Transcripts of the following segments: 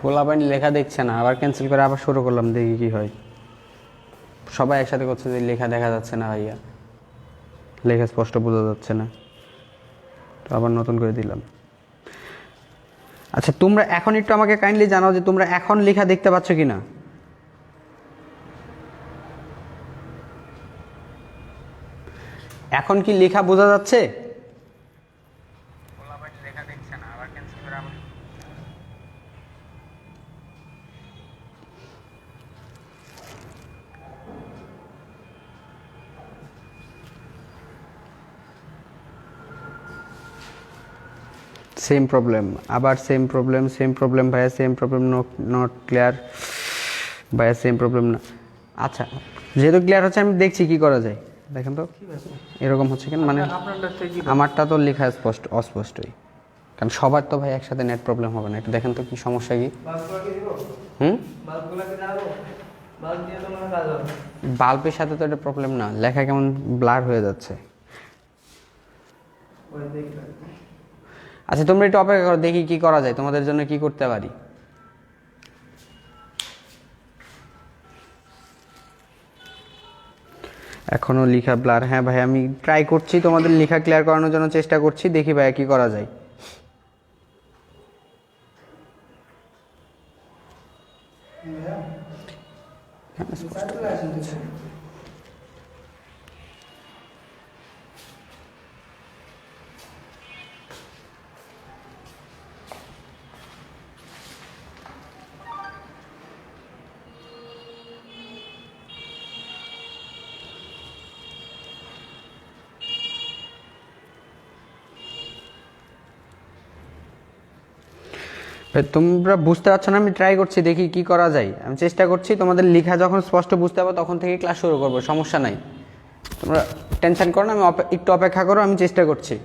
পোলাপানি লেখা দেখছে না, আবার ক্যান্সেল করে আবার শুরু করলাম, দেখি কি হয়। সবাই একসাথে করছে যে লেখা দেখা যাচ্ছে না ভাইয়া, লেখা স্পষ্ট বোঝা যাচ্ছে না, তো আবার নতুন করে দিলাম। আচ্ছা তোমরা এখন একটু আমাকে কাইন্ডলি জানাও যে তোমরা এখন লেখা দেখতে পাচ্ছ কি না। এখন কি লেখা বোঝা যাচ্ছে? লেখা দেখছে না, আবার ক্যান্সেল করে আবার সেম প্রবলেম, আবার সেম প্রবলেম ভাইয়া, সেম প্রবলেম, নট ক্লিয়ার ভাইয়া, সেম প্রবলেম না। আচ্ছা যেহেতু ক্লিয়ার হচ্ছে আমি দেখছি কি করা যায়, দেখেন তো এরকম হচ্ছে কেন, মানে আমারটা তো লেখা স্পষ্ট অস্পষ্টই, কারণ সবার তো ভাই একসাথে নেট প্রবলেম হবে না, একটু দেখেন তো কি সমস্যা কি। বাল্বের সাথে তো এটা প্রবলেম না, লেখা কেমন ব্লার হয়ে যাচ্ছে। আচ্ছা তোমরা একটু অপেক্ষা করো, দেখি কি করা যায়, তোমাদের জন্য কি করতে পারি। এখনো লেখা ব্লার, হ্যাঁ ভাই আমি ট্রাই করছি তোমাদের লেখা ক্লিয়ার করানোর জন্য চেষ্টা করছি, দেখি ভাইয়া কি করা যায়। তোমরা বুঝতে পারছো না, আমি ট্রাই করছি, দেখি কি করা যায়, আমি চেষ্টা করছি। তোমাদের লেখা যখন স্পষ্ট বুঝতে পারবো তখন থেকে ক্লাস শুরু করবো, সমস্যা নাই, তোমরা টেনশন করো না, আমি একটু অপেক্ষা করো, আমি চেষ্টা করছি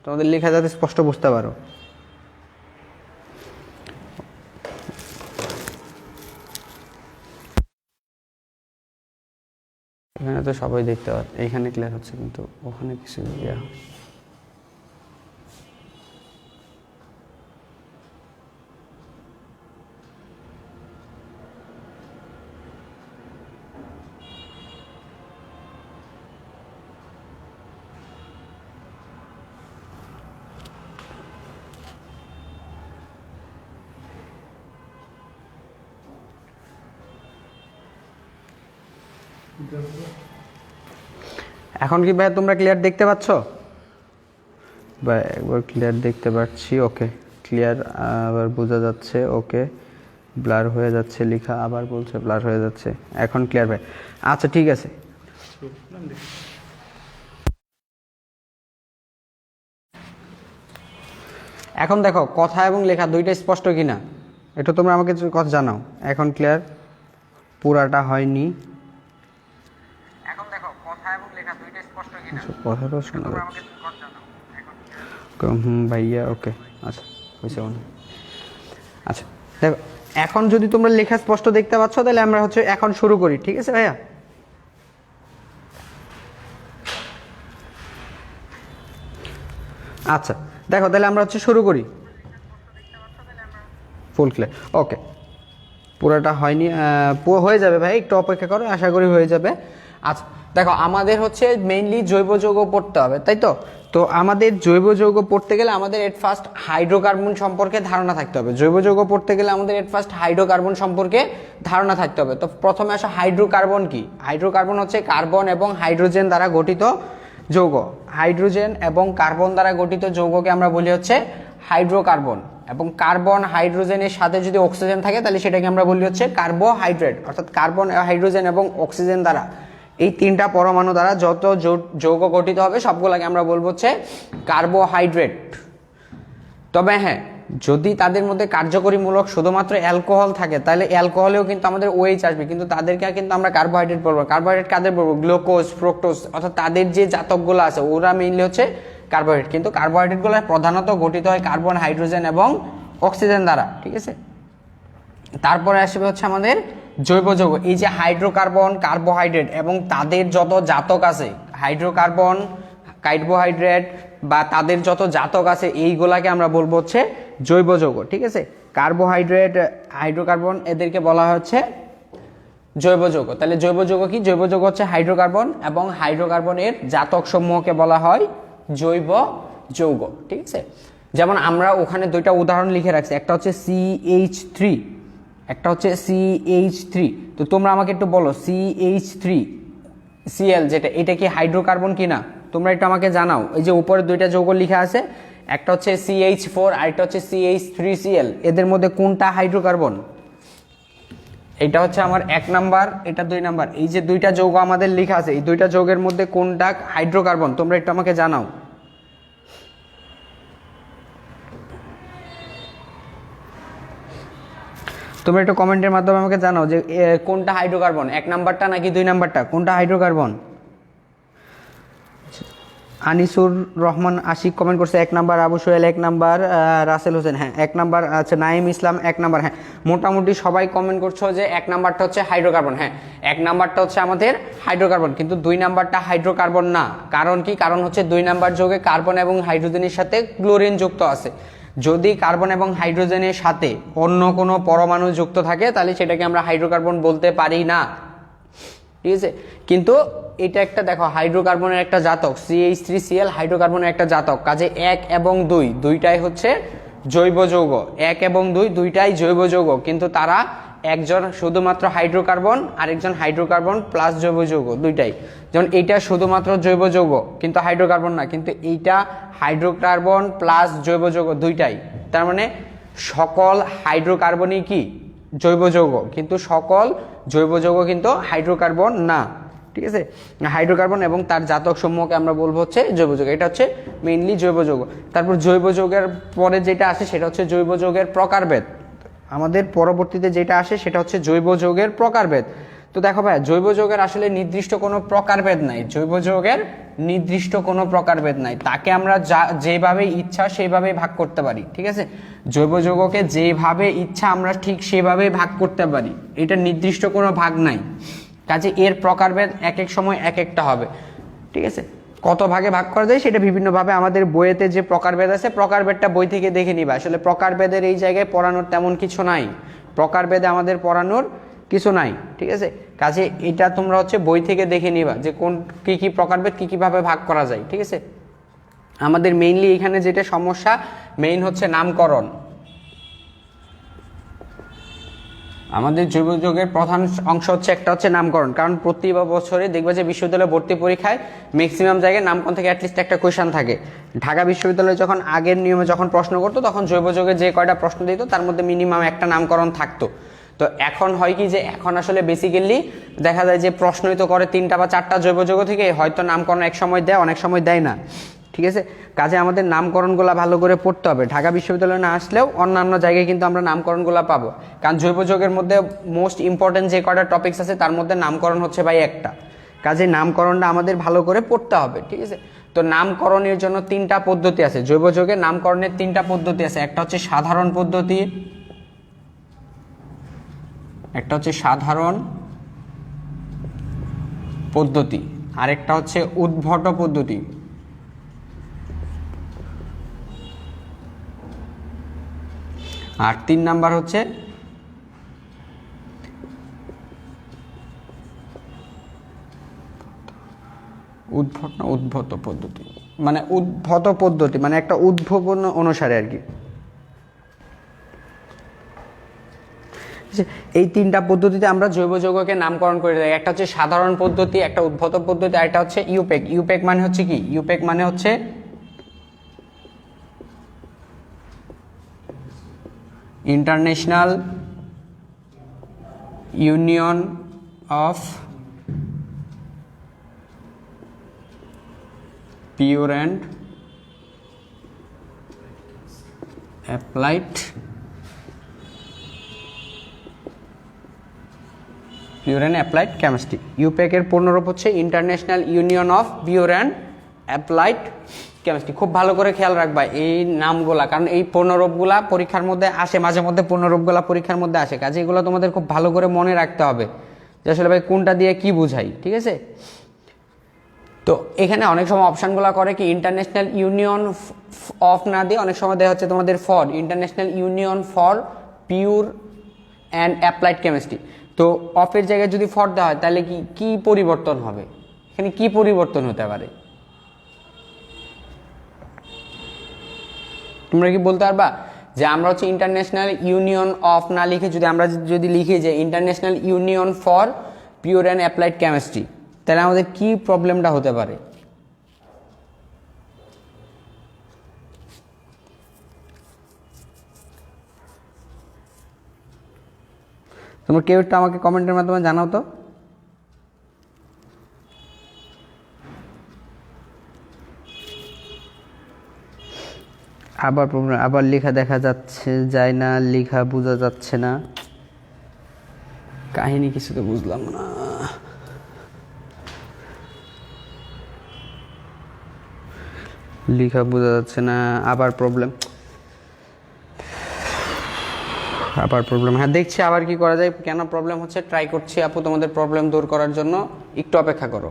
তোমাদের লেখা যাতে স্পষ্ট বুঝতে পারো। এখানে তো সবাই দেখতে পাচ্ছে, এইখানে ক্লিয়ার হচ্ছে কিন্তু ওখানে কিছু ইয়া। এখন কি ভাই তোমরা ক্লিয়ার দেখতে পাচ্ছ? ভাই একবার ক্লিয়ার দেখতে পাচ্ছি, ওকে ক্লিয়ার, আবার বোঝা যাচ্ছে, ওকে ব্লার হয়ে যাচ্ছে লেখা, আবার বলছে ব্লার হয়ে যাচ্ছে, এখন ক্লিয়ার ভাই। আচ্ছা ঠিক আছে, এখন দেখো কথা এবং লেখা দুইটা স্পষ্ট কিনা, এটা তোমরা আমাকে কথা জানাও। এখন ক্লিয়ার, পুরাটা হয়নি। এখন দেখো কথা এবং লেখা দুইটা স্পষ্ট কিনা, কথাটা শোনা যাচ্ছে। ভাইয়া ওকে, আচ্ছা হয়েছে মনে। আচ্ছা দেখো এখন যদি তোমরা লেখা স্পষ্ট দেখতে পাচ্ছ তাহলে আমরা হচ্ছে এখন শুরু করি, ঠিক আছে ভাইয়া? আচ্ছা দেখো তাহলে আমরা হচ্ছে শুরু করি, ফুল ক্লিয়ার, ওকে পুরোটা হয়নি, হয়ে যাবে ভাই, একটু অপেক্ষা করো, আশা করি হয়ে যাবে। আচ্ছা দেখো আমাদের হচ্ছে মেইনলি জৈব যৌগ পড়তে হবে, তাই তো? তো আমাদের জৈব যৌগ পড়তে গেলে আমাদের এট ফার্স্ট হাইড্রোকার্বন সম্পর্কে ধারণা থাকতে হবে। জৈব যৌগ পড়তে গেলে আমাদের এট ফার্স্ট হাইড্রোকার্বন সম্পর্কে ধারণা থাকতে হবে। তো প্রথমে আসো হাইড্রোকার্বন কি। হাইড্রোকার্বন হচ্ছে কার্বন এবং হাইড্রোজেন দ্বারা গঠিত যৌগ। হাইড্রোজেন এবং কার্বন দ্বারা গঠিত যৌগকে আমরা বলি হচ্ছে হাইড্রোকার্বন। এবং কার্বন হাইড্রোজেনের সাথে যদি অক্সিজেন থাকে তাহলে সেটাকে আমরা বলি হচ্ছে কার্বোহাইড্রেট। অর্থাৎ কার্বন, হাইড্রোজেন এবং অক্সিজেন দ্বারা, এই তিনটা পরমাণু দ্বারা যত যৌগ গঠিত হবে সবগুলোকে আমরা বলবো হচ্ছে কার্বোহাইড্রেট। তবে হ্যাঁ, যদি তাদের মধ্যে কার্যকরীমূলক শুধুমাত্র অ্যালকোহল থাকে তাহলে অ্যালকোহলেও কিন্তু আমাদের OH আসবে, কিন্তু তাদেরকে কিন্তু আমরা কার্বোহাইড্রেট বলবো। কার্বোহাইড্রেট কাদের বলবো? গ্লুকোজ, ফ্রুক্টোজ, অর্থাৎ তাদের যে জাতকগুলো আছে ওরা মেইনলি হচ্ছে কার্বোহাইড্রেট। কিন্তু কার্বোহাইড্রেটগুলো প্রধানত গঠিত হয় কার্বন, হাইড্রোজেন এবং অক্সিজেন দ্বারা, ঠিক আছে? তারপরে আসবে হচ্ছে আমাদের জৈব যৌগ, এই যে হাইড্রোকার্বন, কার্বোহাইড্রেট এবং তাদের যত জাতক আছে, হাইড্রোকার্বন, কার্বোহাইড্রেট বা তাদের যত জাতক আছে এইগুলাকে আমরা বলবো হচ্ছে জৈব যৌগ। ঠিক আছে, কার্বোহাইড্রেট, হাইড্রোকার্বন এদেরকে বলা হচ্ছে জৈব যৌগ। তাহলে জৈব যৌগ কি? জৈব যৌগ হচ্ছে হাইড্রোকার্বন এবং হাইড্রোকার্বনের জাতক সমূহকে বলা হয় জৈব যৌগ। ঠিক আছে, যেমন আমরা ওখানে দুইটা উদাহরণ লিখে রাখছি, একটা হচ্ছে CH3, একটা হচ্ছে CH3। তো তোমরা আমাকে একটু বলো CH3Cl যেটা, এটা কি হাইড্রোকার্বন কিনা তোমরা একটু আমাকে জানাও। এই যে উপরে দুইটা যৌগ লেখা আছে, একটা হচ্ছে CH4 আর একটা হচ্ছে CH3Cl, এদের মধ্যে কোনটা হাইড্রোকার্বন? এটা হচ্ছে আমার 1 নাম্বার, এটা 2 নাম্বার। এই যে দুইটা যৌগ আমাদের লেখা আছে, এই দুইটা যৌগের মধ্যে কোনটা হাইড্রোকার্বন তোমরা একটু আমাকে জানাও। তোমরা একটু কমেন্টের মাধ্যমে আমাকে জানাও যে কোনটা হাইড্রোকার্বন, 1 নাম্বারটা নাকি 2 নাম্বারটা, কোনটা হাইড্রোকার্বন। আনিসুর রহমান আশিক কমেন্ট করছে 1 নাম্বার, আবু সোহেল 1 নাম্বার, রাসেল হোসেন হ্যাঁ 1 নাম্বার, আচ্ছা নাইম ইসলাম 1 নাম্বার। হ্যাঁ, মোটামুটি সবাই কমেন্ট করছো যে 1 নাম্বারটা হচ্ছে হাইড্রোকার্বন। হ্যাঁ, 1 নাম্বারটা হচ্ছে আমাদের হাইড্রোকার্বন, কিন্তু 2 নাম্বারটা হাইড্রোকার্বন না। কারণ কি? কারণ হচ্ছে 2 নাম্বার যৌগে কার্বন এবং হাইড্রোজেনের সাথে ক্লোরিন যুক্ত আছে। যদি কার্বন এবং হাইড্রোজেনের সাথে অন্য কোনো পরমাণু যুক্ত থাকে তাহলে সেটাকে আমরা হাইড্রোকার্বন বলতে পারি না। ঠিক আছে, কিন্তু এটা একটা দেখো হাইড্রোকার্বনের একটা জাতক, CH3Cl হাইড্রোকার্বনের একটা জাতক, কাজে 1 এবং 2 দুইটাই হচ্ছে জৈব যৌগ। 1 এবং 2 দুইটাই জৈব যৌগ, কিন্তু তারা একজন শুধুমাত্র হাইড্রোকার্বন আর একজন হাইড্রোকার্বন প্লাস জৈব যৌগ দুইটাই। যেমন এইটা শুধুমাত্র জৈব যৌগ কিন্তু হাইড্রোকার্বন না, কিন্তু এইটা হাইড্রোকার্বন প্লাস জৈব যৌগ দুইটাই। তার মানে সকল হাইড্রোকার্বনই কি? জৈব যৌগ, কিন্তু সকল জৈব যৌগ কিন্তু হাইড্রোকার্বন না। ঠিক আছে, হাইড্রোকার্বন এবং তার জাতক সমূহকে আমরা বলবো হচ্ছে জৈব যৌগ। এটা হচ্ছে মেইনলি জৈব যৌগ। তারপর জৈব যৌগের পরে যেটা আসে সেটা হচ্ছে জৈব যৌগের প্রকারভেদ। আমাদের পরবর্তীতে যেটা আসে সেটা হচ্ছে জৈব যৌগের প্রকারভেদ। তো দেখো ভাই, জৈব যৌগের আসলে নির্দিষ্ট কোনো প্রকারভেদ নাই, জৈব যৌগের নির্দিষ্ট কোনো প্রকারভেদ নাই, তাকে আমরা যেভাবে ইচ্ছা সেইভাবেই ভাগ করতে পারি। ঠিক আছে, জৈব যৌগকে যেভাবে ইচ্ছা আমরা ঠিক সেভাবেই ভাগ করতে পারি, এটা নির্দিষ্ট কোনো ভাগ নাই। কাজে এর প্রকারভেদ এক এক সময় এক একটা হবে। ঠিক আছে, কত ভাগে ভাগ করা যায় সেটা বিভিন্নভাবে আমাদের বইয়েতে যে প্রকারভেদ আছে, প্রকারভেদটা বই থেকে দেখে নিবা। আসলে প্রকারভেদের এই জায়গায় পড়ানোর তেমন কিছু নাই, প্রকারভেদে আমাদের পড়ানোর কিছু নাই। ঠিক আছে, কাজে এটা তোমরা হচ্ছে বই থেকে দেখে নিবা যে কোন কি কি প্রকারভেদ কি কিভাবে ভাগ করা যায়। ঠিক আছে, আমাদের মেইনলি এখানে যেটা সমস্যা মেইন হচ্ছে নামকরণ। আমাদের জৈব যৌগের প্রধান অংশ হচ্ছে একটা হচ্ছে নামকরণ, কারণ প্রতি বছরে দেখবে যে বিশ্ববিদ্যালয় ভর্তি পরীক্ষায় ম্যাক্সিমাম জায়গায় নামকরণ থেকে অ্যাটলিস্ট একটা কোয়েশ্চেন থাকে। ঢাকা বিশ্ববিদ্যালয়ে যখন আগের নিয়মে যখন প্রশ্ন করতো তখন জৈব যৌগে যে কয়টা প্রশ্ন দিত তার মধ্যে মিনিমাম একটা নামকরণ থাকতো। তো এখন হয় কি যে এখন আসলে বেসিক্যালি দেখা যায় যে প্রশ্নই তো করে 3টা বা 4টা জৈব যৌগ থেকে, হয়তো নামকরণ এক সময় দেয় অনেক সময় দেয় না। ঠিক আছে, কাজে আমাদের নামকরণগুলো ভালো করে পড়তে হবে। ঢাকা বিশ্ববিদ্যালয়ে না আসলেও অন্যান্য জায়গায় কিন্তু আমরা নামকরণগুলো পাবো, কারণ জৈব যৌগের মধ্যে মোস্ট ইম্পর্টেন্ট যে কয়টা টপিকস আছে তার মধ্যে নামকরণ হচ্ছে ভাই একটা। কাজে নামকরণটা আমাদের ভালো করে পড়তে হবে। ঠিক আছে, তো নামকরণের জন্য 3টা পদ্ধতি আছে, জৈব যৌগের নামকরণের 3টা পদ্ধতি আছে। একটা হচ্ছে সাধারণ পদ্ধতি, একটা হচ্ছে সাধারণ পদ্ধতি, আরেকটা হচ্ছে উদ্ভট পদ্ধতি, আর 3 নাম্বার হচ্ছে উদ্ভট পদ্ধতি, মানে উদ্ভট পদ্ধতি মানে একটা উদ্ভাবন অনুসারে আর কি। এই 3টা পদ্ধতিতে আমরা জৈব যৌগকে নামকরণ করে থাকি। একটা হচ্ছে সাধারণ পদ্ধতি, একটা উদ্ভট পদ্ধতি, আর একটা হচ্ছে ইউপেক। ইউপেক মানে হচ্ছে কি? ইউপেক মানে হচ্ছে international union of pure and applied chemistry. ইউপেকের পূর্ণরূপ হচ্ছে international union of pure and applied chemistry. খুব ভালো করে খেয়াল রাখবা এই নামগুলা, কারণ এই পূর্ণরূপগুলা পরীক্ষার মধ্যে আসে, মাঝে মধ্যে পূর্ণরূপগুলা পরীক্ষার মধ্যে আসে, কাজে এগুলো তোমাদের খুব ভালো করে মনে রাখতে হবে যে আসলে ভাই কোনটা দিয়ে কি বুঝাই, ঠিক আছে। তো এখানে অনেক সময় অপশানগুলো করে কি ইন্টারন্যাশনাল ইউনিয়ন অফ না দিয়ে অনেক সময় দেওয়া হচ্ছে তোমাদের for, international union for pure and applied chemistry. তো অফের জায়গায় যদি ফর দেওয়া হয় তাহলে কি কি পরিবর্তন হবে, এখানে কি পরিবর্তন হতে পারে তোমরা কি বলতে পারবা? যে আমরা হচ্ছে ইন্টারন্যাশনাল ইউনিয়ন অফ না লিখে যদি লিখি যে international union for pure and applied chemistry, তাহলে আমাদের কি প্রবলেমটা হতে পারে? তোমরা কেউ একটু আমাকে কমেন্টের মাধ্যমে জানাও তো। আবার প্রবলেম, আবার লেখা দেখা যাচ্ছে যায় না, লেখা বোঝা যাচ্ছে না, কাহিনী কিছু তো বুঝলাম না। লেখা বোঝা যাচ্ছে না, আবার প্রবলেম। হ্যাঁ দেখছি আবার কি করা যায়, কেন প্রবলেম হচ্ছে ট্রাই করছি আপু তোমাদের প্রবলেম দূর করার জন্য, একটু অপেক্ষা করো।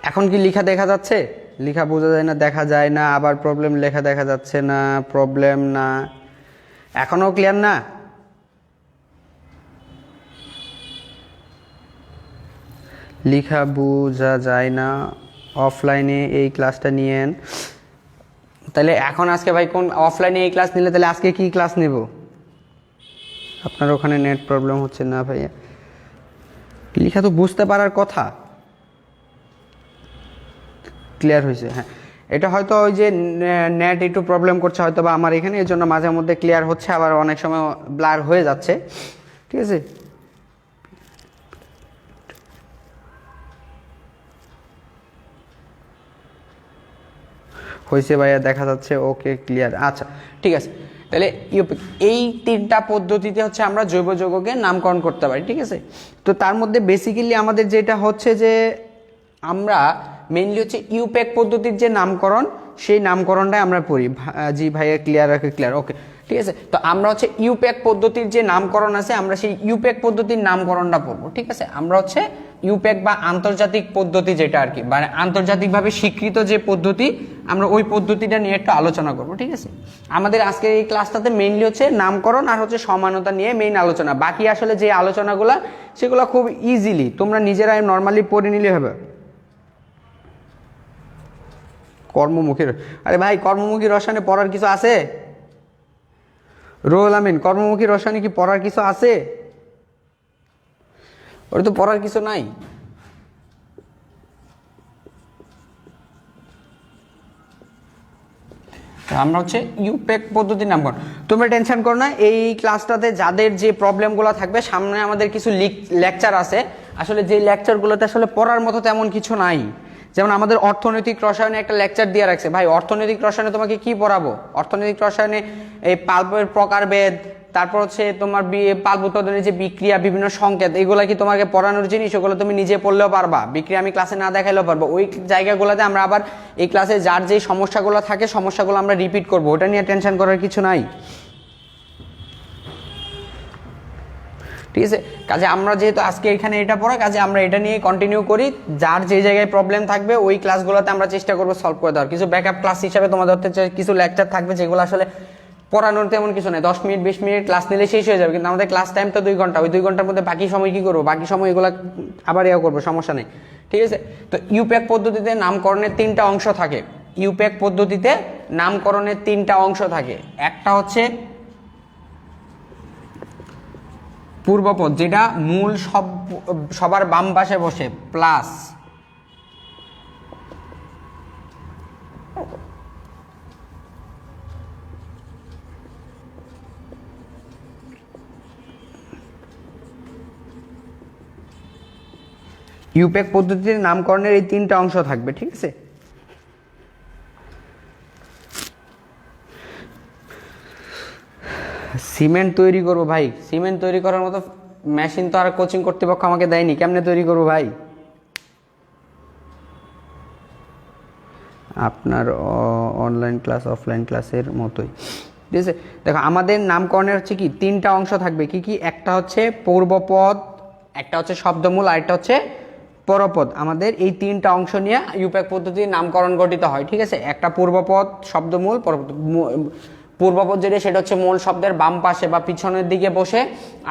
এখন কি লেখা দেখা যাচ্ছে? লেখা বোঝা যায় না, দেখা যায় না, আবার প্রবলেম, লেখা দেখা যাচ্ছে না, প্রবলেম না, এখনো ক্লিয়ার না? লেখা বোঝা যায় না, অফলাইনে এই ক্লাসটা নিয়েন। তাহলে এখন আজকে ভাই কোন অফলাইনে এই ক্লাস নিলে তাহলে আজকে কি ক্লাস নেব? আপনার ওখানে নেট প্রবলেম হচ্ছে না ভাইয়া? লেখা তো বুঝতে পারার কথা। ক্লিয়ার হয়েছে? হ্যাঁ, এটা হয়তো ওই যে নেট একটু প্রবলেম করছে হয়তো বা আমার এখানে, এর জন্য মাঝে মধ্যে ক্লিয়ার হচ্ছে, আবার অনেক সময় ব্লার হয়ে যাচ্ছে, ঠিক আছে। হয়েছে ভাইয়া, দেখা যাচ্ছে, ওকে ক্লিয়ার, আচ্ছা ঠিক আছে। তাহলে এই তিনটা পদ্ধতিতে হচ্ছে আমরা জৈব যৌগকে নামকরণ করতে পারি, ঠিক আছে। তো তার মধ্যে বেসিক্যালি আমাদের যেটা হচ্ছে যে আমরা মেইনলি হচ্ছে ইউপ্যাক পদ্ধতির যে নামকরণ, সেই নামকরণটাই আমরা পড়ি। জি ভাইয়া ক্লিয়ার রাখে, ক্লিয়ার, ওকে ঠিক আছে। তো আমরা হচ্ছে ইউপ্যাক পদ্ধতির যে নামকরণ আছে, আমরা সেই ইউপ্যাক পদ্ধতির নামকরণটা পড়বো, ঠিক আছে। আমরা হচ্ছে ইউপ্যাক বা আন্তর্জাতিক পদ্ধতি যেটা আর কি, মানে আন্তর্জাতিকভাবে স্বীকৃত যে পদ্ধতি, আমরা ওই পদ্ধতিটা নিয়ে একটু আলোচনা করবো, ঠিক আছে। আমাদের আজকের এই ক্লাসটাতে মেইনলি হচ্ছে নামকরণ আর হচ্ছে সমানতা নিয়ে মেইন আলোচনা। বাকি আসলে যে আলোচনাগুলো সেগুলো খুব ইজিলি তোমরা নিজেরাই নর্মালি পড়ে নিলে হবে। কর্মমুখী, আরে ভাই কর্মমুখী রসায়নে পড়ার কিছু আছে? রুহুল আমিন, কর্মমুখী রসায়নে কি পড়ার কিছু আছে? ওটা তো পড়ার কিছু নাই। আমরা হচ্ছে ইউপ্যাক পদ্ধতির নামকরণ। তোমরা টেনশন করো না, এই ক্লাসটাতে যাদের যে প্রবলেমগুলো থাকবে, সামনে আমাদের কিছু লেকচার আছে, আসলে যে লেকচারগুলোতে আসলে পড়ার মতো তেমন কিছু নাই। যেমন আমাদের অর্থনৈতিক রসায়নে একটা লেকচার দিয়ে রাখছে, ভাই অর্থনৈতিক রসায়নে তোমাকে কি পড়াবো? অর্থনৈতিক রসায়নে এই পাল্পের প্রকারভেদ, তারপর হচ্ছে তোমার পাল্প উৎপাদনের যে বিক্রিয়া, বিভিন্ন সংকেত, এগুলা কি তোমাকে পড়ানোর জিনিস? ওগুলো তুমি নিজে পড়লেও পারবা, বিক্রিয়া আমি ক্লাসে না দেখাইলেও পারবো। ওই জায়গাগুলোতে আমরা আবার এই ক্লাসে যার যে সমস্যাগুলো থাকে, সমস্যাগুলো আমরা রিপিট করবো, ওটা নিয়ে টেনশন করার কিছু নাই, ঠিক আছে। কাজে আমরা যেহেতু আজকে এখানে এটা পড়া, কাজে আমরা এটা নিয়ে কন্টিনিউ করি। যার যে জায়গায় প্রবলেম থাকবে ওই ক্লাসগুলোতে আমরা চেষ্টা করবো সলভ করে দেওয়ার। কিছু ব্যাকআপ ক্লাস হিসাবে তোমাদের কিছু লেকচার থাকবে, যেগুলো আসলে পড়ানোর তেমন কিছু নেই, 10 মিনিট 20 মিনিট ক্লাস নিলে শেষ হয়ে যাবে, কিন্তু আমাদের ক্লাস টাইম তো 2 ঘন্টা। ওই 2 ঘন্টার মধ্যে বাকি সময় কি করবো? বাকি সময় এগুলো আবার ইয়া করবো, সমস্যা নেই, ঠিক আছে। তো ইউপ্যাক পদ্ধতিতে নামকরণের 3টা অংশ থাকে। ইউপ্যাক পদ্ধতিতে নামকরণের 3টা অংশ থাকে। একটা হচ্ছে পূর্বপদ, যেটা মূল সবার বাম পাশে বসে, প্লাস। ইউপ্যাক পদ্ধতির নামকরণের এই 3টা অংশ থাকবে, ঠিক আছে। সিমেন্ট তৈরি করবো ভাই, সিমেন্ট তৈরি করার মতো মেশিন তো আর কোচিং কর্তৃপক্ষ আমাকে দেয়নি, কেমনে তৈরি করবো ভাই? আপনার অনলাইন ক্লাস অফলাইন ক্লাসের মতোই। ঠিক আছে, দেখো আমাদের নামকরণের হচ্ছে কি তিনটা অংশ থাকবে, কি কি? একটা হচ্ছে পূর্বপদ, একটা হচ্ছে শব্দমূল, আর একটা হচ্ছে পরপদ। আমাদের এই তিনটা অংশ নিয়ে ইউপ্যাক পদ্ধতির নামকরণ গঠিত হয়। ঠিক আছে, একটা পূর্বপদ, শব্দমূল, পরপদ। পূর্বপদ যেটা সেটা হচ্ছে মূল শব্দের বাম পাশে বা পিছনের দিকে বসে,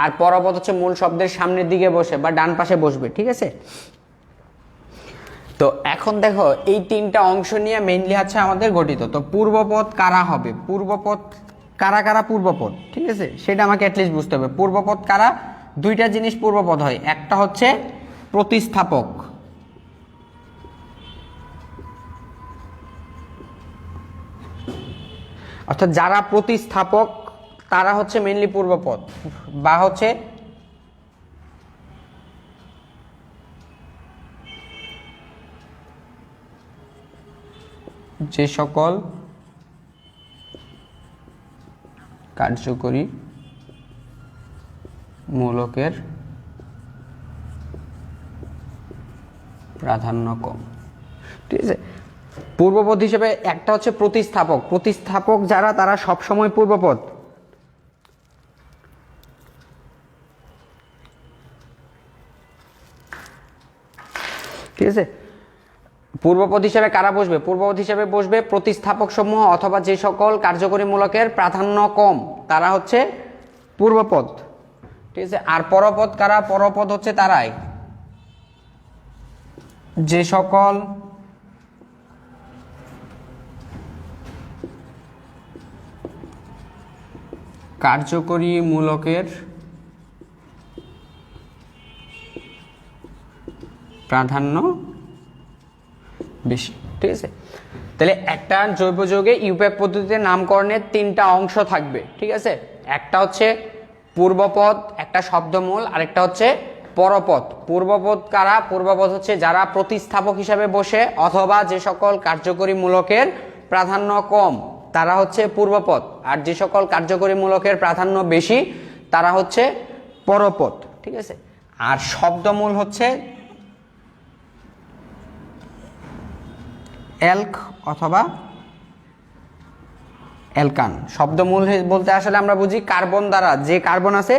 আর পরপদ হচ্ছে মূল শব্দের সামনের দিকে বসে বা ডান পাশে বসবে। ঠিক আছে, তো এখন দেখো এই তিনটা অংশ নিয়ে মেইনলি হচ্ছে আমাদের গঠিত। তো পূর্বপদ কারা হবে, পূর্বপদ কারা কারা পূর্বপদ, ঠিক আছে, সেটা আমাকে অ্যাটলিস্ট বুঝতে হবে। পূর্বপদ কারা? দুইটা জিনিস পূর্বপদ হয়, একটা হচ্ছে প্রতিস্থাপক, অর্থাৎ যারা প্রতিস্থাপক তারা হচ্ছে মেইনলি পূর্বপদ, বা হচ্ছে যে সকল কার্যকরী মূলকের প্রাধান্য কম। ঠিক আছে, পূর্বপদ হিসেবে একটা হচ্ছে প্রতিস্থাপক, প্রতিস্থাপক যারা তারা সবসময় পূর্বপদ। ঠিক আছে, পূর্বপদ হিসেবে কারা বসবে? পূর্বপদ হিসেবে বসবে প্রতিস্থাপক সমূহ অথবা যে সকল কার্যকরী মূলকের প্রাধান্য কম, তারা হচ্ছে পূর্বপদ। ঠিক আছে, আর পরপদ কারা? পরপদ হচ্ছে তারাই যে সকল কার্যকরী মূলকের প্রাধান্য বেশি। ঠিক আছে, তাহলে একটা জৈব যৌগে ইউপ্যাক পদ্ধতিতে নামকরণের তিনটা অংশ থাকবে। ঠিক আছে, একটা হচ্ছে পূর্বপদ, একটা শব্দমূল, আরেকটা হচ্ছে পরপদ। পূর্বপদ কারা? পূর্বপদ হচ্ছে যারা প্রতিস্থাপক হিসাবে বসে অথবা যে সকল কার্যকরী মূলকের প্রাধান্য কম, তারা হচ্ছে পূর্বপদ। আর যে সকল কার্যকরী মূলকের প্রাধান্য বেশি, তারা হচ্ছে পরপদ। ঠিক আছে, আর শব্দমূল হচ্ছে অ্যালক অথবা অ্যালকান। শব্দমূল বলতে আসলে আমরা বুঝি কার্বন দ্বারা, যে কার্বন আছে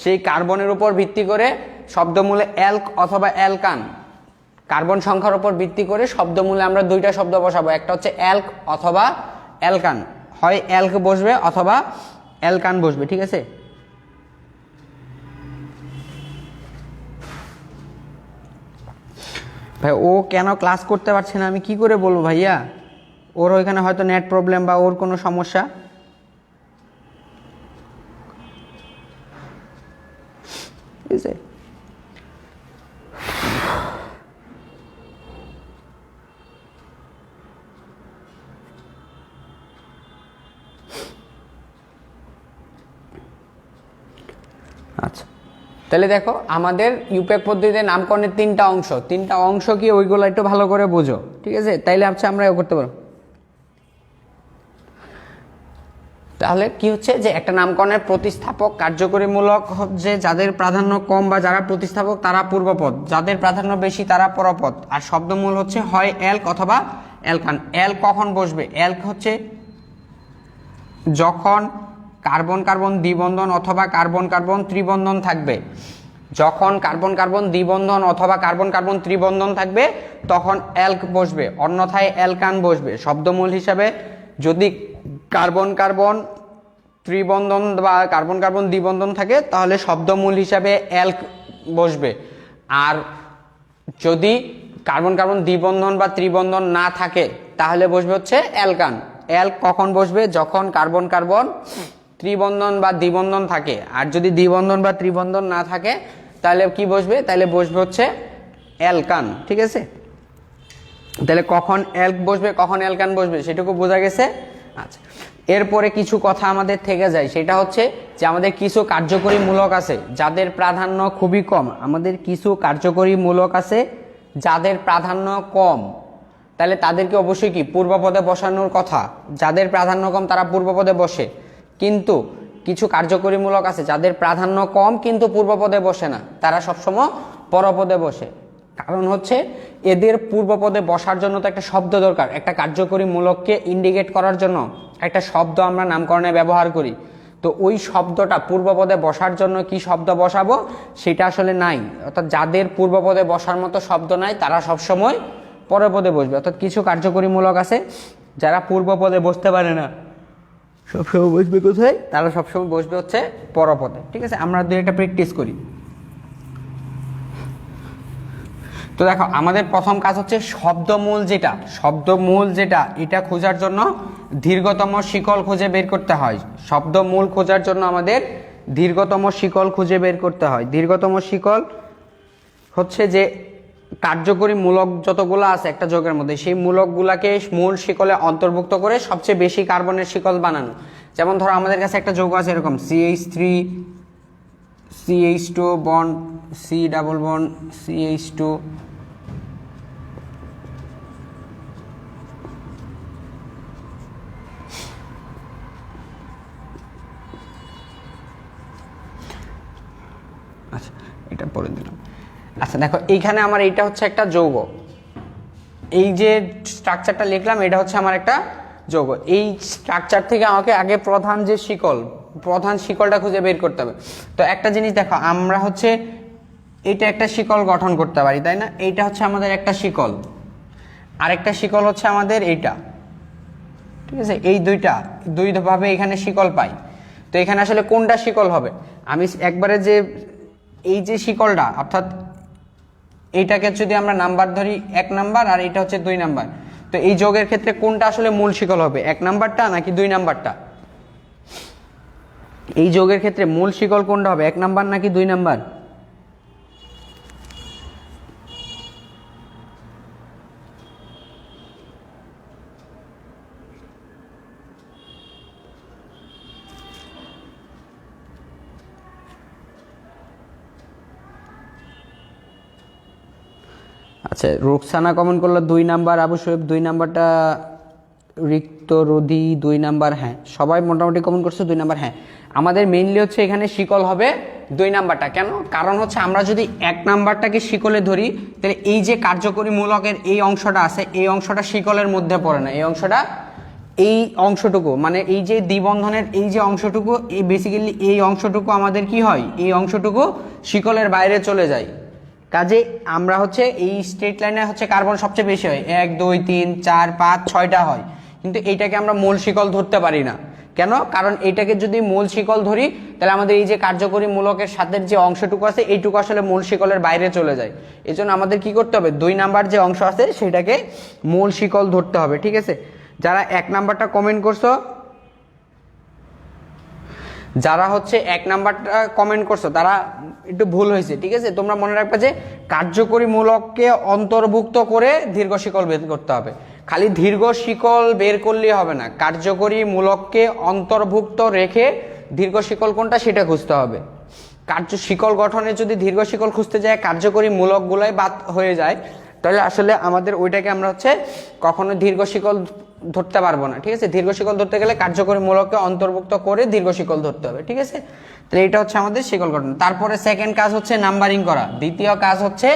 সেই কার্বনের উপর ভিত্তি করে শব্দমূলে অ্যালক অথবা অ্যালকান, কার্বন সংখ্যার উপর ভিত্তি করে শব্দমূলে আমরা দুইটা শব্দ বসাবো, একটা হচ্ছে অ্যালক অথবা অ্যালকান। হয় অ্যালক বসবে অথবা অ্যালকান বসবে। ঠিক আছে, ভাই ও কেন ক্লাস করতে পারছে না আমি কি করে বলবো ভাইয়া? ওর ওইখানে হয়তো নেট প্রবলেম বা ওর কোনো সমস্যা। ঠিক আছে, আচ্ছা তাহলে দেখো আমাদের ইউপ্যাক পদ্ধতিতে নামকরণের তিনটা অংশ কি ওইগুলো একটু ভালো করে বোঝো। ঠিক আছে, তাইলে আচ্ছা আমরা করতে পারো। তাহলে কি হচ্ছে যে একটা নামকরণের প্রতিস্থাপক কার্যকরীমূলক হচ্ছে যাদের প্রাধান্য কম বা যারা প্রতিস্থাপক তারা পূর্বপদ, যাদের প্রাধান্য বেশি তারা পরপদ। আর শব্দমূল হচ্ছে হয় অ্যালক অথবা অ্যালকান। অ্যালক কখন বসবে? অ্যালক হচ্ছে যখন কার্বন কার্বন দ্বিবন্ধন অথবা কার্বন কার্বন ত্রিবন্ধন থাকবে। যখন কার্বন কার্বন দ্বিবন্ধন অথবা কার্বন কার্বন ত্রিবন্ধন থাকবে তখন অ্যালক বসবে, অন্যথায় অ্যালকান বসবে। শব্দমূল হিসাবে যদি কার্বন কার্বন ত্রিবন্ধন বা কার্বন কার্বন দ্বিবন্ধন থাকে তাহলে শব্দমূল হিসাবে অ্যালক বসবে। আর যদি কার্বন কার্বন দ্বিবন্ধন বা ত্রিবন্ধন না থাকে তাহলে বসবে হচ্ছে অ্যালকান। অ্যালক কখন বসবে? যখন কার্বন কার্বন ত্রিবন্ধন বা দ্বিবন্ধন থাকে। আর যদি দ্বিবন্ধন বা ত্রিবন্ধন না থাকে তাহলে কি বসবে? তাহলে বসবে হচ্ছে অ্যালকান। ঠিক আছে, তাহলে কখন অ্যালক বসবে কখন অ্যালকান বসবে সেটুকু বোঝা গেছে। আচ্ছা, এরপরে কিছু কথা আমাদের থেকে যায়, সেটা হচ্ছে যে আমাদের কিছু কার্যকরী মূলক আছে যাদের প্রাধান্য খুবই কম। আমাদের কিছু কার্যকরী মূলক আছে যাদের প্রাধান্য কম, তাহলে তাদেরকে অবশ্যই কি পূর্বপদে বসানোর কথা। যাদের প্রাধান্য কম তারা পূর্বপদে বসে, কিন্তু কিছু কার্যকরী মূলক আছে যাদের প্রাধান্য কম কিন্তু পূর্বপদে বসে না, তারা সবসময় পরপদে বসে। কারণ হচ্ছে এদের পূর্বপদে বসার জন্য তো একটা শব্দ দরকার, একটা কার্যকরী মূলককে ইন্ডিকেট করার জন্য একটা শব্দ আমরা নামকরণে ব্যবহার করি। তো ওই শব্দটা পূর্বপদে বসার জন্য কি শব্দ বসাবো সেটা আসলে নাই, অর্থাৎ যাদের পূর্বপদে বসার মতো শব্দ নাই তারা সবসময় পরপদে বসবে। অর্থাৎ কিছু কার্যকরী মূলক আছে যারা পূর্বপদে বসতে পারে না, সবসময় বসবে কোথায়, তারা সবসময় বসবে হচ্ছে পরপদে। ঠিক আছে, আমরা দুই একটা প্র্যাকটিস করি। তো দেখো আমাদের প্রথম কাজ হচ্ছে শব্দমূল যেটা এটা খোঁজার জন্য দীর্ঘতম শিকল খুঁজে বের করতে হয়। শব্দমূল খোঁজার জন্য আমাদের দীর্ঘতম শিকল খুঁজে বের করতে হয়। দীর্ঘতম শিকল হচ্ছে যে কার্যকরী মূলক যতগুলো আছে একটা যোগের মধ্যে, সেই মূলকগুলাকে মূল শিকলে অন্তর্ভুক্ত করে সবচেয়ে বেশি কার্বনের শিকল বানানো। যেমন ধরো আমাদের কাছে একটা যৌগ আছে এরকম CH3 CH2 bond C double bond CH2, আচ্ছা এটা পরে দিলাম। আচ্ছা দেখো এইখানে আমার এইটা হচ্ছে একটা যৌগ, এই যে স্ট্রাকচারটা লিখলাম এটা হচ্ছে আমার একটা যৌগ। এই স্ট্রাকচার থেকে আমাকে আগে প্রধান শিকলটা খুঁজে বের করতে হবে। তো একটা জিনিস দেখো, আমরা হচ্ছে এটা একটা শিকল গঠন করতে পারি, তাই না? এইটা হচ্ছে আমাদের একটা শিকল, আরেকটা শিকল হচ্ছে আমাদের এইটা। ঠিক আছে, এই দুইভাবে এখানে শিকল পাই। তো এখানে আসলে কোনটা শিকল হবে, আমি একবারে যে এই যে শিকলটা অর্থাৎ এইটাকে যদি আমরা নাম্বার ধরি 1 নাম্বার আর এটা হচ্ছে 2 নাম্বার, তো এই যোগের ক্ষেত্রে কোনটা আসলে মূল শিকল হবে, 1 নাম্বারটা নাকি 2 নাম্বারটা? এই যোগের ক্ষেত্রে মূল শিকল কোনটা হবে, 1 নাম্বার নাকি 2 নাম্বার? আচ্ছা রুকসানা কমেন্ট করলো 2 নাম্বার, আবু শোয়েব 2 নাম্বারটা, রিক্ত রোধি 2 নাম্বার। হ্যাঁ সবাই মোটামুটি কমেন্ট করছে 2 নাম্বার। হ্যাঁ আমাদের মেইনলি হচ্ছে এখানে শিকল হবে 2 নাম্বারটা। কেন? কারণ হচ্ছে আমরা যদি 1 নাম্বারটাকে শিকলে ধরি তাহলে এই যে কার্যকরী মূলকের এই অংশটা আছে এই অংশটা শিকলের মধ্যে পড়ে না, এই অংশটুকু মানে এই যে দ্বিবন্ধনের এই যে অংশটুকু, এই বেসিক্যালি এই অংশটুকু আমাদের কি হয়, এই অংশটুকু শিকলের বাইরে চলে যায়। কাজে আমরা হচ্ছে এই স্ট্রেট লাইনে হচ্ছে কার্বন সবচেয়ে বেশি হয়, 1 2 3 4 5 6টা হয়, কিন্তু এইটাকে আমরা মূল শিকল ধরতে পারি না। কেন? কারণ এইটাকে যদি মূল শিকল ধরি তাহলে আমাদের এই যে কার্যকরী মূলকের সাথে যে অংশটুকু আছে এইটুকু আসলে মূল শিকলের বাইরে চলে যায়। এই জন্য আমাদের কি করতে হবে, 2 নাম্বার যে অংশ আছে সেটাকে মূল শিকল ধরতে হবে। ঠিক আছে, যারা 1 নাম্বারটা কমেন্ট করছো, যারা হচ্ছে 1 নাম্বারটা কমেন্ট করছো তারা একটু ভুল হয়েছে। ঠিক আছে, তোমরা মনে রাখবে যে কার্যকরী মূলককে অন্তর্ভুক্ত করে দীর্ঘ শিকল বের করতে হবে। খালি দীর্ঘ শিকল বের করলেই হবে না, কার্যকরী মূলককে অন্তর্ভুক্ত রেখে দীর্ঘ শিকল কোনটা সেটা খুঁজতে হবে। শিকল গঠনে যদি দীর্ঘ শিকল খুঁজতে যায় কার্যকরী মূলকগুলাই বাদ হয়ে যায় তাহলে আসলে আমাদের ওইটাকে আমরা হচ্ছে কখনো দীর্ঘ শিকল ধরতে পারবো না। ঠিক আছে, দীর্ঘ শিকল ধরতে গেলে কার্যকরী মূলককে অন্তর্ভুক্ত করে দীর্ঘ শিকল ধরতে হবে। ঠিক আছে, তাহলে এটা হচ্ছে আমাদের শিকল গঠন। তারপরে সেকেন্ড কাজ হচ্ছে নাম্বারিং করা, দ্বিতীয় কাজ হচ্ছে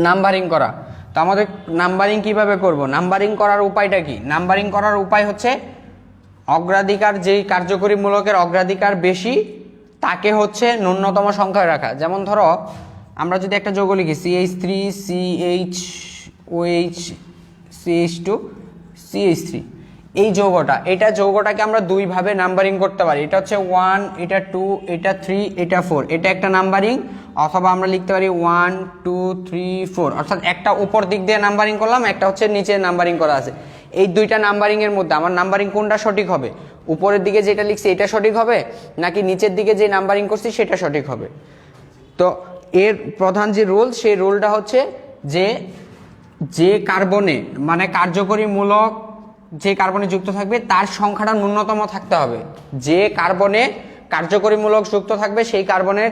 নাম্বারিং করা। তো আমাদের নাম্বারিং কিভাবে করব, নাম্বারিং করার উপায়টা কি? নাম্বারিং করার উপায় হচ্ছে অগ্রাধিকার, যেই কার্যকরী মূলকের অগ্রাধিকার বেশি তাকে হচ্ছে ন্যূনতম সংখ্যায় রাখা। যেমন ধরো আমরা যদি একটা যৌগ লিখি CH3 CHOH CH2 CH3, এই যৌগটাকে আমরা দুইভাবে নাম্বারিং করতে পারি। এটা হচ্ছে 1, এটা 2, এটা 3, এটা 4, এটা একটা নাম্বারিং। অথবা আমরা লিখতে পারি 1 2 3 4, অর্থাৎ একটা উপর দিক দিয়ে নাম্বারিং করলাম, একটা হচ্ছে নিচে নাম্বারিং করা আছে। এই দুইটা নাম্বারিং এর মধ্যে আমার নাম্বারিং কোনটা সঠিক হবে, উপরের দিকে যেটা লিখছি এটা সঠিক হবে নাকি নিচের দিকে যে নাম্বারিং করছি সেটা সঠিক হবে? তো এর প্রধান যে রুল, সেই রুলটা হচ্ছে যে কার্বনে মানে কার্যকরী মূলক যে কার্বনে যুক্ত থাকবে তার সংখ্যাটা ন্যূনতম থাকতে হবে। যে কার্বনে কার্যকরী মূলক যুক্ত থাকবে সেই কার্বনের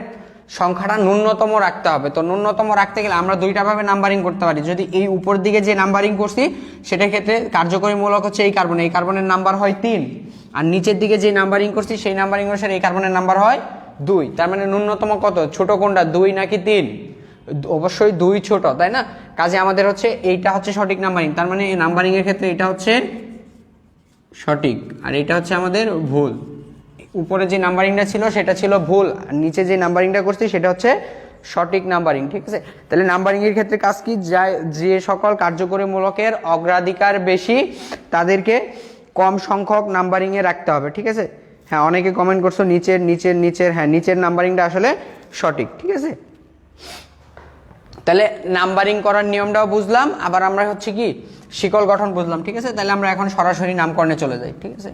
সংখ্যাটা ন্যূনতম রাখতে হবে। তো ন্যূনতম রাখতে গেলে আমরা দুইটা ভাবে নাম্বারিং করতে পারি। যদি এই উপর দিকে যে নাম্বারিং করছি সেটার ক্ষেত্রে কার্যকরী মূলক হচ্ছে এই কার্বনের নাম্বার হয় 3, আর নিচের দিকে যে নাম্বারিং করছি সেই নাম্বারিং অনুসারে এই কার্বনের নাম্বার হয় 2। তার মানে ন্যূনতম কত, ছোট কোনটা 2 নাকি 3? অবশ্যই 2 ছোট, তাই না? কাজে আমাদের হচ্ছে এইটা হচ্ছে সঠিক নাম্বারিং, তার মানে এই নাম্বারিং এর ক্ষেত্রে এটা হচ্ছে সঠিক আর এটা হচ্ছে আমাদের ভুল। উপরে যে নাম্বারিংটা ছিল সেটা ছিল ভুল, আর নিচে যে নাম্বারিংটা করছি সেটা হচ্ছে সঠিক নাম্বারিং, ঠিক আছে? তাহলে নাম্বারিং এর ক্ষেত্রে কাজ কি, যে সকল কার্যকরী মূলকের অগ্রাধিকার বেশি তাদেরকে কম সংখ্যক নাম্বারিং এ রাখতে হবে, ঠিক আছে? হ্যাঁ, অনেকে কমেন্ট করছো নিচের হ্যাঁ নিচের নাম্বারিংটা আসলে সঠিক, ঠিক আছে? তাহলে নাম্বারিং করার নিয়মটাও বুঝলাম, আবার আমরা হচ্ছে কি শিকল গঠন বুঝলাম, ঠিক আছে? তাহলে আমরা এখন সরাসরি নামকরণে চলে যাই, ঠিক আছে?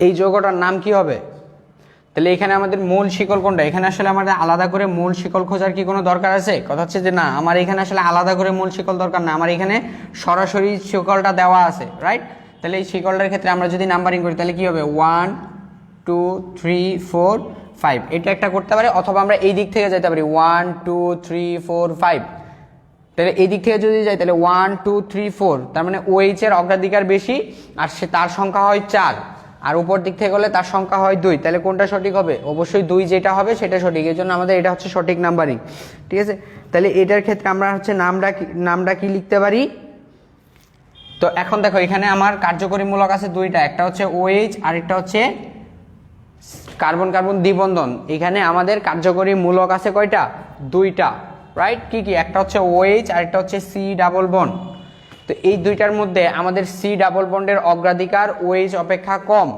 এই যৌগটার নাম কি হবে? তাহলে এখানে আমাদের মূল শিকল কোনটা? এখানে আসলে আমাদের আলাদা করে মূল শিকল খোঁজার কি কোনো দরকার আছে? কথা হচ্ছে যে না, আমার এখানে আসলে আলাদা করে মূল শিকল দরকার না, আমার এখানে সরাসরি শিকলটা দেওয়া আছে, রাইট? তাহলে এই শিকলটার ক্ষেত্রে আমরা যদি নাম্বারিং করি তাহলে কি হবে? 1 2 3 4 5, এটা একটা করতে পারি, অথবা আমরা এই দিক থেকে যেতে পারি 1 2 3 4 5। তাহলে এই দিক থেকে যদি যাই তাহলে 1 2 3 4, তার মানে OH এর অগ্রাধিকার বেশি আর সে তার সংখ্যা হয় 4, আর উপর দিক থেকে গেলে তার সংখ্যা হয় 2, তাহলে কোনটা সঠিক হবে? অবশ্যই 2 যেটা হবে সেটা সঠিক, এই জন্য আমাদের এটা হচ্ছে সঠিক নাম্বারিং, ঠিক আছে? তাহলে এটার ক্ষেত্রে আমরা হচ্ছে নামটা কি লিখতে পারি? তো এখন দেখো এখানে আমার কার্যকরী মূলক আছে দুইটা, একটা হচ্ছে OH আর একটা হচ্ছে কার্বন কার্বন দ্বিবন্ধন। এখানে আমাদের কার্যকরী মূলক আছে কয়টা? দুইটা, রাইট? কি কি? একটা হচ্ছে OH আর একটা হচ্ছে C ডাবল বন্ড। তো এই দুইটার মধ্যে আমাদের C ডাবল বন্ডের অগ্রাধিকার OH অপেক্ষা কম,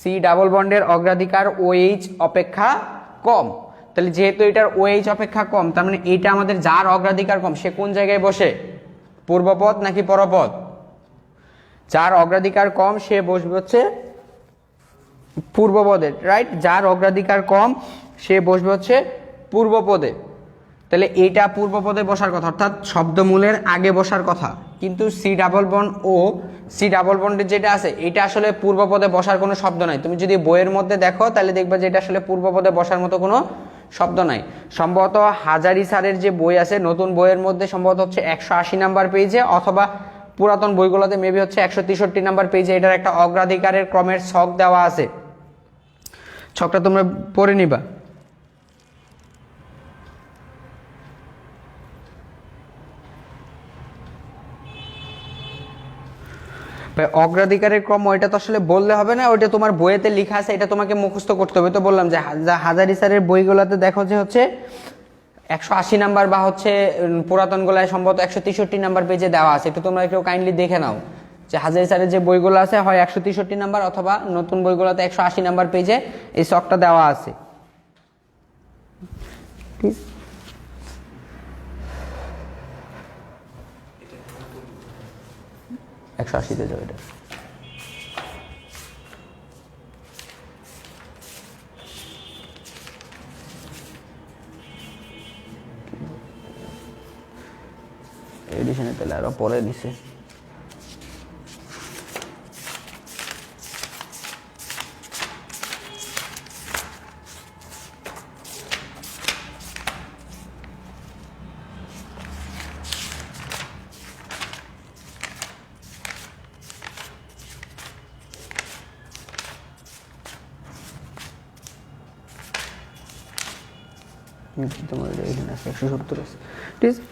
C ডাবল বন্ডের অগ্রাধিকার OH অপেক্ষা কম। তাহলে যেহেতু এটার OH অপেক্ষা কম, তার মানে এইটা আমাদের যার অগ্রাধিকার কম সে কোন জায়গায় বসে? পূর্বপদ নাকি পরপদ? যার অগ্রাধিকার কম সে বসবে হচ্ছে পূর্বপদে, রাইট? যার অগ্রাধিকার কম সে বসবে হচ্ছে পূর্বপদে। তাহলে এইটা পূর্বপদে বসার কথা, অর্থাৎ শব্দমূলের আগে বসার কথা, কিন্তু C ডাবল বন্ড ও C ডাবল বন্ডের যেটা আছে এটা আসলে পূর্বপদে বসার কোনো শব্দ নাই। তুমি যদি বইয়ের মধ্যে দেখো তাহলে দেখবা যে এটা আসলে পূর্বপদে বসার মতো কোনো শব্দ নাই। সম্ভবত হাজারি স্যারের যে বই আছে নতুন বইয়ের মধ্যে সম্ভবত হচ্ছে 180 নাম্বার পেজে, অথবা পুরাতন বইগুলোতে মেবি হচ্ছে 163 নাম্বার পেজে এটার একটা অগ্রাধিকারের ক্রমের ছক দেওয়া আছে। ছকটা তোমরা পড়ে নিবা। অগ্রাধিকারের ক্রম ওইটা তো আসলে বললে হবে না, ওইটা তোমার বইয়েতে লেখা আছে, এটা তোমাকে মুখস্থ করতে হবে। তো বললাম যে হাজারি স্যারের বইগুলোতে দেখো যে হচ্ছে 180 নাম্বার বা হচ্ছে পুরাতন গোলায় সম্ভবত 163 নাম্বার পেজে দেওয়া আছে। একটু তোমরা একটু কাইন্ডলি দেখে নাও যে হাজারি স্যারের যে বইগুলো আছে হয় 163 নাম্বার অথবা নতুন বইগুলোতে 180 নাম্বার পেজে এই ছকটা দেওয়া আছে। 180-তে যাবে এটা। এডিশনে তাহলে আরো পরে দিছে। তোমার এখানে আছে 170 আছে, ঠিক আছে?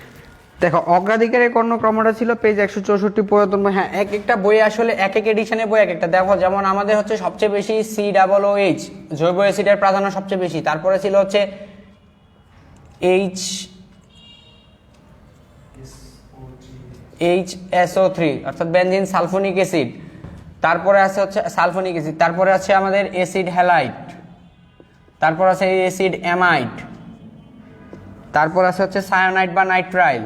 দেখো অগ্রাধিকারের কর্ণক্রমটা ছিল পেজ 164 পুরাতন বই। হ্যাঁ, এক একটা বই আসলে এক এক এডিশনের বই এক একটা। দেখো যেমন আমাদের হচ্ছে সবচেয়ে বেশি COOH জৈব অ্যাসিডের প্রাধান্য সবচেয়ে বেশি, তারপরে ছিল হচ্ছে HSO3 অর্থাৎ বেনজিন সালফোনিক অ্যাসিড, তারপরে আছে হচ্ছে সালফোনিক অ্যাসিড, তারপরে আছে আমাদের অ্যাসিড হ্যালাইড, তারপর আছে অ্যাসিড অ্যামাইড, তারপর আছে হচ্ছে সায়ানাইড বা নাইট্রাইল,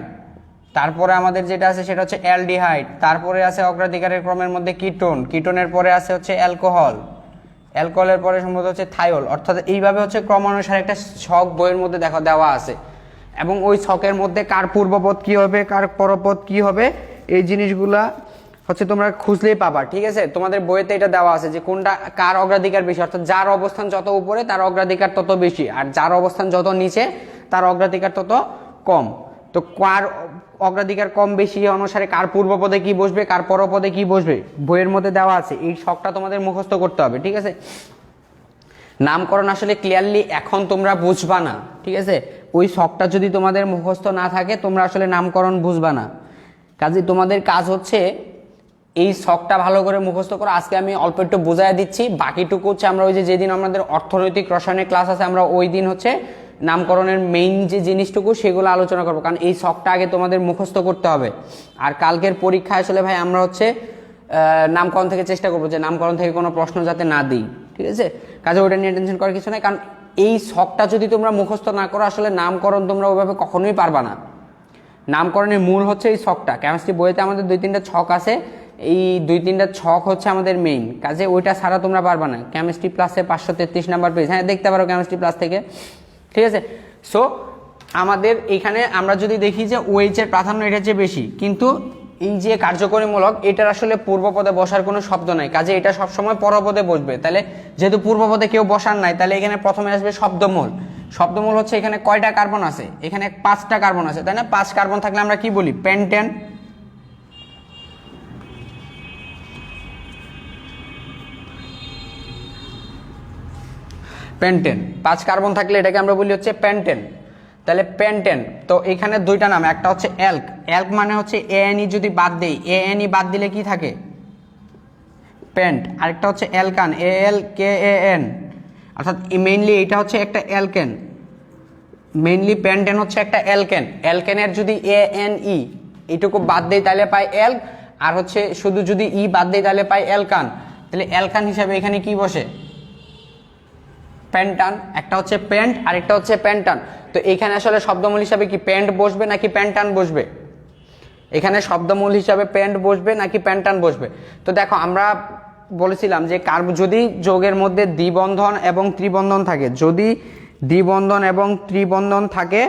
তারপরে আমাদের যেটা আছে সেটা হচ্ছে অ্যালডিহাইড, তারপরে আছে অগ্রাধিকারের ক্রমের মধ্যে কিটোন, কিটোনের পরে আছে হচ্ছে অ্যালকোহল, অ্যালকোহলের পরে সম্ভবত হচ্ছে থাইওল। অর্থাৎ এইভাবে হচ্ছে ক্রমানুসারে একটা ছক বইয়ের মধ্যে দেওয়া আছে, এবং ওই ছকের মধ্যে কার পূর্বপদ কি হবে কার পরপদ কি হবে এই জিনিসগুলা হচ্ছে তোমরা খুঁজলেই পাবা, ঠিক আছে? তোমাদের বইতে এটা দেওয়া আছে যে কোনটা কার অগ্রাধিকার বেশি, অর্থাৎ যার অবস্থান যত উপরে তার অগ্রাধিকার তত বেশি, আর যার অবস্থান যত নিচে তার অগ্রাধিকার তত কম। তো কার অগ্রাধিকার কম বেশি অনুসারে কার পূর্বপদে কি বসবে, কার পরপদে কি বসবে বইয়ের মধ্যে দেওয়া আছে। এই ছকটা তোমাদের মুখস্থ করতে হবে, ঠিক আছে? নামকরণ আসলে ক্লিয়ারলি এখন তোমরা বুঝবা না, ঠিক আছে? ওই ছকটা যদি তোমাদের মুখস্থ না থাকে তোমরা আসলে নামকরণ বুঝবা না। কাজে তোমাদের কাজ হচ্ছে এই ছকটা ভালো করে মুখস্থ করো। আজকে আমি অল্প একটু বোঝাই দিচ্ছি, বাকিটুকু হচ্ছে আমরা ওই যে যেদিন আমাদের অর্থনৈতিক রসায়নের ক্লাস আছে আমরা ওই দিন হচ্ছে নামকরণের মেইন যে জিনিসটুকু সেগুলো আলোচনা করবো, কারণ এই ছকটা আগে তোমাদের মুখস্থ করতে হবে। আর কালকের পরীক্ষা আসলে ভাই আমরা হচ্ছে নামকরণ থেকে চেষ্টা করবো যে নামকরণ থেকে কোনো প্রশ্ন যাতে না দিই, ঠিক আছে? কাজে ওটা নিয়ে টেনশন করার কিছু নাই, কারণ এই ছকটা যদি তোমরা মুখস্থ না করো আসলে নামকরণ তোমরা ওইভাবে কখনোই পারবা না। নামকরণের মূল হচ্ছে এই ছকটা। কেমিস্ট্রি বইতে আমাদের 2-3টা ছক আছে, এই 2-3টা ছক হচ্ছে আমাদের মেইন। কাজে ওইটা ছাড়া তোমরা পারবা না। কেমিস্ট্রি প্লাসে 533 নাম্বার পেজ, হ্যাঁ দেখতে পারো কেমিস্ট্রি প্লাস থেকে, ঠিক আছে? সো আমাদের এখানে আমরা যদি দেখি যে ওএইচ এর প্রাধান্য এটা হচ্ছে বেশি, কিন্তু এই যে কার্যকরীমূলক এটার আসলে পূর্বপদে বসার কোনো শব্দ নাই, কাজে এটা সবসময় পরপদে বসবে। তাহলে যেহেতু পূর্বপদে কেউ বসার নাই, তাহলে এখানে প্রথমে আসবে শব্দমূল। শব্দমূল হচ্ছে এখানে কয়টা কার্বন আছে, এখানে 5টা কার্বন আছে, তাই না? 5 কার্বন থাকলে আমরা কি বলি? পেন্টেন। পেন্টেন 5 কার্বন থাকলে এটাকে আমরা বলি হচ্ছে পেন্টেন। তাহলে পেন্টেন, তো এখানে 2টা নাম, একটা হচ্ছে অ্যাল্ক। অ্যাল্ক মানে হচ্ছে এএনই যদি বাদ দেই, এএনই বাদ দিলে কি থাকে? পেন্ট। আরেকটা হচ্ছে অ্যালকান, ALKAN, অর্থাৎ মেইনলি এটা হচ্ছে একটা অ্যালকেন। মেইনলি পেন্টেন হচ্ছে একটা অ্যালকেন। অ্যালকেনের যদি ANE এইটুকু বাদ দেই তাহলে পাই অ্যাল্ক, আর হচ্ছে শুধু যদি ই বাদ দেই তাহলে পাই অ্যালকান। তাহলে অ্যালকান হিসাবে এখানে কি বসে? পেন্টান। একটা হচ্ছে পেন্ট আর একটা হচ্ছে পেন্টান। তো এখানে আসলে শব্দমূল হিসাবে কি পেন্ট বসবে নাকি পেন্টান বসবে? এখানে শব্দমূল হিসাবে পেন্ট বসবে নাকি পেন্টান বসবে? তো দেখো আমরা বলেছিলাম যে যদি যৌগের মধ্যে দ্বিবন্ধন এবং ত্রিবন্ধন থাকে, যদি দ্বিবন্ধন এবং ত্রিবন্ধন থাকে,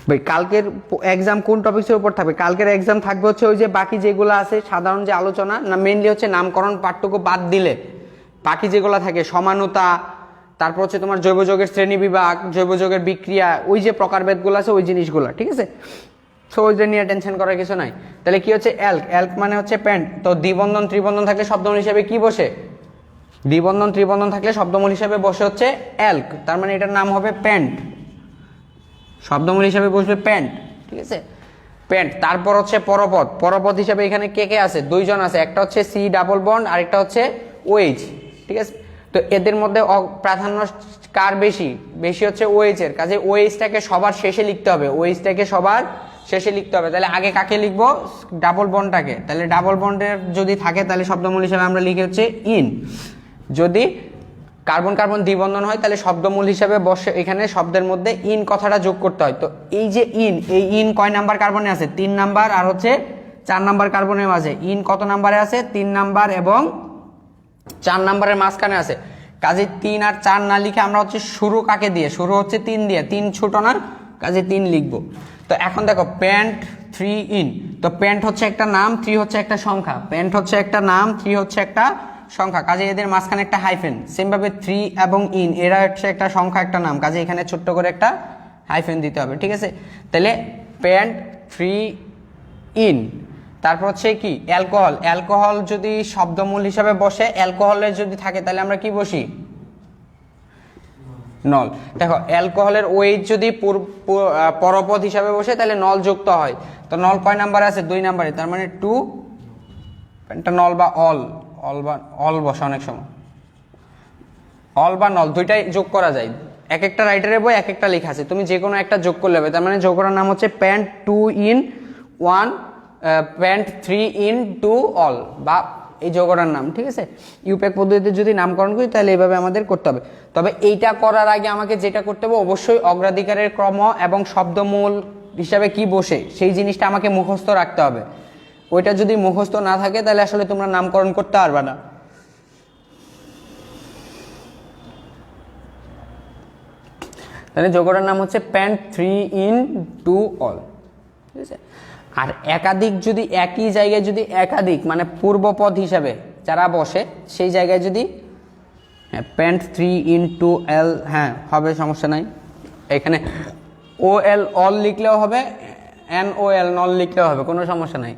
ভাই কালকের এক্সাম কোন টপিক্সের উপর থাকবে? কালকের এক্সাম থাকবে হচ্ছে ওই যে বাকি যেগুলো আছে সাধারণ যে আলোচনা, না মেইনলি হচ্ছে নামকরণ পাঠটুকু বাদ দিলে বাকি যেগুলো থাকে, সমানুতা, তারপর হচ্ছে তোমার জৈব যৌগের শ্রেণী বিভাগ, জৈব যৌগের বিক্রিয়া, ওই যে প্রকারভেদগুলো আছে ওই জিনিসগুলো, ঠিক আছে? সো ওই যে নিয়ে টেনশন করার কিছু নাই। তাহলে কি হচ্ছে? অ্যাল্ক। অ্যাল্ক মানে হচ্ছে পেন্ট। তো দ্বিবন্ধন ত্রিবন্ধন থাকলে শব্দমূল হিসাবে কি বসে? দ্বিবন্ধন ত্রিবন্ধন থাকলে শব্দমূল হিসাবে বসে হচ্ছে অ্যাল্ক, তার মানে এটার নাম হবে প্যান্ট। শব্দমূল হিসাবে বসবে প্যান্ট, ঠিক আছে? প্যান্ট। তারপর হচ্ছে পরপদ। পরপদ হিসাবে এখানে কে কে আছে? 2 জন আছে, একটা হচ্ছে C ডাবল বন্ড আর একটা হচ্ছে OH, ঠিক আছে? তো এদের মধ্যে প্রাধান্য কার বেশি? বেশি হচ্ছে OH এর। কাজে OH-টাকে সবার শেষে লিখতে হবে, OH-টাকে সবার শেষে লিখতে হবে। তাহলে আগে কাকে লিখবো? ডাবল বন্ডটাকে। তাহলে ডাবল বন্ডের যদি থাকে তাহলে শব্দমূল হিসাবে আমরা লিখি হচ্ছে ইন। যদি কার্বন কার্বন দ্বিবন্ধন হয় তাহলে শব্দমূল হিসাবে বসে এখানে শব্দের মধ্যে ইন কথাটা যোগ করতে হয়। তো এই যে ইন, এই ইন কয় নাম্বার কার্বনে আছে? 3 নাম্বার আর হচ্ছে 4 নাম্বার কার্বনের মাঝে। ইন কত নাম্বারে আছে? 3 নাম্বার এবং 4 নাম্বারের মাঝখানে আছে। কাজে 3 আর 4 না লিখে আমরা হচ্ছে শুরু কাকে দিয়ে? শুরু হচ্ছে 3 দিয়ে। 3 ছোট না, কাজে 3 লিখবো। তো এখন দেখো প্যান্ট 3 ইন। তো প্যান্ট হচ্ছে একটা নাম, 3 হচ্ছে একটা সংখ্যা। প্যান্ট হচ্ছে একটা নাম, 3 হচ্ছে একটা সংখ্যা, কাজে এদের মাঝখানে একটা হাইফেন। সেম ভাবে 3 এবং ইন এরা হচ্ছে একটা সংখ্যা একটা নাম, কাজে এখানে ছোট্ট করে একটা হাইফেন দিতে হবে, ঠিক আছে? তাহলে প্যান্ট 3 ইন। তারপর হচ্ছে কি? অ্যালকোহল। অ্যালকোহল যদি শব্দমূল হিসাবে বসে, অ্যালকোহলের যদি থাকে তাহলে আমরা কি বসি? নল। দেখো অ্যালকোহলের OH যদি পরপদ হিসাবে বসে তাহলে নল যুক্ত হয়। তো নল কয় নাম্বারে আছে? 2 নাম্বারে, তার মানে 2 পেন্টানল বা অল বসে অনেক সময়। অল বা নল দুইটাই যোগ করা যায়, এক একটা রাইটারের বই এক একটা লেখা আছে, তুমি যে কোনো একটা যোগ করলে হবে। তার মানে যোগটার নাম হচ্ছে pant 2 in 1, pant 3 in 2 all, বা এই যোগটার নাম, ঠিক আছে? ইউপ্যাক পদ্ধতিতে যদি নামকরণ করি তাহলে এইভাবে আমাদের করতে হবে। তবে এইটা করার আগে আমাকে যেটা করতে হবে, অবশ্যই অগ্রাধিকারের ক্রম এবং শব্দমূল হিসাবে কি বসে সেই জিনিসটা আমাকে মুখস্থ রাখতে হবে। ওইটা যদি মুখস্থ না থাকে তাহলে আসলে তোমরা নামকরণ করতে পারবে না। তাহলে যোগটার নাম হচ্ছে প্যান্ট 3 ইন 2 অল। ঠিক আছে। আর একাধিক যদি একই জায়গায় যদি একাধিক মানে পূর্বপদ হিসাবে যারা বসে সেই জায়গায় যদি প্যান্ট 3 × L হ্যাঁ হবে, সমস্যা নাই। এখানে OL অল লিখলেও হবে, NOL নল লিখলেও হবে, কোনো সমস্যা নাই,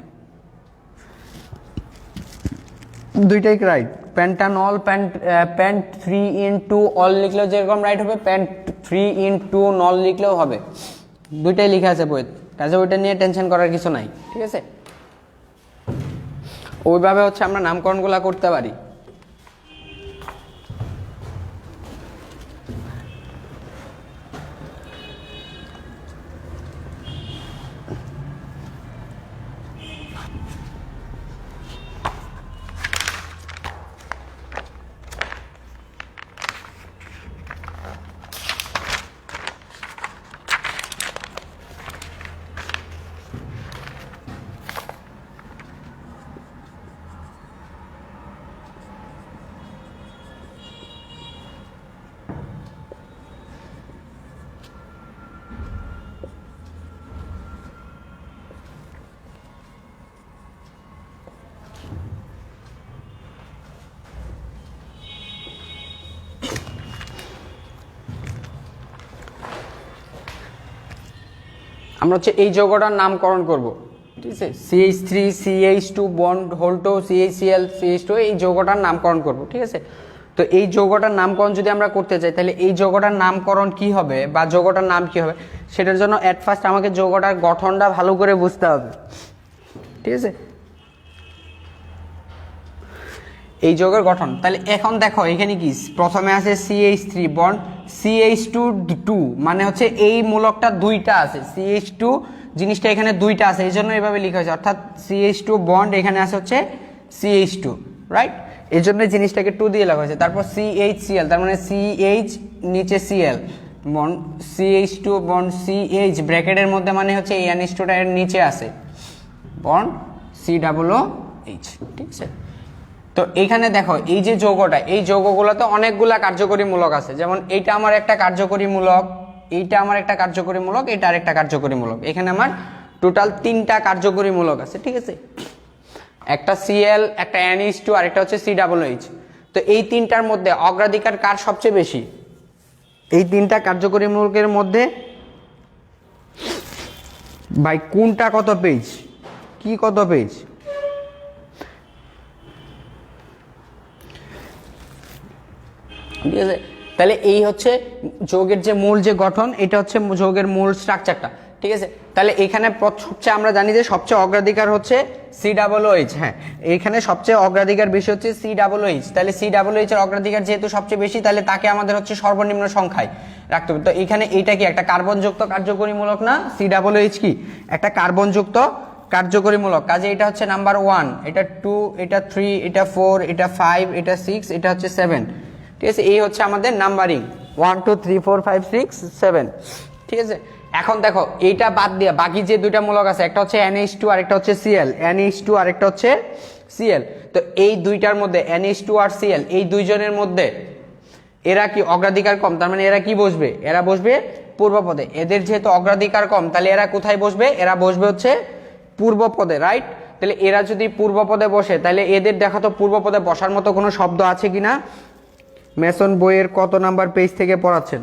দুইটাই রাইট। প্যান্টানল প্যান্ট 3 × অল লিখলেও যেরকম রাইট হবে, প্যান্ট 3 × নল লিখলেও হবে, দুইটাই লেখা আছে বইয়ে, কাজে ওইটা নিয়ে টেনশন করার কিছু নাই, ঠিক আছে। ওইভাবে হচ্ছে আমরা নামকরণগুলো করতে পারি। আমরা হচ্ছে এই যৌগটার নামকরণ করব, ঠিক আছে। CH3 CH2 bond হোল্টো CHCl CH2 এই যৌগটার নামকরণ করব, ঠিক আছে। তো এই যৌগটার নামকরণ যদি আমরা করতে চাই তাহলে এই যৌগটার নামকরণ কি হবে বা যৌগটার নাম কি হবে, সেটার জন্য এট ফার্স্ট আমাকে যৌগটার গঠনটা ভালো করে বুঝতে হবে, ঠিক আছে। এই যৌগের গঠন তাহলে এখন দেখো এখানে কি প্রথমে আছে CH3 বন্ড CH2 মানে হচ্ছে এই মূলকটা দুইটা আছে, CH2 জিনিসটা এখানে দুইটা আছে, এই জন্য এইভাবে লেখা হয়েছে, অর্থাৎ CH2 বন্ড এখানে আছে হচ্ছে CH2, রাইট, এই জন্য জিনিসটাকে 2 দিয়ে লেখা হয়েছে। তারপর CHCl তার মানে CH নিচে Cl bond CH2 bond CH ব্র্যাকেটের মধ্যে মানে হচ্ছে এই NH2টা এর নিচে আছে বন্ড COOH, ঠিক আছে। তো এইখানে দেখো এই যে যৌগটা, এই যৌগগুলোতে অনেকগুলা কার্যকরী মূলক আছে, যেমন এইটা আমার একটা কার্যকরী মূলক, এইটা আমার একটা কার্যকরী মূলক, এটা আরেকটা কার্যকরী মূলক, এখানে আমার টোটাল 3টা কার্যকরী মূলক আছে, ঠিক আছে। একটা Cl, একটা NH2 আর একটা হচ্ছে COOH। তো এই 3টার মধ্যে অগ্রাধিকার কার সবচেয়ে বেশি? এই 3টা কার্যকরী মূলকের মধ্যে ভাই কোনটা কত পেজ, কি কত পেজ? ঠিক আছে, তাহলে এই হচ্ছে যৌগের যে মূল যে গঠন, এটা হচ্ছে যৌগের মূল স্ট্রাকচারটা, ঠিক আছে। তাহলে এখানে সবচেয়ে আমরা জানি যে সবচেয়ে অগ্রাধিকার হচ্ছে COOH, হ্যাঁ এখানে সবচেয়ে অগ্রাধিকার বেশি হচ্ছে COOH। তাহলে COOH এর অগ্রাধিকার যেহেতু সবচেয়ে বেশি, তাহলে তাকে আমাদের হচ্ছে সর্বনিম্ন সংখ্যায় রাখতে হবে। তো এখানে এইটা কি একটা কার্বনযুক্ত কার্যকরী মূলক না? COOH কি একটা কার্বনযুক্ত কার্যকরী মূলক, কাজে এটা হচ্ছে নাম্বার 1, এটা 2, এটা 3, এটা 4, এটা 5, এটা 6, এটা হচ্ছে 7, ঠিক আছে। এই হচ্ছে আমাদের নাম্বারিং 1 2 3 4 5 6 7, ঠিক আছে। এখন দেখো এইটা বাদ দিয়ে বাকি যে দুইটা মূলক আছে, একটা হচ্ছে NH2 আর একটা হচ্ছে Cl, NH2 আর একটা হচ্ছে Cl। তো এই দুইটার মধ্যে NH2 আর Cl এই দুইজনের মধ্যে এরা কি অগ্রাধিকার কম, তার মানে এরা কি বসবে? এরা বসবে পূর্ব পদে। এদের যেহেতু অগ্রাধিকার কম, তাহলে এরা কোথায় বসবে? এরা বসবে হচ্ছে পূর্ব পদে, রাইট। তাহলে এরা যদি পূর্ব পদে বসে, তাহলে এদের দেখা তো পূর্ব পদে বসার মতো কোনো শব্দ আছে কিনা? মেসন বইয়ের কত নাম্বার পেজ থেকে পড়াচ্ছেন?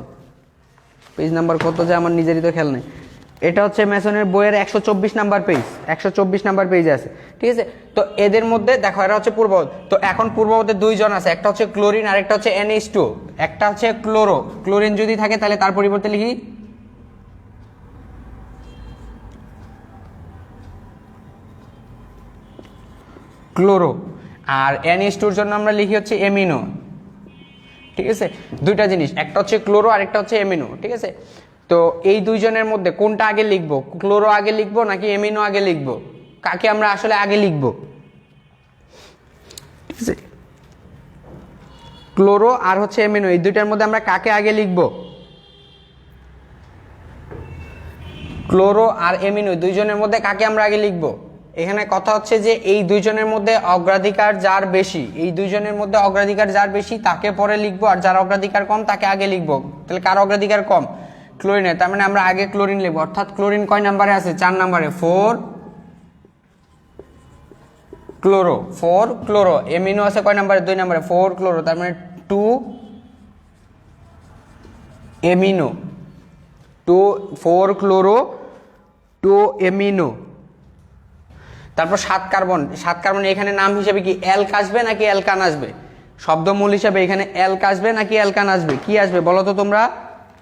পেজ নাম্বার কত যে আমার নিজেরই তো খেয়াল নেই। এটা হচ্ছে মেসনের বইয়ের 124 নাম্বার পেজ, 124 নাম্বার পেজে আছে, ঠিক আছে। তো এদের মধ্যে দেখো এরা হচ্ছে পূর্ব, তো এখন পূর্বপদে দুইজন আছে, একটা হচ্ছে ক্লোরিন আর একটা হচ্ছে NH2, একটা হচ্ছে ক্লোরো। ক্লোরিন যদি থাকে তাহলে তার পরিবর্তে লিখি ক্লোরো, আর NH2 এর জন্য আমরা লিখি হচ্ছে এমিনো, ঠিক আছে। দুইটা জিনিস, একটা হচ্ছে ক্লোরো আর একটা হচ্ছে এমিনো, ঠিক আছে। তো এই দুইজনের মধ্যে কোনটা আগে লিখবো? ক্লোরো আগে লিখবো নাকি এমিনো আগে লিখবো? কাকে আমরা আসলে আগে লিখবো? ঠিক আছে, ক্লোরো আর হচ্ছে এমিনো এই দুইটার মধ্যে আমরা কাকে আগে লিখবো? ক্লোরো আর এমিনো দুইজনের মধ্যে কাকে আমরা আগে লিখবো? এখানে কথা হচ্ছে যে এই দুইজনের মধ্যে অগ্রাধিকার যার বেশি, এই দুইজনের মধ্যে অগ্রাধিকার যার বেশি তাকে পরে লিখবো, আর যার অগ্রাধিকার কম তাকে আগে লিখবো। তাহলে কার অগ্রাধিকার কম? ক্লোরিনে, তার মানে আমরা আগে ক্লোরিন লিখব, অর্থাৎ ক্লোরিন কয় নাম্বারে আছে? 4 নাম্বারে, 4 ক্লোরো, 4 ক্লোরো। এমিনো আছে কয় নাম্বারে? 2 নাম্বারে, 4 ক্লোরো, তার মানে 2 এমিনো, 4 ক্লোরো 2 এমিনো। তারপর 7 কার্বন, 7 কার্বন এখানে নাম হিসেবে কি অ্যালক আসবে নাকি অ্যালকান আসবে? শব্দমূল হিসাবে এখানে অ্যালক আসবে নাকি অ্যালকান আসবে? কি আসবে বলো তো তোমরা?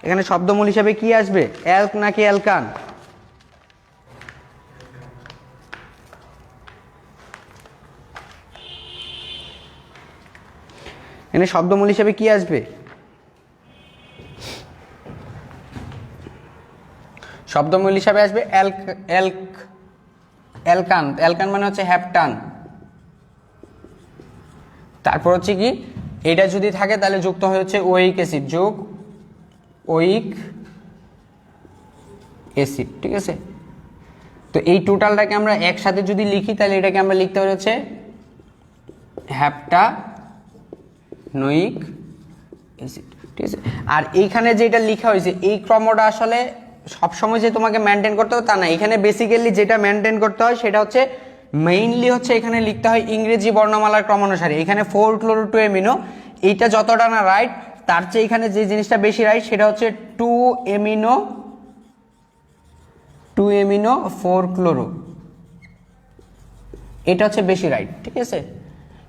এখানে শব্দমূল হিসাবে কি আসবে, অ্যালক নাকি অ্যালকান? এখানে শব্দমূল হিসাবে কি আসবে? শব্দমূল হিসাবে আসবে অ্যালকান। অ্যালকান মানে হচ্ছে হ্যাপটান। তারপর হচ্ছে কি, এটা যদি থাকে তাহলে যুক্ত হচ্ছে ওইক অ্যাসিড, যোগ ওইক অ্যাসিড, ঠিক আছে? তো এই টোটালটাকে আমরা একসাথে যদি লিখি তাহলে এটাকে আমরা লিখতে পারি হচ্ছে হ্যাপটানোইক অ্যাসিড, ঠিক আছে? আর এইখানে যেটা লেখা হয়েছে এই ক্রমটা আসলে সবসময় যে তোমাকে মেনটেন করতে হবে তা না। এখানে বেসিক্যালি যেটা মেনটেন করতে হয় সেটা হচ্ছে মেইনলি হচ্ছে এখানে লিখতে হয় ইংরেজি বর্ণমালার ক্রমানুসারে। এখানে 4 ক্লোরো 2 এমিনো, এইটা যতটা না রাইট তার চেয়ে এখানে যে জিনিসটা বেশি রাইট সেটা হচ্ছে 2 এমিনো 4 ক্লোরো, এটা হচ্ছে বেশি রাইট, ঠিক আছে?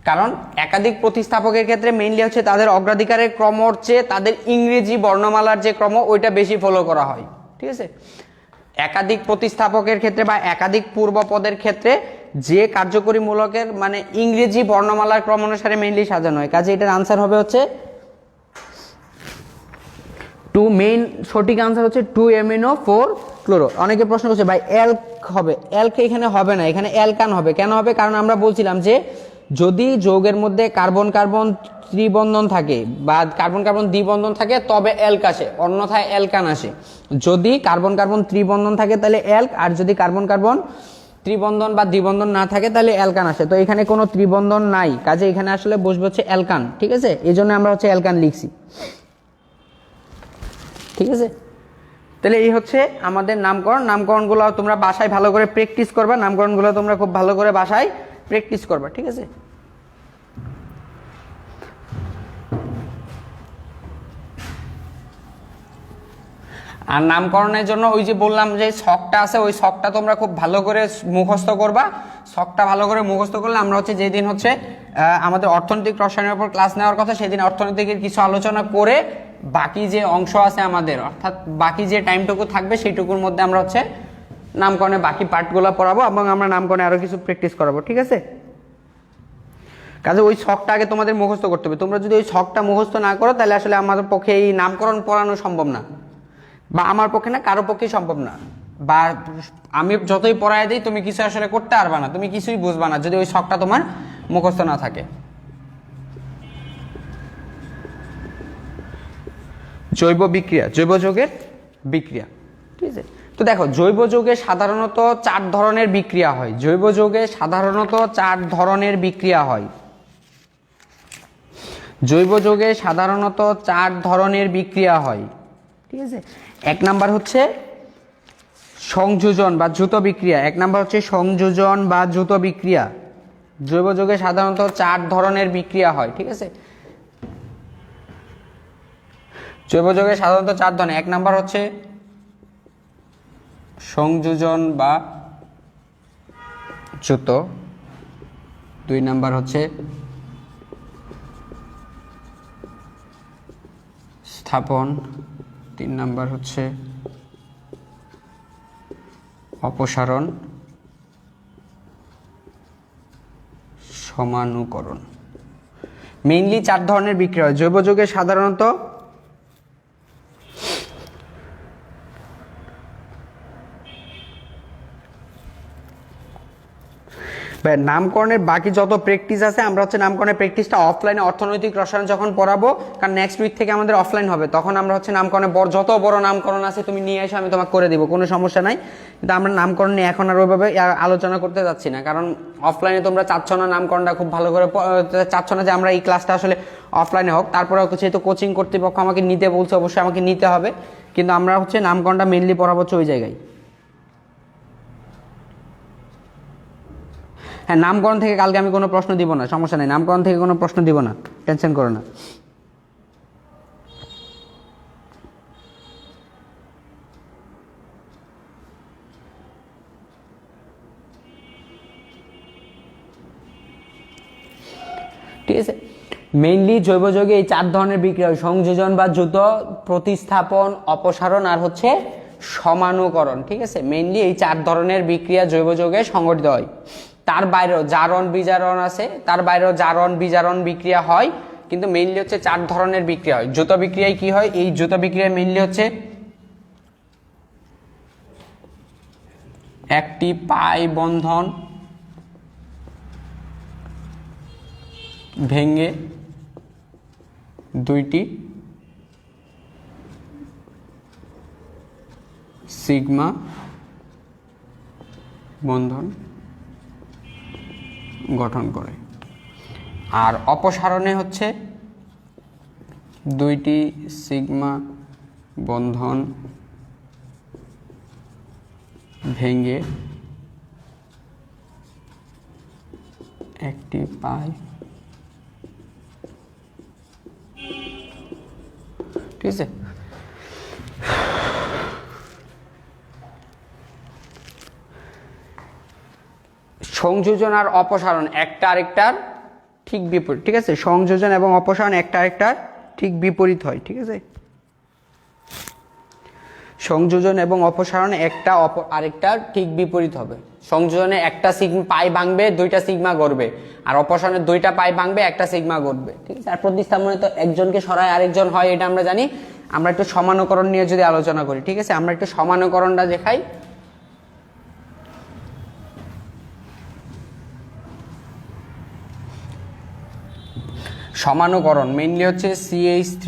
কারণ একাধিক প্রতিস্থাপকের ক্ষেত্রে মেইনলি হচ্ছে তাদের অগ্রাধিকারের ক্রমর চেয়ে তাদের ইংরেজি বর্ণমালার যে ক্রম ওইটা বেশি ফলো করা হয়, ঠিক আছে? একাধিক প্রতিস্থাপকের ক্ষেত্রে বা একাধিক পূর্বপদের ক্ষেত্রে যে কার্যকরী মূলকের মানে ইংরেজি বর্ণমালার ক্রম অনুসারে মেইনলি সাজানো হয়। কাজে এটার আনসার হবে হচ্ছে 2, মেইন সঠিক আনসার হচ্ছে 2 এমিনো 4 ক্লোরো। অনেকে প্রশ্ন করছে ভাই অ্যালক হবে, অ্যালক এখানে হবে না, এখানে অ্যালকান হবে। কেন হবে? কারণ আমরা বলছিলাম যে যদি যৌগের মধ্যে কার্বন কার্বন ত্রিবন্ধন থাকে বা কার্বন কার্বন দ্বিবন্ধন থাকে তবে অ্যালক আসে, অন্যথায় অ্যালকান আসে। যদি কার্বন কার্বন ত্রিবন্ধন থাকে তাহলে অ্যালক, আর যদি কার্বন কার্বন ত্রিবন্ধন বা দ্বিবন্ধন না থাকে তাহলে অ্যালকান আসে। তো এখানে কোনো ত্রিবন্ধন নাই, কাজে এখানে আসলে বসবে হচ্ছে অ্যালকান, ঠিক আছে? এই জন্য আমরা হচ্ছে অ্যালকান লিখছি, ঠিক আছে? তাহলে এই হচ্ছে আমাদের নামকরণ। নামকরণগুলো তোমরা বাসায় ভালো করে প্র্যাকটিস করবা, নামকরণগুলো তোমরা খুব ভালো করে বাসায় প্র্যাকটিস করবা, ঠিক আছে? আর নামকরণের জন্য ওই যে বললাম যে ছকটা আছে, ওই ছকটা তোমরা খুব ভালো করে মুখস্থ করবা। ছকটা ভালো করে মুখস্থ করলে আমরা হচ্ছে যেদিন হচ্ছে আমাদের অর্থনৈতিক রসায়নের উপর ক্লাস নেওয়ার কথা সেদিন অর্থনৈতিকের কিছু আলোচনা করে বাকি যে অংশ আছে আমাদের, অর্থাৎ বাকি যে টাইমটুকু থাকবে সেইটুকুর মধ্যে আমরা হচ্ছে নামকরণের বাকি পার্টগুলো পড়াবো এবং আমরা নামকরণে আরও কিছু প্র্যাকটিস করাবো, ঠিক আছে? কাজে ওই ছকটা আগে তোমাদের মুখস্থ করতে হবে। তোমরা যদি ওই ছকটা মুখস্থ না করো তাহলে আসলে আমাদের পক্ষে এই নামকরণ পড়ানো সম্ভব না, বা আমার পক্ষে না, কারো পক্ষেই সম্ভব না। বা আমি যতই পড়ায় দিই তুমি কিছু আসলে করতে পারবা না, তুমি কিছুই বুঝবা না যদি ওই ছকটা তোমার মুখস্থ না থাকে। জৈব বিক্রিয়া, জৈব যৌগের বিক্রিয়া, ঠিক আছে? তো দেখো জৈব যৌগে সাধারণত 4 ধরনের বিক্রিয়া হয়। জৈব যৌগে সাধারণত 4 ধরনের বিক্রিয়া হয়। জৈব যৌগে সাধারণত 4 ধরনের বিক্রিয়া হয়, ঠিক আছে? 1 নাম্বার হচ্ছে সংযোজন বা দ্রুত বিক্রিয়া। 1 নাম্বার হচ্ছে সংযোজন বা দ্রুত বিক্রিয়া। জৈব যৌগে সাধারণত 4 ধরনের বিক্রিয়া হয়, ঠিক আছে? জৈব যৌগে সাধারণত 4 ধরনের। 1 নাম্বার হচ্ছে সংযোজন বা দ্রুত, 2 নাম্বার হচ্ছে স্থাপন, 3 নাম্বার হচ্ছে অপসারণ, সমানুকরণ। মেইনলি 4 ধরনের বিক্রিয়া হয় জৈব যৌগে সাধারণত। নামকরণের বাকি যত প্র্যাকটিস আছে আমরা হচ্ছে নামকরণের প্র্যাকটিসটা অফলাইনে অর্থনৈতিক রসায়ন যখন পড়াবো, কারণ নেক্সট উইক থেকে আমাদের অফলাইন হবে, তখন আমরা হচ্ছে নামকরণের যত বড় নামকরণ আছে তুমি নিয়ে এসে আমি তোমাকে করে দেবো, কোনো সমস্যা নাই। কিন্তু আমরা নামকরণ নিয়ে এখন আর ওইভাবে আলোচনা করতে যাচ্ছি না, কারণ অফলাইনে তোমরা চাচ্ছ না নামকরণটা খুব ভালো করে, চাচ্ছ না যে আমরা এই ক্লাসটা আসলে অফলাইনে হোক। তারপরে যেহেতু কোচিং কর্তৃপক্ষ আমাকে নিতে বলছে অবশ্যই আমাকে নিতে হবে, কিন্তু আমরা হচ্ছে নামকরণটা মেইনলি পড়াবো হচ্ছে ওই জায়গায়। হ্যাঁ, নামকরণ থেকে কালকে আমি কোনো প্রশ্ন দিব না, সমস্যা নেই, নামকরণ থেকে কোনো প্রশ্ন দিব না, টেনশন করো না। ঠিক আছে, মেইনলি জৈব যৌগে এই 4 ধরনের বিক্রিয়া হয়: সংযোজন বা দ্রুত, প্রতিস্থাপন, অপসারণ আর হচ্ছে সমানুকরণ। ঠিক আছে, মেইনলি এই 4 ধরনের বিক্রিয়া জৈব যৌগে সংঘটিত হয়। তার বাইরেও জারণ বিজারণ আছে, তার বাইরেও জারণ বিজারণ বিক্রিয়া হয়, কিন্তু মেইনলি হচ্ছে 4 ধরনের বিক্রিয়া হয়। দ্রুত বিক্রিয়ায় কি হয়? এই দ্রুত বিক্রিয়া মেইনলি হচ্ছে একটি পাই বন্ধন ভেঙে 2টি সিগমা বন্ধন গঠন করে। আর অপসারণে হচ্ছে 2টি সিগমা বন্ধন ভেঙে একটি পাই। ঠিক আছে, সংযোজন আর অপসারণ একটা আরেকটার ঠিক বিপরীত। ঠিক আছে, সংযোজন এবং অপসারণ একটা আরেকটার ঠিক বিপরীত হয়। ঠিক আছে, সংযোজন এবং অপসারণ একটা আরেকটার ঠিক বিপরীত হবে। সংযোজনে একটা সিগমা পাই ভাঙবে, 2টা সিগমা গড়বে, আর অপসারণে 2টা পাই ভাঙবে, একটা সিগমা গড়বে। ঠিক আছে, আর প্রতিস্থাপনে তো একজনকে সরায় আরেকজন হয়, এটা আমরা জানি। আমরা একটু সমানুকরণ নিয়ে যদি আলোচনা করি, ঠিক আছে, আমরা একটু সমানুকরণটা দেখাই। সমানুকরণ মেইনলি হচ্ছে CH3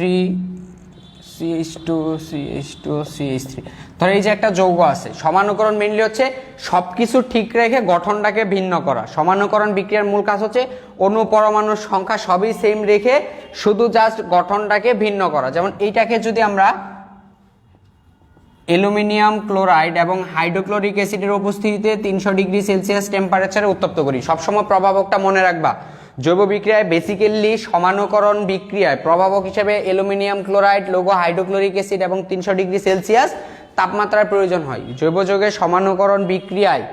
CH2 CH2 CH3। ধর এই যে একটা যৌগ আছে, সমানুকরণ মেইনলি হচ্ছে সবকিছু ঠিক রেখে গঠনটাকে ভিন্ন করা। সমানুকরণ বিক্রিয়ার মূল কাজ হচ্ছে অণু পরমাণুর সংখ্যা সবই সেম রেখে শুধু জাস্ট গঠনটাকে ভিন্ন করা। যেমন এইটাকে যদি আমরা অ্যালুমিনিয়াম ক্লোরাইড এবং হাইড্রোক্লোরিক অ্যাসিডের উপস্থিতিতে 300 ডিগ্রি সেলসিয়াস টেম্পারেচারে উত্তপ্ত করি, সবসময় প্রভাবকটা মনে রাখবা। জৈব বিক্রিয়ায় বেসিক্যালি সমানুকরণ বিক্রিয়ায় প্রভাবক হিসেবে অ্যালুমিনিয়াম ক্লোরাইড, লৌহ হাইড্রোক্লোরিক অ্যাসিড এবং 300 ডিগ্রি সেলসিয়াস তাপমাত্রার প্রয়োজন হয়। জৈব যৌগের সমানুকরণ বিক্রিয়ায়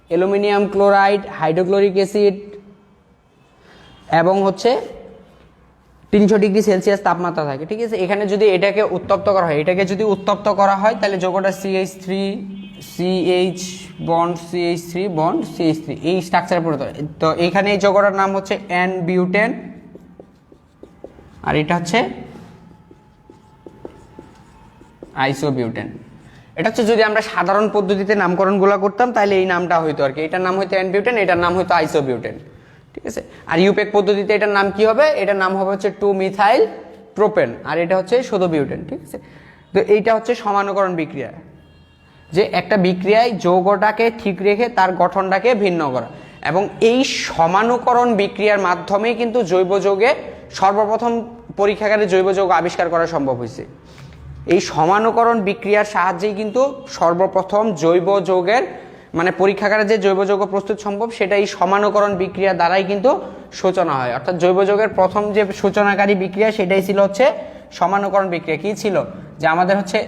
অ্যালুমিনিয়াম ক্লোরাইড, হাইড্রোক্লোরিক অ্যাসিড এবং হচ্ছে 300 ডিগ্রি সেলসিয়াস তাপমাত্রা থাকে। ঠিক আছে, এখানে যদি এটাকে উত্তপ্ত করা হয়, এটাকে যদি উত্তপ্ত করা হয় তাহলে যৌগটা CH3 CH bond CH3 bond CH3 এই স্ট্রাকচারে পরিণত হয়। তো এইখানে এই যৌগটার নাম হচ্ছে N বিউটেন, আর এটা হচ্ছে আইসোবিউটেন। এটা হচ্ছে যদি আমরা সাধারণ পদ্ধতিতে নামকরণগুলো করতাম তাহলে এই নামটা হইতো আর কি। এটার নাম হইতো N বিউটেন, এটার নাম হইতো আইসোবিউটেন। ঠিক আছে, আর ইউপেক পদ্ধতিতে এটার নাম কি হবে? এটার নাম হবে হচ্ছে 2 মিথাইল প্রোপেন, আর এটা হচ্ছে শুধু বিউটেন। ঠিক আছে, তো এইটা হচ্ছে সমানুকরণ বিক্রিয়া, যে একটা বিক্রিয়ায় যৌগটাকে ঠিক রেখে তার গঠনটাকে ভিন্ন করা। এবং এই সমানুকরণ বিক্রিয়ার মাধ্যমেই কিন্তু জৈব যৌগে সর্বপ্রথম পরীক্ষাগারে জৈব যৌগ আবিষ্কার করা সম্ভব হয়েছে। এই সমানুকরণ বিক্রিয়ার সাহায্যেই কিন্তু সর্বপ্রথম জৈব যৌগের মানে পরীক্ষাগারে যে জৈব যৌগ প্রস্তুত সম্ভব, সেটা এই সমানুকরণ বিক্রিয়া দ্বারাই কিন্তু সূচনা হয়। অর্থাৎ জৈব যৌগের প্রথম যে সূচনাকারী বিক্রিয়া সেটাই ছিল হচ্ছে সমানুকরণ বিক্রিয়া। কি ছিল? যে আমাদের হচ্ছে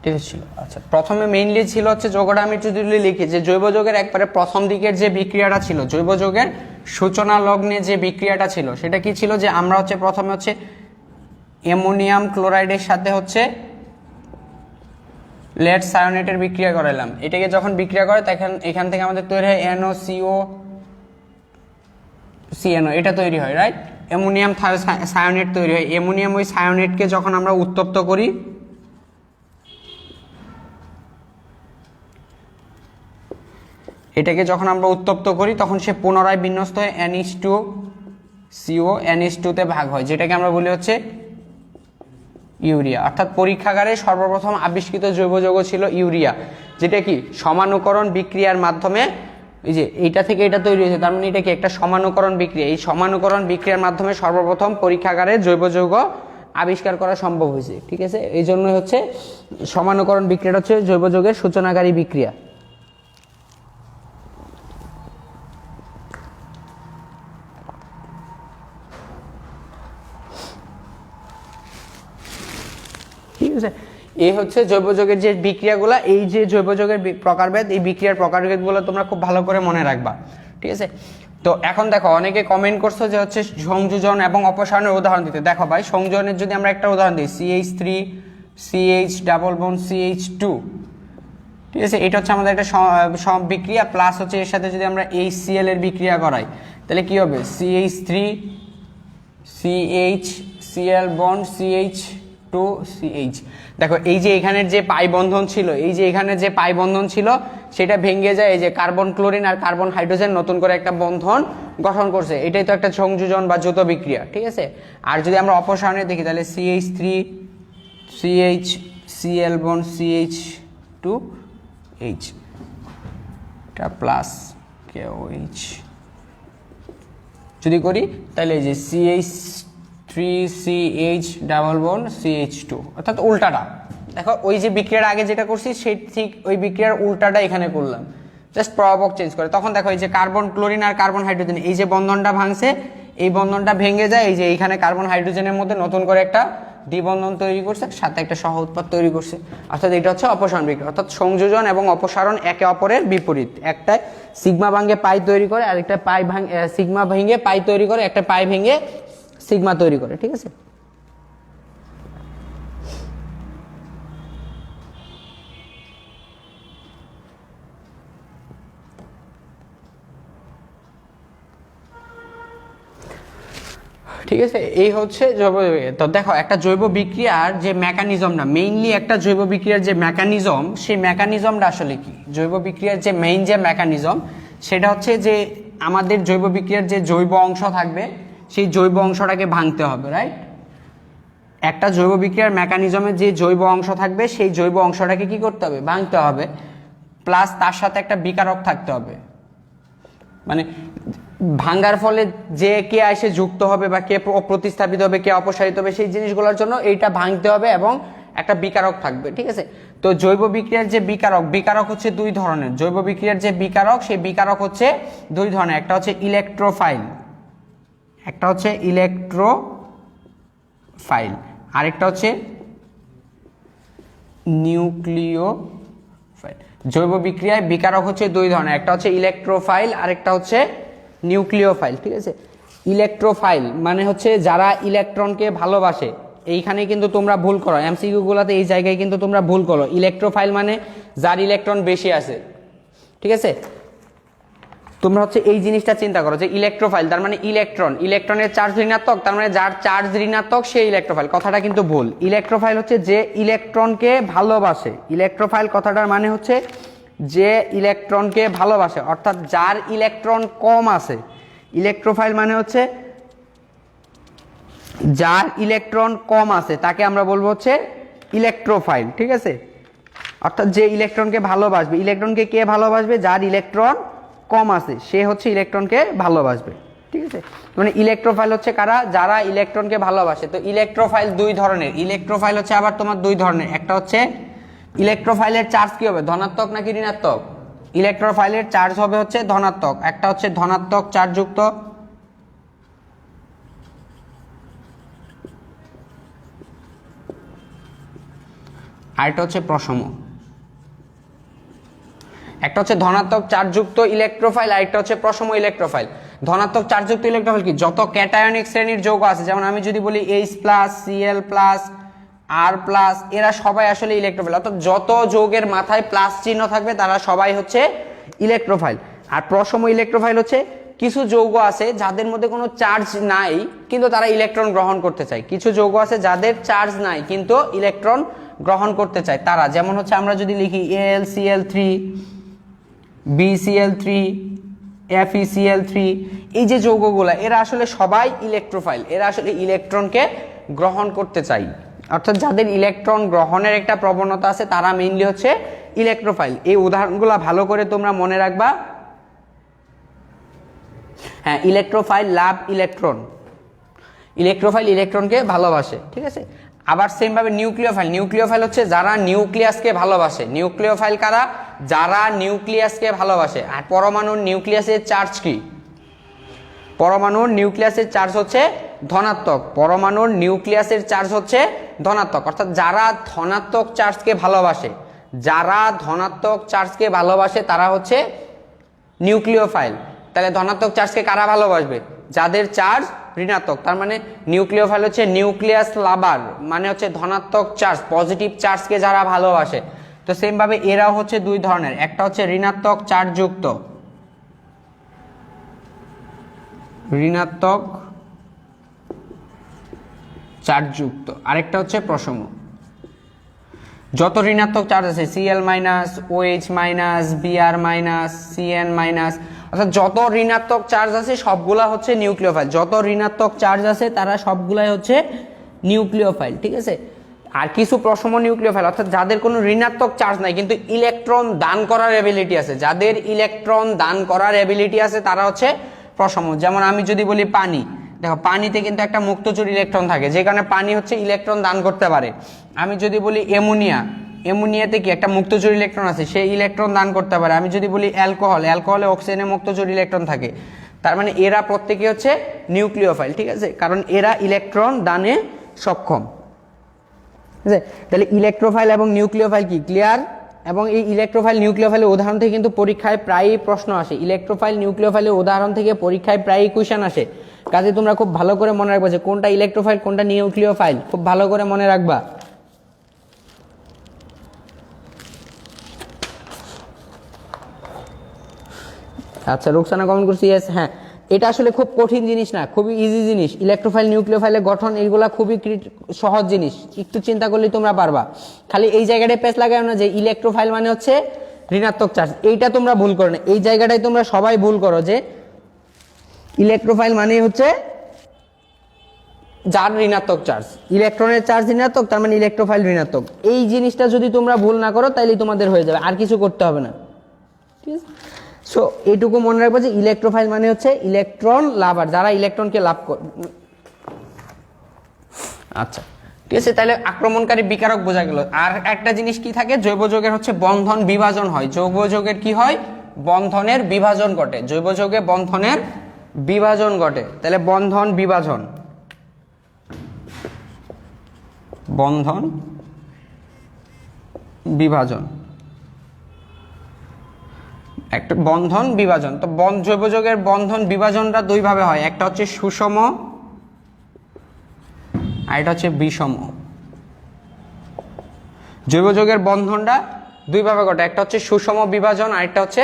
ঠিক ছিল। আচ্ছা, প্রথমে মেইনলি ছিল হচ্ছে যৌগটা আমি যদি লিখি যে জৈব যৌগের একবারে প্রথম দিকের যে বিক্রিয়াটা ছিল, জৈব যৌগের সূচনা লগ্নে যে বিক্রিয়াটা ছিল সেটা কি ছিল? যে আমরা হচ্ছে প্রথমে হচ্ছে অ্যামোনিয়াম ক্লোরাইডের সাথে হচ্ছে লেড সায়োনেটের বিক্রিয়া করালাম। এটাকে যখন বিক্রিয়া করে তখন এখান থেকে আমাদের তৈরি হয় NOCO CNO, এটা তৈরি হয়, রাইট? অ্যামোনিয়াম সায়োনেট তৈরি হয়। অ্যামোনিয়াম ওই সায়োনেটকে যখন আমরা উত্তপ্ত করি, এটাকে যখন আমরা উত্তপ্ত করি তখন সে পুনরায় বিন্যস্ত হয়ে NH2CO NH2 তে ভাগ হয়, যেটাকে আমরা বলি হচ্ছে ইউরিয়া। অর্থাৎ পরীক্ষাগারে সর্বপ্রথম আবিষ্কৃত জৈব যৌগ ছিল ইউরিয়া, যেটা কি সমানুকরণ বিক্রিয়ার মাধ্যমে, এই যে এইটা থেকে এটা তৈরি হয়েছে, তার মানে এটা কি একটা সমানুকরণ বিক্রিয়া। এই সমানুকরণ বিক্রিয়ার মাধ্যমে সর্বপ্রথম পরীক্ষাগারে জৈব যৌগ আবিষ্কার করা সম্ভব হয়েছে। ঠিক আছে, এই জন্য হচ্ছে সমানুকরণ বিক্রিয়াটা হচ্ছে জৈব যৌগের সূচনাকারী বিক্রিয়া। ঠিক আছে, এই হচ্ছে জৈব যৌগের যে বিক্রিয়াগুলো, এই যে জৈব যৌগের প্রকারভেদ, এই বিক্রিয়ার প্রকারভেদগুলো তোমরা খুব ভালো করে মনে রাখবা। ঠিক আছে, তো এখন দেখো অনেকে কমেন্ট করছো যে হচ্ছে সংযোজন এবং অপসারণের উদাহরণ দিতে। দেখো ভাই, সংযোজনের যদি আমরা একটা উদাহরণ দিই, CH3 CH double bond CH2, ঠিক আছে, এটা হচ্ছে আমাদের একটা বিক্রিয়া, প্লাস হচ্ছে এর সাথে যদি আমরা HCl এর বিক্রিয়া করাই, তাহলে কি হবে, CH3 CHCl bond CH2 CH। দেখো এই যে এখানের যে পাই বন্ধন ছিল, এই যে এখানে যে পাই বন্ধন ছিল সেটা ভেঙে যায়, এই যে কার্বন ক্লোরিন আর কার্বন হাইড্রোজেন নতুন করে একটা বন্ধন গঠন করছে, এটাই তো একটা সংযোজন বা যৌথ বিক্রিয়া। ঠিক আছে, আর যদি আমরা অপসারণে দেখি তাহলে CH3 CHCl bond CH2 H, এটা প্লাস KOH যদি করি তাহলে এই যে CH3CH ডাবল বন্ড CH2, অর্থাৎ উল্টাটা। দেখো ওই যে বিক্রিয়ার আগে যেটা করছি সেই ঠিক ওই বিক্রিয়ার উল্টাটা এখানে করলাম, জাস্ট প্রভাবক চেঞ্জ করে। তখন দেখো এই যে কার্বন ক্লোরিন আর কার্বন হাইড্রোজেন, এই যে বন্ধনটা ভাঙছে, এই বন্ধনটা ভেঙে যায়, এই যে এইখানে কার্বন হাইড্রোজেনের মধ্যে নতুন করে একটা দ্বিবন্ধন তৈরি করছে, সাথে একটা সহ উৎপাদ তৈরি করছে, অর্থাৎ এটা হচ্ছে অপসারণ বিক্রিয়া। অর্থাৎ সংযোজন এবং অপসারণ একে অপরের বিপরীত, একটা সিগমা ভাঙে পাই তৈরি করে, আরেকটা পাই সিগমা ভেঙে পাই তৈরি করে, একটা পাই ভেঙে সিগমা তৈরি করে। ঠিক আছে, ঠিক আছে, এই হচ্ছে জৈব। তো দেখো একটা জৈব বিক্রিয়ার যে মেকানিজমটা, মেইনলি একটা জৈব বিক্রিয়ার যে মেকানিজম, সেই মেকানিজমটা আসলে কি, জৈব বিক্রিয়ার যে মেইন যে মেকানিজম সেটা হচ্ছে যে আমাদের জৈব বিক্রিয়ার যে জৈব অংশ থাকবে সেই জৈব অংশটাকে ভাঙতে হবে, রাইট। একটা জৈব বিক্রিয়ার মেকানিজমে যে জৈব অংশ থাকবে সেই জৈব অংশটাকে কি করতে হবে, ভাঙতে হবে, প্লাস তার সাথে একটা বিকারক থাকতে হবে। মানে ভাঙ্গার ফলে যে কে এসে যুক্ত হবে বা কে প্রতিস্থাপিত হবে, কে অপসারিত হবে, সেই জিনিসগুলোর জন্য এইটা ভাঙতে হবে এবং একটা বিকারক থাকবে। ঠিক আছে, তো জৈব বিক্রিয়ার যে বিকারক হচ্ছে দুই ধরনের। জৈব বিক্রিয়ার যে বিকারক, সেই বিকারক হচ্ছে দুই ধরনের, একটা হচ্ছে ইলেকট্রোফাইল, আরেকটা হচ্ছে নিউক্লিওফাইল। জৈব বিক্রিয়ায় বিকারক হচ্ছে দুই ধরনের, একটা হচ্ছে ইলেকট্রোফাইল, আরেকটা হচ্ছে নিউক্লিওফাইল। ঠিক আছে, ইলেকট্রোফাইল মানে হচ্ছে যারা ইলেকট্রনকে ভালোবাসে। এইখানে কিন্তু তোমরা ভুল করো, এমসিকিউ গুলাতে এই জায়গায় কিন্তু তোমরা ভুল করো। ইলেকট্রোফাইল মানে যার ইলেকট্রন বেশি আছে। ঠিক আছে, তোমরা হচ্ছে এই জিনিসটা চিন্তা করো যে ইলেকট্রোফাইল তার মানে ইলেকট্রনের চার্জ ঋণাত্মক, তার মানে যার চার্জ ঋণাত্মক সেই ইলেকট্রোফাইল। কথাটা কিন্তু ভুল। ইলেকট্রোফাইল হচ্ছে যে ইলেকট্রনকে ভালোবাসে। ইলেকট্রোফাইল কথাটার মানে হচ্ছে যে ইলেকট্রনকে ভালোবাসে, অর্থাৎ যার ইলেকট্রন কম আছে। ইলেকট্রোফাইল মানে হচ্ছে যার ইলেকট্রন কম আছে তাকে আমরা বলবো হচ্ছে ইলেকট্রোফাইল। ঠিক আছে, অর্থাৎ যে ইলেকট্রনকে ভালোবাসবে। ইলেকট্রনকে কে ভালোবাসবে? যার ইলেকট্রন কম আছে সে হচ্ছে ইলেকট্রনকে ভালোবাসবে। ঠিক আছে, মানে ইলেকট্রোফাইল হচ্ছে কারা? যারা ইলেকট্রনকে ভালোবাসে। তো ইলেকট্রোফাইল দুই ধরনের। ইলেকট্রোফাইল হচ্ছে আবার তোমার দুই ধরনের, একটা হচ্ছে ইলেকট্রোফাইলের চার্জ কি হবে, ধনাত্মক নাকি ঋণাত্মক? ইলেকট্রোফাইলের চার্জ হবে হচ্ছে ধনাত্মক। একটা হচ্ছে ধনাত্মক চার্জযুক্ত, আরেকটা হচ্ছে প্রশম। একটা হচ্ছে ধনাত্মক চার্জযুক্ত ইলেকট্রোফাইল, আরেকটা হচ্ছে প্রশম ইলেকট্রোফাইল। ধনাত্মক চার্জযুক্ত ইলেকট্রোফাইল কি? যত ক্যাটায়নিক শ্রেণীর যৌগ আছে, যেমন আমি যদি বলি H+, Cl+, R+, এরা সবাই আসলে ইলেকট্রোফাইল। অর্থাৎ যত যৌগের মাথায় প্লাস চিহ্ন থাকবে তারা সবাই হচ্ছে ইলেকট্রোফাইল। আর প্রশম ইলেকট্রোফাইল হচ্ছে কিছু যৌগ আছে যাদের মধ্যে কোনো চার্জ নাই কিন্তু তারা ইলেকট্রন গ্রহণ করতে চায়। কিছু যৌগ আছে যাদের চার্জ নাই কিন্তু ইলেকট্রন গ্রহণ করতে চায় তারা, যেমন হচ্ছে আমরা যদি লিখি AlCl3, BCl3, FeCl3, এই যে যৌগগুলা এরা আসলে সবাই ইলেকট্রোফাইল। এরা আসলে ইলেকট্রনকে গ্রহণ করতে চায়। অর্থাৎ যাদের ইলেকট্রন গ্রহণের একটা প্রবণতা আছে তারা মেইনলি হচ্ছে ইলেকট্রোফাইল। এই উদাহরণগুলো ভালো করে তোমরা মনে রাখবা। হ্যাঁ, ইলেকট্রোফাইল লাভ ইলেকট্রন, ইলেকট্রোফাইল ইলেকট্রনকে ভালোবাসে, ঠিক আছে। আবার সেম ভাবে নিউক্লিওফাইল, নিউক্লিওফাইল হচ্ছে যারা নিউক্লিয়াসকে ভালোবাসে। নিউক্লিওফাইল কারা? যারা নিউক্লিয়াসকে ভালোবাসে। আর পরমাণুর নিউক্লিয়াসের চার্জ কি? পরমাণুর নিউক্লিয়াসের চার্জ হচ্ছে ধনাত্মক। পরমাণুর নিউক্লিয়াসের চার্জ হচ্ছে ধনাত্মক, অর্থাৎ যারা ধনাত্মক চার্জকে ভালোবাসে, যারা ধনাত্মক চার্জকে ভালোবাসে তারা হচ্ছে নিউক্লিওফাইল। তাহলে ধনাত্মক চার্জকে কারা ভালোবাসবে? যাদের চার্জ ঋণাত্মক। তার মানে নিউক্লিওফাইল হচ্ছে নিউক্লিয়াস লাভার, মানে হচ্ছে ধনাত্মক চার্জ, পজিটিভ চার্জকে যারা ভালোবাসে। তো সেম ভাবে এরাও হচ্ছে দুই ধরনের, একটা হচ্ছে ঋণাত্মক চার্জযুক্ত, ঋণাত্মক চার্জযুক্ত, আরেকটা হচ্ছে প্রশম। যত ঋণাত্মক চার্জ আছে Cl minus, OH minus, Br minus, Cn minus, অর্থাৎ যত ঋণাত্মক চার্জ আছে সবগুলা হচ্ছে নিউক্লিওফাইল। যত ঋণাত্মক চার্জ আছে তারা সবগুলাই হচ্ছে নিউক্লিওফাইল, ঠিক আছে। আর কিছু প্রশম নিউক্লিওফাইল, অর্থাৎ যাদের কোনো ঋণাত্মক চার্জ নাই কিন্তু ইলেকট্রন দান করার এবিলিটি আছে, যাদের ইলেকট্রন দান করার এবিলিটি আছে তারা হচ্ছে প্রশম। যেমন আমি যদি বলি পানি, দেখো পানিতে কিন্তু একটা মুক্তচুর ইলেকট্রন থাকে, যে কারণে পানি হচ্ছে ইলেকট্রন দান করতে পারে। আমি যদি বলি অ্যামোনিয়া, অ্যামোনিয়াতে কি একটা মুক্তচুর ইলেকট্রন আছে, সেই ইলেকট্রন দান করতে পারে। আমি যদি বলি অ্যালকোহল, অ্যালকোহলে অক্সিজেনে মুক্তচুর ইলেকট্রন থাকে। তার মানে এরা প্রত্যেকে হচ্ছে নিউক্লিওফাইল, ঠিক আছে, কারণ এরা ইলেকট্রন দানে সক্ষম, ঠিক আছে। তাহলে ইলেকট্রোফাইল এবং নিউক্লিওফাইল কি ক্লিয়ার? এবং এই ইলেকট্রোফাইল নিউক্লিওফাইলের উদাহরণ থেকে কিন্তু পরীক্ষায় প্রায়ই প্রশ্ন আসে। ইলেকট্রোফাইল নিউক্লিওফাইলের উদাহরণ থেকে পরীক্ষায় প্রায়ই কোশ্চেন আসে। কাজে তোমরা খুব ভালো করে মনে রাখবা যে কোনটা ইলেকট্রোফাইল কোনটা নিউক্লিওফাইল, খুব ভালো করে মনে রাখবা। আচ্ছা, রুকসানা কমেন্ট করছি ইয়েস। হ্যাঁ, এটা আসলে খুব কঠিন জিনিস না, খুবই ইজি জিনিস। ইলেকট্রোফাইল নিউক্লিওফাইলের গঠন এগুলা খুবই সহজ জিনিস, একটু চিন্তা করলেই তোমরা পারবা। খালি এই জায়গাটায় পেঁচ লাগাও না যে ইলেকট্রোফাইল মানে হচ্ছে ঋণাত্মক চার্জ, এইটা তোমরা ভুল করো না। এই জায়গাটায় তোমরা সবাই ভুল করো যে ইলেকট্রোফাইল মানে হচ্ছে যার ঋণাত্মক চার্জ, ইলেকট্রনের চার্জ ঋণাত্মক, তার মানে ইলেকট্রোফাইল ঋণাত্মক। এই জিনিসটা যদি তোমরা ভুল না করো তাইলেই তোমাদের হয়ে যাবে, আর কিছু করতে হবে না, ঠিক আছে। সো এইটুকু মনে রাখবো যে ইলেকট্রোফাইল মানে হচ্ছে ইলেকট্রন লাভার, যারা ইলেকট্রনকে লাভ করে। আচ্ছা, ঠিক আছে, তাহলে আক্রমণকারী বিকারক বোঝা গেল। আর একটা জিনিস কি থাকে, জৈব যৌগের হচ্ছে বন্ধন বিভাজন হয়। জৈব যৌগের কি হয়? বন্ধনের বিভাজন ঘটে। জৈব যৌগে বন্ধনের বিভাজন ঘটে। তাহলে বন্ধন বিভাজন, বন্ধন বিভাজন, একটা বন্ধন বিভাজন। তো জৈব যৌগের বন্ধন বিভাজনটা দুই ভাবে হয়, একটা হচ্ছে সুষম আর এটা হচ্ছে বিষম। জৈব যৌগের বন্ধনটা দুই ভাবে ঘটে, একটা হচ্ছে সুষম বিভাজন আর একটা হচ্ছে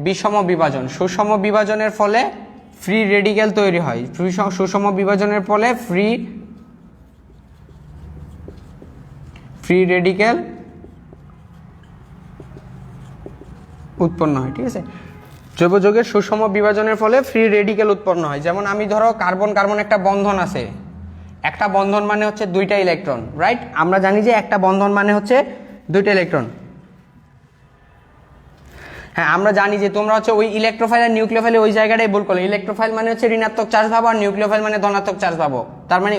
বিষম বিভাজন। সুষম বিভাজনের ফলে ফ্রি রেডিক্যাল তৈরি হয়। সুষম বিভাজনের ফলে ফ্রি রেডিক্যাল উৎপন্ন হয়, ঠিক আছে। জৈব যৌগের সুষম বিভাজনের ফলে ফ্রি রেডিক্যাল উৎপন্ন হয়। যেমন আমি ধরো কার্বন কার্বন একটা বন্ধন আছে, একটা বন্ধন মানে হচ্ছে দুইটা ইলেকট্রন, রাইট? আমরা জানি যে একটা বন্ধন মানে হচ্ছে দুইটা ইলেকট্রন। হ্যাঁ, আমরা জানি যে তোমরা হচ্ছে ওই ইলেকট্রোফাইল আর নিউক্লিওফাইল ওই জায়গাটাই ভুল করো। ইলেকট্রোফাইল মানে হচ্ছে ঋণাত্মক চার্জ পাবো আর নিউক্লিওফাইল মানে ধনাত্মক চার্জ পাবো। তার মানে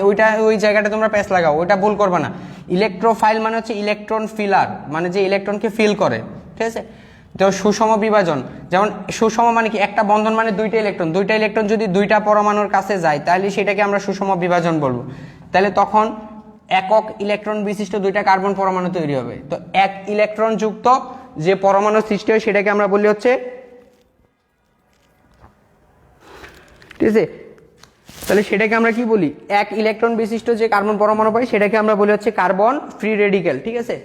ওই জায়গাটা তোমরা প্যাচ লাগাও, ওইটা ভুল করবে না। ইলেকট্রোফাইল মানে হচ্ছে ইলেকট্রন ফিলার, মানে যে ইলেকট্রনকে ফিল করে, ঠিক আছে। তো সুষম বিভাজন, যেমন সুষম মানে কি, একটা বন্ধন মানে দুইটা ইলেকট্রন, দুইটা ইলেকট্রন যদি দুইটা পরমাণুর কাছে যায় তাহলে সেটাকে আমরা সুষম বিভাজন বলবো। তাহলে তখন একক ইলেকট্রন বিশিষ্ট দুইটা কার্বন পরমাণু তৈরি হবে। তো এক ইলেকট্রন যুক্ত যে পরমাণু সৃষ্টি হয় সেটাকে আমরা বলি হচ্ছে, ঠিক আছে, তাহলে সেটাকে আমরা কি বলি, এক ইলেকট্রন বিশিষ্ট যে কার্বন পরমাণু পাই সেটাকে আমরা বলি হচ্ছে কার্বন ফ্রি রেডিক্যাল, ঠিক আছে।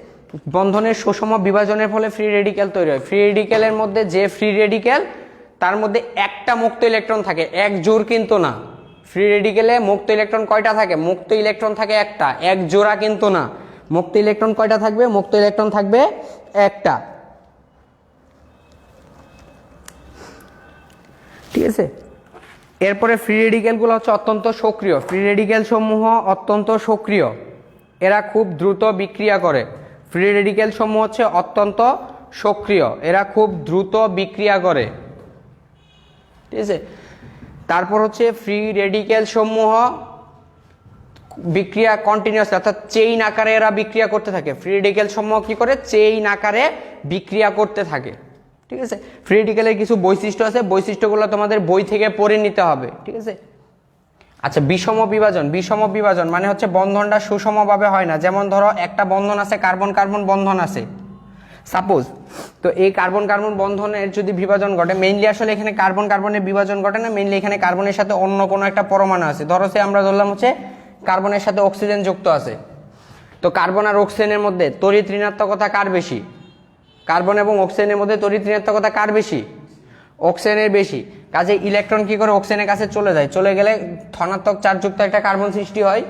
বন্ধনের সুষম বিভাজনের ফলে ফ্রি রেডিক্যাল তৈরি হয়। ফ্রি রেডিক্যালের মধ্যে যে ফ্রি রেডিক্যাল তার মধ্যে একটা মুক্ত ইলেকট্রন থাকে, এক জোড় কিন্তু না। ফ্রি রেডিক্যালে মুক্ত ইলেকট্রন কয়টা থাকে? মুক্ত ইলেকট্রন থাকে একটা, এক জোড়া কিন্তু না। মুক্ত ইলেকট্রন কয়টা থাকবে? মুক্ত ইলেকট্রন থাকবে একটা, ঠিক আছে। এরপরে ফ্রি রেডিক্যালগুলো হচ্ছে অত্যন্ত সক্রিয়। ফ্রি রেডিক্যাল সমূহ অত্যন্ত সক্রিয়, এরা খুব দ্রুত বিক্রিয়া করে। ফ্রি রেডিক্যাল সমূহ হচ্ছে অত্যন্ত সক্রিয়, এরা খুব দ্রুত বিক্রিয়া করে, ঠিক আছে। তারপর হচ্ছে ফ্রি রেডিক্যাল সমূহ বিক্রিয়া কন্টিনিউয়াস অর্থাৎ চেইন আকারে এরা বিক্রিয়া করতে থাকে। ফ্রি রেডিক্যাল সমূহ কি করে, চেইন আকারে বিক্রিয়া করতে থাকে, ঠিক আছে। ফ্রি রেডিক্যালের কিছু বৈশিষ্ট্য আছে, বৈশিষ্ট্যগুলো তোমাদের বই থেকে পড়ে নিতে হবে, ঠিক আছে। আচ্ছা, বিষম বিভাজন। বিষম বিভাজন মানে হচ্ছে বন্ধনটা সুষমভাবে হয় না। যেমন ধরো একটা বন্ধন আছে, কার্বন কার্বন বন্ধন আছে সাপোজ, তো এই কার্বন কার্বন বন্ধনের যদি বিভাজন ঘটে, মেইনলি আসলে এখানে কার্বন কার্বনের বিভাজন ঘটে না, মেইনলি এখানে কার্বনের সাথে অন্য কোনো একটা পরমাণু আছে। ধরো সে আমরা ধরলাম হচ্ছে কার্বনের সাথে অক্সিজেন যুক্ত আছে, তো কার্বন আর অক্সিজেনের মধ্যে তড়িৎ ঋণাত্মকতা কার বেশি? কার্বন এবং অক্সিজেনের মধ্যে তড়িৎ ঋণাত্মকতা কার বেশি? অক্সিজেনের বেশি। কাজে ইলেকট্রন কি করে, অক্সিজেনের কাছে চলে যায়, চলে গেলে ধনাত্মক চার্জযুক্ত একটা কার্বন সৃষ্টি হয়।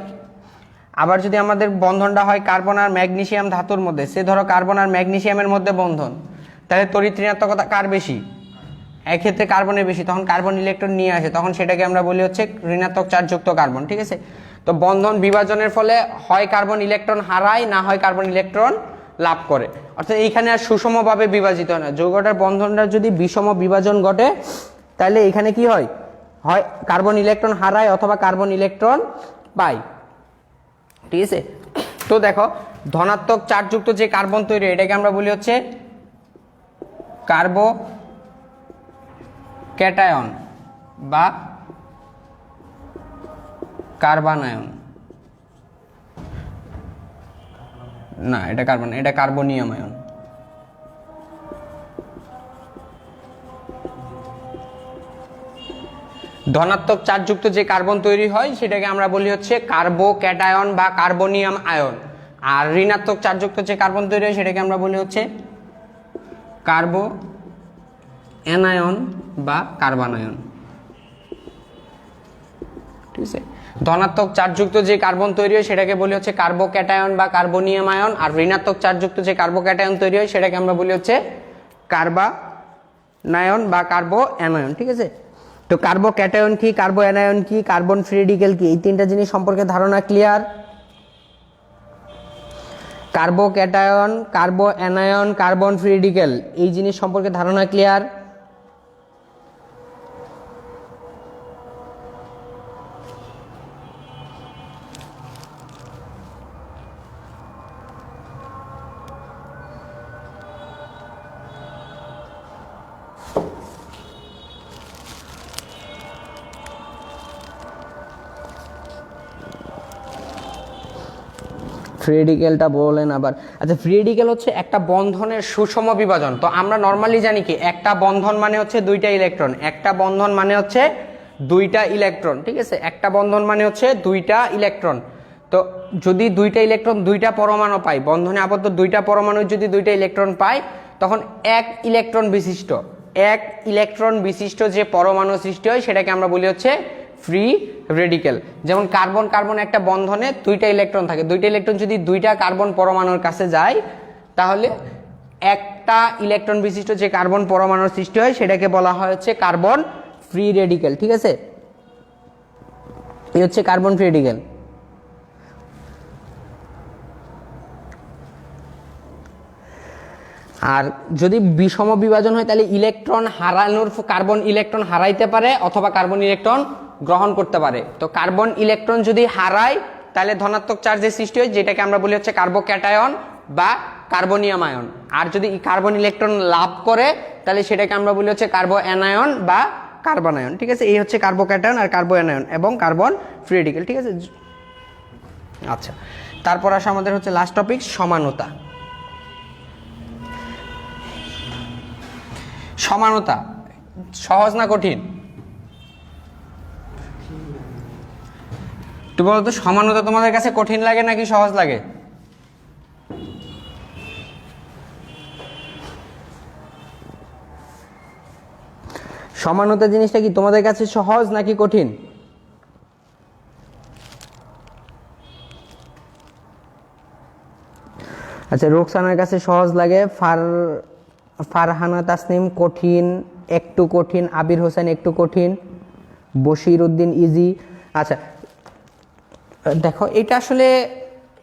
আবার যদি আমাদের বন্ধনটা হয় কার্বন আর ম্যাগনেসিয়াম ধাতুর মধ্যে, সে ধরো কার্বন আর ম্যাগনেসিয়ামের মধ্যে বন্ধন, তাহলে তড়িৎ ঋণাত্মকতা কার বেশি? এক্ষেত্রে কার্বনের বেশি, তখন কার্বন ইলেকট্রন নিয়ে আসে, তখন সেটাকে আমরা বলি হচ্ছে ঋণাত্মক চার্জযুক্ত কার্বন, ঠিক আছে। তো বন্ধন বিভাজনের ফলে হয় কার্বন ইলেকট্রন হারায়, না হয় কার্বন ইলেকট্রন লাভ করে। অর্থাৎ এইখানে আর সুষমভাবে বিভাজিত হয় না। যৌগটার বন্ধনটা যদি বিষম বিভাজন ঘটে, তাহলে এখানে কি হয়, হয় কার্বন ইলেকট্রন হারায় অথবা কার্বন ইলেকট্রন পায়, ঠিক আছে। তো দেখো, ধনাত্মক চার্জযুক্ত যে কার্বন তৈরি হয় এটাকে আমরা বলি হচ্ছে কার্বো ক্যাটায়ন বা কার্বনায়ন। না, এটা কার্বন, এটা কার্বনিয়াম আয়ন। ধনাত্মক চার্জযুক্ত যে কার্বন তৈরি হয় সেটাকে আমরা বলি হচ্ছে কার্বো ক্যাটায়ন বা কার্বনিয়াম আয়ন। আর ঋণাত্মক চার্জযুক্ত যে কার্বন তৈরি হয় সেটাকে আমরা বলি হচ্ছে কার্বো অ্যানায়ন বা কার্বনায়ন, ঠিক আছে। ধনাত্মক চার্জযুক্ত যে কার্বন তৈরি হয় সেটাকে বলি হচ্ছে কার্বো ক্যাটায়ন বা কার্বনিয়াম আয়ন। আর ঋণাত্মক চার্জযুক্ত যে কার্বো ক্যাটায়ন তৈরি হয় সেটাকে আমরা বলি হচ্ছে কার্বনায়ন বা কার্বো অ্যানায়ন, ঠিক আছে। তো কার্বো ক্যাটায়ন কি, কার্বো অ্যানায়ন কি, কার্বন ফ্রি রেডিক্যাল কি, এই তিনটা জিনিস সম্পর্কে ধারণা clear? কার্বো cation, কার্বো anion, carbon free radical, এই জিনিস সম্পর্কে ধারণা ক্লিয়ার? ফ্রি রেডিক্যালটা বলেন আবার। আচ্ছা, ফ্রি রেডিক্যাল হচ্ছে একটা বন্ধনের সুষম বিভাজন। তো আমরা নর্মালি জানি কি, একটা বন্ধন মানে হচ্ছে দুইটা ইলেকট্রন, একটা বন্ধন মানে হচ্ছে দুইটা ইলেকট্রন, ঠিক আছে। একটা বন্ধন মানে হচ্ছে দুইটা ইলেকট্রন। তো যদি দুইটা ইলেকট্রন দুইটা পরমাণু পাই, বন্ধনে আবদ্ধ দুইটা পরমাণু যদি দুইটা ইলেকট্রন পায়, তখন এক ইলেকট্রন বিশিষ্ট যে পরমাণু সৃষ্টি হয় সেটাকে আমরা বলি হচ্ছে ফ্রি রেডিক্যাল। যেমন কার্বন কার্বন একটা বন্ধনে দুইটা ইলেকট্রন থাকে, দুইটা ইলেকট্রন যদি দুইটা কার্বন পরমাণুর কাছে যায়, তাহলে একটা ইলেকট্রন বিশিষ্ট যে কার্বন পরমাণুর সৃষ্টি হয় সেটাকে বলা হয় হচ্ছে কার্বন ফ্রি রেডিক্যাল, ঠিক আছে। এই হচ্ছে কার্বন ফ্রি রেডিক্যাল। আর যদি বিষম বিভাজন হয় তাহলে ইলেকট্রন হারানোর, কার্বন ইলেকট্রন হারাইতে পারে অথবা কার্বন ইলেকট্রন গ্রহণ করতে পারে। তো কার্বন ইলেকট্রন যদি হারায় তাহলে ধনাত্মক চার্জের সৃষ্টি হয়, যেটাকে আমরা বলি হচ্ছে কার্বো ক্যাটায়ন বা কার্বনিয়াম আয়ন। আর যদি কার্বন ইলেকট্রন লাভ করে তাহলে সেটাকে আমরা বলি হচ্ছে কার্বো অ্যানায়ন বা কার্বনায়ন, ঠিক আছে। এই হচ্ছে কার্বো ক্যাটায়ন আর কার্বো অ্যানায়ন এবং কার্বন ফ্রি রেডিক্যাল, ঠিক আছে। আচ্ছা, তারপর আসে আমাদের হচ্ছে লাস্ট টপিক, সমানতা। সমানতা সহজ না কঠিন? তো বলো তো, সমানতা তোমাদের কাছে কঠিন লাগে নাকি সহজ লাগে? সমানতা জিনিসটা কি তোমাদের কাছে সহজ নাকি কঠিন? আচ্ছা, রোকসানার কাছে সহজ লাগে, ফারহানা তাসনিম কঠিন, একটু কঠিন, আবির হোসেন একটু কঠিন, বশির উদ্দিন ইজি। আচ্ছা দেখো, এটা আসলে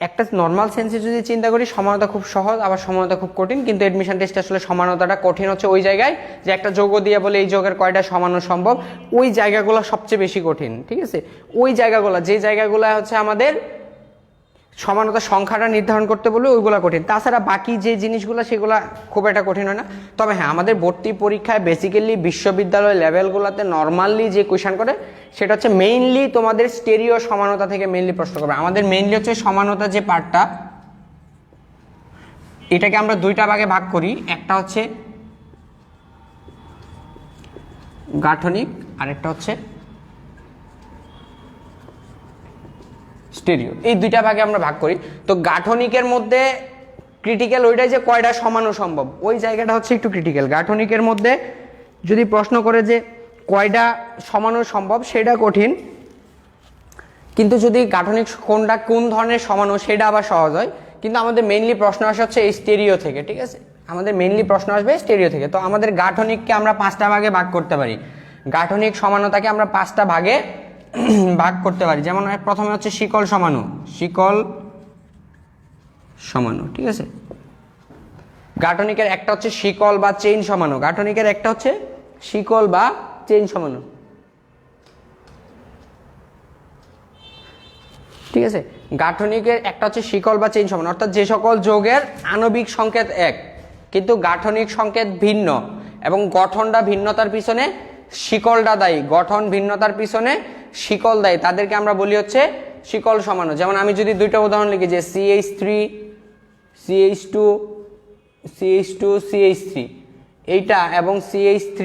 একটা নর্মাল সেন্সে যদি চিন্তা করি সমানতা খুব সহজ, আবার সমানতা খুব কঠিন, কিন্তু এডমিশন টেস্টে আসলে সমানতাটা কঠিন হচ্ছে ওই জায়গায় যে একটা যৌগ দিয়ে বলে এই যৌগের কয়টা সমানো সম্ভব, ওই জায়গাগুলো সবচেয়ে বেশি কঠিন। ঠিক আছে, ওই জায়গাগুলো, যে জায়গাগুলো হচ্ছে আমাদের সমানতার সংখ্যাটা নির্ধারণ করতে বলবে ওইগুলো কঠিন। তাছাড়া বাকি যে জিনিসগুলো সেগুলো খুব একটা কঠিন হয় না। তবে হ্যাঁ, আমাদের ভর্তি পরীক্ষায় বেসিক্যালি বিশ্ববিদ্যালয় লেভেলগুলোতে নর্মালি যে কোয়েশ্চেন করে সেটা হচ্ছে মেইনলি তোমাদের স্টেরিও সমানতা থেকে মেইনলি প্রশ্ন করবে। আমাদের মেইনলি হচ্ছে সমানতা যে পার্টটা, এটাকে আমরা দুইটা ভাগে ভাগ করি, একটা হচ্ছে গাঠনিক আর একটা হচ্ছে স্টেরিও, এই দুইটা ভাগে আমরা ভাগ করি। তো গাঠনিকের মধ্যে ক্রিটিক্যাল ওইটাই যে কয়টা সমানো সম্ভব, ওই জায়গাটা হচ্ছে একটু ক্রিটিক্যাল। গাঠনিকের মধ্যে যদি প্রশ্ন করে যে কয়টা সমানো সম্ভব সেটা কঠিন, কিন্তু যদি গাঠনিক কোনটা কোন ধরনের সমানো সেটা আবার সহজ হয়। কিন্তু আমাদের মেইনলি প্রশ্ন আসে হচ্ছে এই স্টেরিও থেকে। ঠিক আছে, আমাদের মেইনলি প্রশ্ন আসবে স্টেরিও থেকে। তো আমাদের গাঠনিককে আমরা 5টা ভাগে ভাগ করতে পারি, গাঠনিক সমানতাকে আমরা 5টা ভাগে ভাগ করতে পারি। যেমন প্রথমে হচ্ছে শিকল সমাণু, শিকল সমাণু। ঠিক আছে, গাঠনিকের একটা হচ্ছে শিকল বা চেইন সমাণু, গাঠনিকের একটা হচ্ছে শিকল বা চেইন সমাণু। ঠিক আছে, গাঠনিকের একটা হচ্ছে শিকল বা চেইন সমাণু, অর্থাৎ যে সকল যৌগের আণবিক সংকেত এক কিন্তু গাঠনিক সংকেত ভিন্ন এবং গঠনটা ভিন্নতার পিছনে শিকলটা দায়ী, গঠন ভিন্নতার পিছনে শিকল দায়ী, তাদেরকে আমরা বলি হচ্ছে শিকল সমাণু। যেমন আমি যদি দুইটা উদাহরণ লিখি যে CH3 CH2 CH2 CH3 এইটা এবং CH3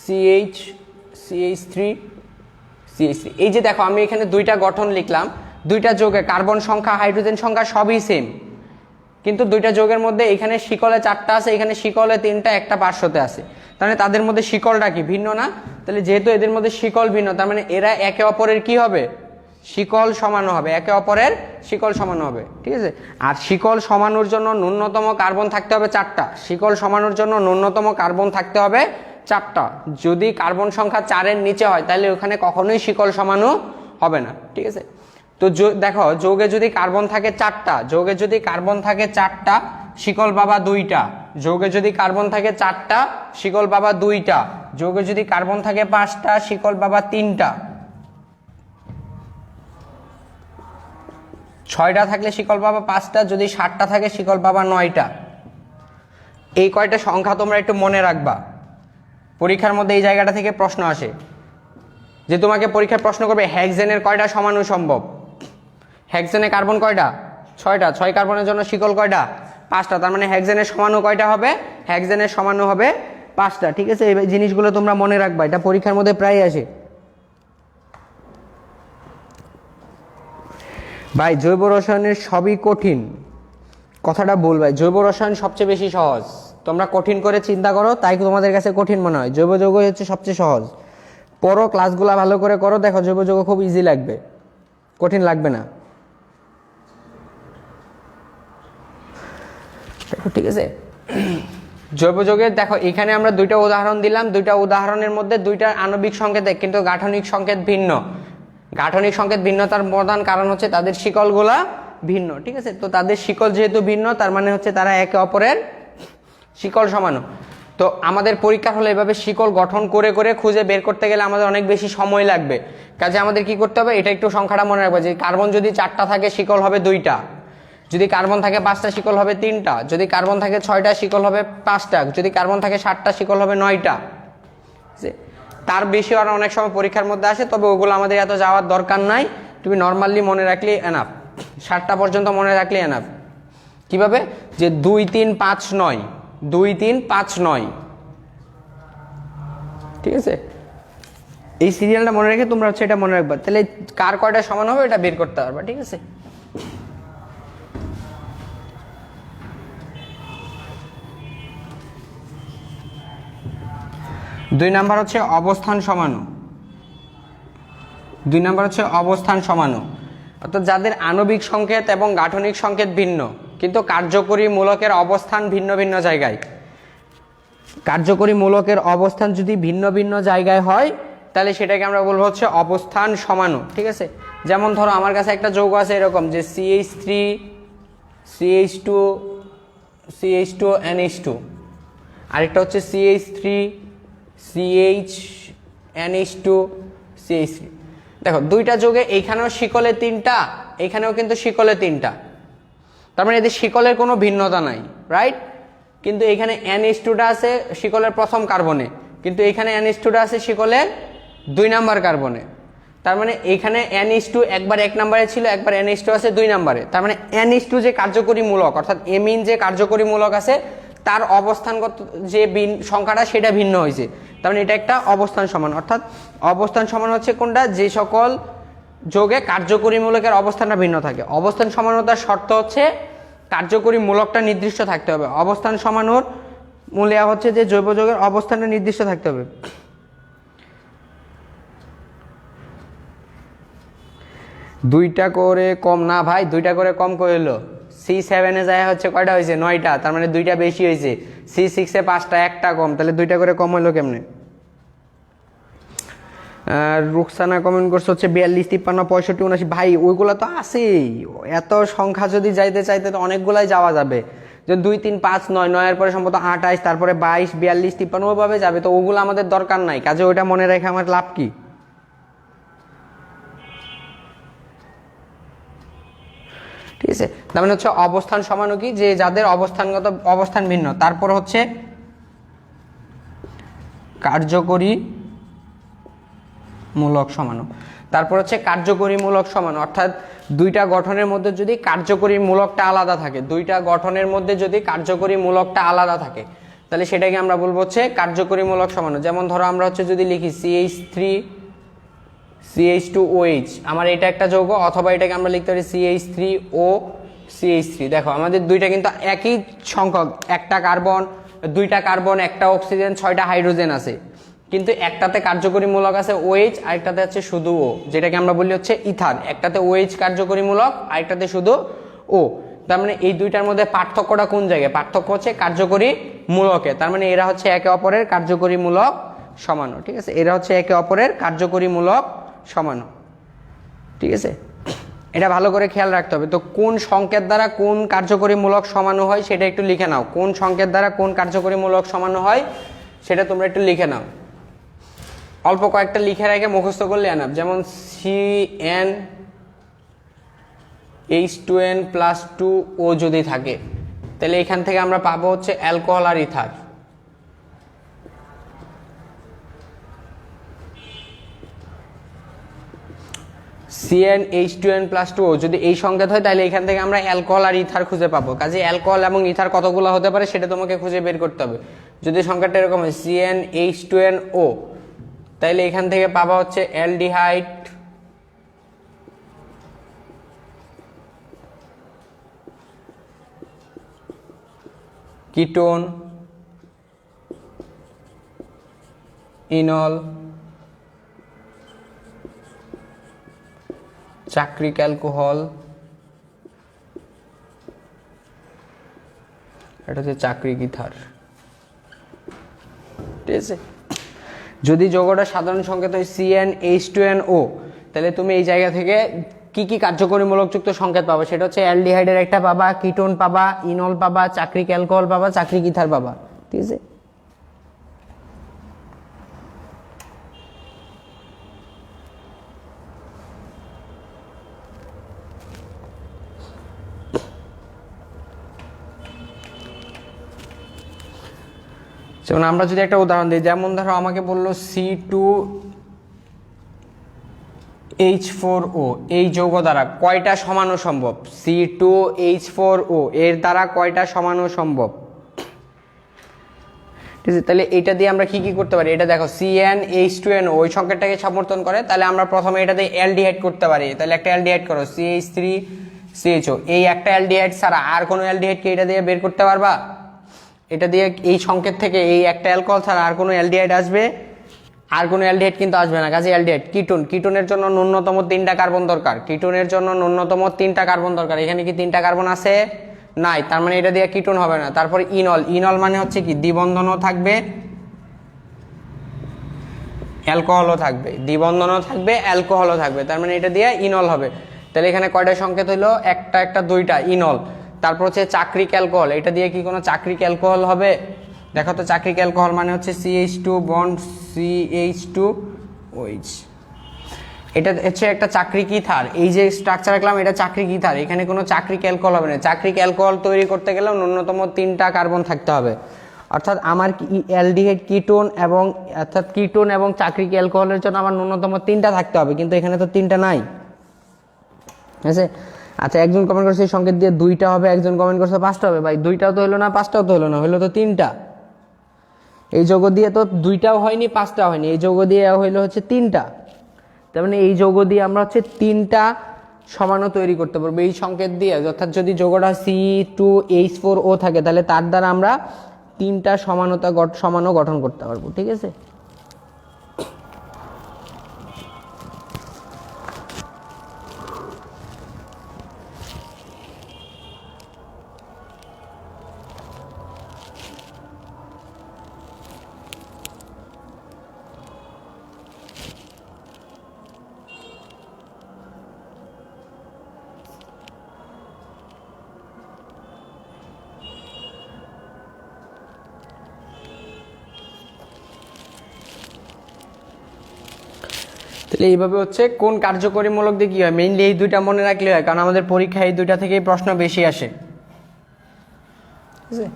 CH CH3 CH3, এই যে দেখো আমি এখানে দুইটা গঠন লিখলাম, দুইটা যৌগে কার্বন সংখ্যা হাইড্রোজেন সংখ্যা সবই সেম, কিন্তু দুইটা যৌগের মধ্যে এখানে শিকলে 4টা আছে, এখানে শিকলে 3টা, একটা পার্শ্বতে আছে, তাহলে তাদের মধ্যে শিকলটা কি ভিন্ন না? তাহলে যেহেতু এদের মধ্যে শিকল ভিন্ন, তার মানে এরা একে অপরের কি হবে? শিকল সমান হবে, একে অপরের শিকল সমান হবে। ঠিক আছে, আর শিকল সমানোর জন্য ন্যূনতম কার্বন থাকতে হবে 4টা, শিকল সমানোর জন্য ন্যূনতম কার্বন থাকতে হবে 4টা। যদি কার্বন সংখ্যা 4-এর নিচে হয় তাহলে ওখানে কখনোই শিকল সমানো হবে না। ঠিক আছে, তো দেখো যৌগে যদি কার্বন থাকে 4টা, যৌগে যদি কার্বন থাকে 4টা, শিকল পাবা 2টা, যৌগে যদি কার্বন থাকে 4টা, শিকল পাবা 2টা, যৌগে যদি কার্বন থাকে 5টা, শিকল পাবা 3টা, 6টা থাকলে শিকল পাবা 5টা, যদি 7টা থাকে শিকল পাবা 9টা। এই কয়টা সংখ্যা তোমরা একটু মনে রাখবা, পরীক্ষার মধ্যে এই জায়গাটা থেকে প্রশ্ন আসে যে তোমাকে পরীক্ষায় প্রশ্ন করবে হেক্সেনের কয়টা সমাণু সম্ভব। হেক্সেনে কার্বন কয়টা? 6টা, 6 কার্বনের জন্য শিকল কয়টা? 5টা, তার মানে হেক্সেনের সমাণু কয়টা হবে? হেক্সেনের সমাণু হবে 5টা। ঠিক আছে, এই জিনিসগুলো তোমরা মনে রাখবা, এটা পরীক্ষার মধ্যে প্রায় আসে। ভাই জৈব রসায়নের সবই কঠিন, কথাটা বল ভাই, জৈব রসায়ন সবচেয়ে বেশি সহজ, তোমরা কঠিন করে চিন্তা করো তাই তোমাদের কাছে কঠিন মনে হয়। জৈব যৌগ হচ্ছে সবচেয়ে সহজ, পড়ো ক্লাসগুলো ভালো করে করো, দেখো জৈব যৌগ খুব ইজি লাগবে, কঠিন লাগবে না। ঠিক আছে, জৈব যৌগের দেখো এখানে আমরা দুইটা উদাহরণ দিলাম, দুইটা উদাহরণের মধ্যে দুইটা আণবিক সংকেত এক কিন্তু গাঠনিক সংকেত ভিন্ন। গাঠনিক সংকেত ভিন্নতার প্রধান কারণ হচ্ছে তাদের শিকলগুলা ভিন্ন। ঠিক আছে, তো তাদের শিকল যেহেতু ভিন্ন তার মানে হচ্ছে তারা একে অপরের শিকল সমাণু। তো আমাদের পরীক্ষার হলে এভাবে শিকল গঠন করে করে খুঁজে বের করতে গেলে আমাদের অনেক বেশি সময় লাগবে, কাজে আমাদের কি করতে হবে, এটা একটু সংখ্যাটা মনে রাখবে যে কার্বন যদি 4টা থাকে শিকল হবে 2টা, যদি কার্বন থাকে 5টা শিকল হবে 3টা, যদি কার্বন থাকে 6টা শিকল হবে 5টা, যদি কার্বন থাকে 7টা শিকল হবে 9টা। তার বেশি আর অনেক সময় পরীক্ষার মধ্যে আসে, তবে ওগুলো আমাদের এত যাওয়ার দরকার নাই, তুমি নর্মালি মনে রাখলে এনাফ, 7টা পর্যন্ত মনে রাখলে এনাফ। কিভাবে? যে 2 3 5 9, 2 3 5 9। ঠিক আছে, এই সিরিয়ালটা মনে রেখে তোমরা হচ্ছে এটা মনে রাখবা, তাহলে কার কয়টা সমান হবে এটা বের করতে পারবা। ঠিক আছে, দুই নাম্বার হচ্ছে অবস্থান সমাণু। 2 নাম্বার হচ্ছে অবস্থান সমাণু, অর্থাৎ যাদের আণবিক সংকেত এবং গাঠনিক সংকেত ভিন্ন কিন্তু কার্যকরী মূলকের অবস্থান ভিন্ন ভিন্ন জায়গায়। কার্যকরী মূলকের অবস্থান যদি ভিন্ন ভিন্ন জায়গায় হয় তাহলে সেটাকে আমরা বলবো হচ্ছে অবস্থান সমাণু। ঠিক আছে, যেমন ধরো আমার কাছে একটা যৌগ আছে এরকম যে CH3 CH2 CH2 NH2, আরেকটা হচ্ছে CH3 CH NH2 CH3। দেখো দুইটা যোগে এইখানেও শিকলে 3টা, এইখানেও কিন্তু শিকলে 3টা, তার মানে এদের শিকলের কোনো ভিন্নতা নাই, রাইট? কিন্তু এখানে NH2টা আছে শিকলের প্রথম কার্বনে, কিন্তু এখানে NH2টা আছে শিকলের 2 নাম্বার কার্বনে। তার মানে এখানে NH2 একবার 1 নম্বরে ছিল, একবার NH2 আছে 2 নম্বরে। তার মানে NH2 যে কার্যকরী মূলক অর্থাৎ এমিন যে কার্যকরী মূলক আছে তার অবস্থানগত যে সংখ্যাটা সেটা ভিন্ন হয়েছে। তার মানে এটা একটা অবস্থান সমান, অর্থাৎ অবস্থান সমান হচ্ছে কোনটা, যে সকল যোগে কার্যকরী মূলকের অবস্থানটা ভিন্ন থাকে। অবস্থান সমানতার শর্ত হচ্ছে কার্যকরী মূলকটা নির্দিষ্ট থাকতে হবে। অবস্থান সমানুর মূলে হচ্ছে যে জৈব যৌগের অবস্থানটা নির্দিষ্ট থাকতে হবে। দুইটা করে কম না ভাই, দুইটা করে কম কইলো। C7 যায় হচ্ছে কয়টা হয়েছে, 9টা, তার মানে 2টা বেশি হয়েছে। C6 5টা, একটা কম, তাহলে 2টা করে কম হইলো কেমনে? রুকসানা কমেন্ট করছে হচ্ছে 42 53 65 79। ভাই ওইগুলো তো আছেই, এত সংখ্যা যদি যাইতে চাইতে তো অনেকগুলাই যাওয়া যাবে। যে 2 3 5 9, 9 পরে সম্ভবত 28, তারপরে 22 42 53 ওইভাবে যাবে, তো ওগুলো আমাদের দরকার নাই, কাজে ওইটা মনে রেখে আমার লাভ কি? ঠিক আছে, তার মানে হচ্ছে অবস্থান সমানু কি, যে যাদের অবস্থানগত অবস্থান ভিন্ন। তারপর হচ্ছে কার্যকরী মূলক সমানু। তারপর হচ্ছে কার্যকরী মূলক সমান, অর্থাৎ দুইটা গঠনের মধ্যে যদি কার্যকরী মূলকটা আলাদা থাকে, দুইটা গঠনের মধ্যে যদি কার্যকরী মূলকটা আলাদা থাকে তাহলে সেটাকে আমরা বলবো হচ্ছে কার্যকরী মূলক সমানু। যেমন ধরো আমরা হচ্ছে যদি লিখি CH3 CH2OH, আমার এটা একটা যৌগ, অথবা এটাকে আমরা লিখতে পারি CH3O CH3। দেখো আমাদের দুইটা কিন্তু একই সংখ্যক, একটা কার্বন, 2টা কার্বন, একটা অক্সিজেন, 6টা হাইড্রোজেন আছে, কিন্তু একটাতে কার্যকরী মূলক আছে OH, আরেকটাতে আছে শুধু O, যেটাকে আমরা বলি হচ্ছে ইথার। একটাতে OH কার্যকরী মূলক, আরেকটাতে শুধু O। তার মানে এই দুইটার মধ্যে পার্থক্যটা কোন জায়গায়? পার্থক্য হচ্ছে কার্যকরী মূলকে। তার মানে এরা হচ্ছে একে অপরের কার্যকরী মূলক সমানু। ঠিক আছে, এরা হচ্ছে একে অপরের কার্যকরী মূলক সমানু। ঠিক আছে, এটা ভালো করে খেয়াল রাখতে হবে। তো কোন সংকেত দ্বারা কোন কার্যকরী মূলক সমানু হয় সেটা একটু লিখে নাও। কোন সংকেত দ্বারা কোন কার্যকরী মূলক সমানু হয় সেটা তোমরা একটু লিখে নাও। অল্প কয়েকটা লিখে রেখে মুখস্থ করলে আনাব। যেমন CnH2n+2O যদি থাকে তাহলে এখান থেকে আমরা পাবো হচ্ছে অ্যালকোহল আর ইথার। CnH2n+2O যদি এই সংকেত হয় তাহলে এখান থেকে আমরা অ্যালকোহল আর ইথার খুঁজে পাবো। কাজে অ্যালকোহল এবং ইথার কতগুলো হতে পারে সেটা তোমাকে খুঁজে বের করতে হবে। যদি সংখ্যাটা এরকম হয় CnH2nO, তাইলে এখান থেকে পাবা হচ্ছে অ্যালডিহাইড, কিটোন, ইনল, চাক্রিক অ্যালকোহল, এটা হচ্ছে চাক্রিক ইথার। ঠিক আছে, যদি যৌগটা সাধারণ সংকেত হয় CnH2nO, তাহলে তুমি এই জায়গা থেকে কি কি কার্যকরী মূলকযুক্ত সংকেত পাবা সেটা হচ্ছে অ্যালডিহাইডের একটা পাবা, কিটোন পাবা, ইনল পাবা, চাক্রিক অ্যালকোহল পাবা, চাক্রিক ইথার পাবা। ঠিক আছে, যেমন আমরা যদি একটা উদাহরণ দিই, যেমন ধরো আমাকে বললো C2H4O এই যৌগ দ্বারা কয়টা সমাণু সম্ভব, C2H4O এর দ্বারা কয়টা সমাণু সম্ভব। ঠিক আছে, তাহলে এটা দিয়ে আমরা কি কি করতে পারি, এটা দেখো CnH2nO ওই সংকেতটাকে সমর্থন করে, তাহলে আমরা প্রথমে এটা দিয়ে অ্যালডিহাইড করতে পারি। তাহলে একটা অ্যালডিহাইড করো CH3CHO, এই একটা অ্যালডিহাইড ছাড়া আর কোনো অ্যালডিহাইডকে এটা দিয়ে বের করতে পারবা? এটা দিয়ে এই সংকেত থেকে এই একটা অ্যালকোহল ছাড়া আর কোনো অ্যালডিহাইড আসবে? আর কোনো অ্যালডিহাইড কিন্তু আসবে না। কাজে অ্যালডিহাইড। কিটোন, কিটোনের জন্য ন্যূনতম 3টা কার্বন দরকার, কিটোনের জন্য ন্যূনতম 3টা কার্বন দরকার। এখানে কি 3টা কার্বন আছে? নাই, তার মানে এটা দিয়ে কিটোন হবে না। তারপর ইনল, ইনল মানে হচ্ছে কি দ্বিবন্ধনও থাকবে অ্যালকোহলও থাকবে, দ্বিবন্ধনও থাকবে, অ্যালকোহলও থাকবে, তার মানে এটা দিয়ে ইনল হবে। তাহলে এখানে কয়টা সংকেত হইলো, একটা একটা দুইটা ইনল। তারপর হচ্ছে চাক্রিক অ্যালকোহল, এটা দিয়ে কি কোনো চাক্রিক অ্যালকোহল হবে? দেখো তো চাক্রিক অ্যালকোহল মানে হচ্ছে CH2 বন্ড CH2OH, এটা হচ্ছে একটা চাক্রিক ইথার। এই যে স্ট্রাকচার রাখলাম এটা চাক্রিক ইথার, এখানে কোনো চাক্রিক অ্যালকোহল হবে না। চাক্রিক অ্যালকোহল তৈরি করতে গেলে ন্যূনতম 3টা কার্বন থাকতে হবে, অর্থাৎ আমার অ্যালডিহাইড কিটোন এবং অর্থাৎ কিটোন এবং চাক্রিক অ্যালকোহলের জন্য আমার ন্যূনতম 3টা থাকতে হবে, কিন্তু এখানে তো 3টা নাই, ঠিক আছে। আচ্ছা, একজন কমেন্ট করছে এই সংকেত দিয়ে 2টা হবে, একজন কমেন্ট করছে 5টা হবে। ভাই 2টাও তো হলো না, 5টাও তো হলো না, হলো তো 3টা। এই যৌগ দিয়ে তো 2টাও হয়নি, 5টাও হয়নি, এই যৌগ দিয়ে হইলো হচ্ছে 3টা। তার মানে এই যৌগ দিয়ে আমরা হচ্ছে 3টা সমাণু তৈরি করতে পারবো এই সংকেত দিয়ে। অর্থাৎ যদি যৌগটা C2H4O থাকে তাহলে তার দ্বারা আমরা 3টা সমাণু গঠন করতে পারবো, ঠিক আছে। তাহলে এইভাবে হচ্ছে কোন কার্যকরীমূলক দিয়ে কি হয়, মেইনলি এই দুইটা মনে রাখলে হয়, কারণ আমাদের পরীক্ষায় এই দুইটা থেকেই প্রশ্ন বেশি আসে, ঠিক আছে।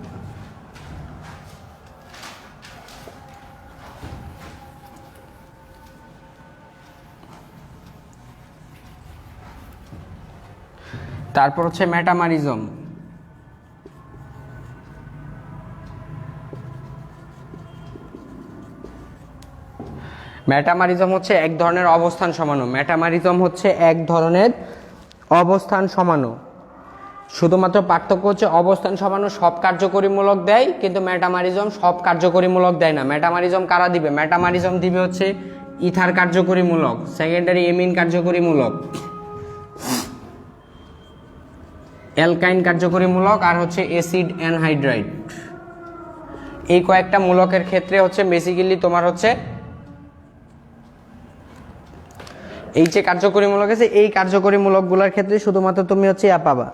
তারপর হচ্ছে মেটামারিজম। মেটামারিজম হচ্ছে এক ধরনের অবস্থান সমাণু। মেটামারিজম হচ্ছে এক ধরনের অবস্থান সমাণু, শুধুমাত্র পার্থক্য হচ্ছে অবস্থান সমাণু সব কার্যকরীমূলক দেয়, কিন্তু মেটামারিজম সব কার্যকরীমূলক দেয় না। মেটামারিজম কারা দিবে? মেটামারিজম দিবে হচ্ছে ইথার কার্যকরীমূলক, সেকেন্ডারি এমিন কার্যকরীমূলক, অ্যালকাইন কার্যকরীমূলক, আর হচ্ছে অ্যাসিড অ্যানহাইড্রাইড। এই কয়েকটা মূলকের ক্ষেত্রে হচ্ছে বেসিক্যালি তোমার হচ্ছে এই যে কার্যকরীমূলক আছে, এই কার্যকরীমূলকগুলোর ক্ষেত্রে শুধুমাত্র তুমি হচ্ছে পাবা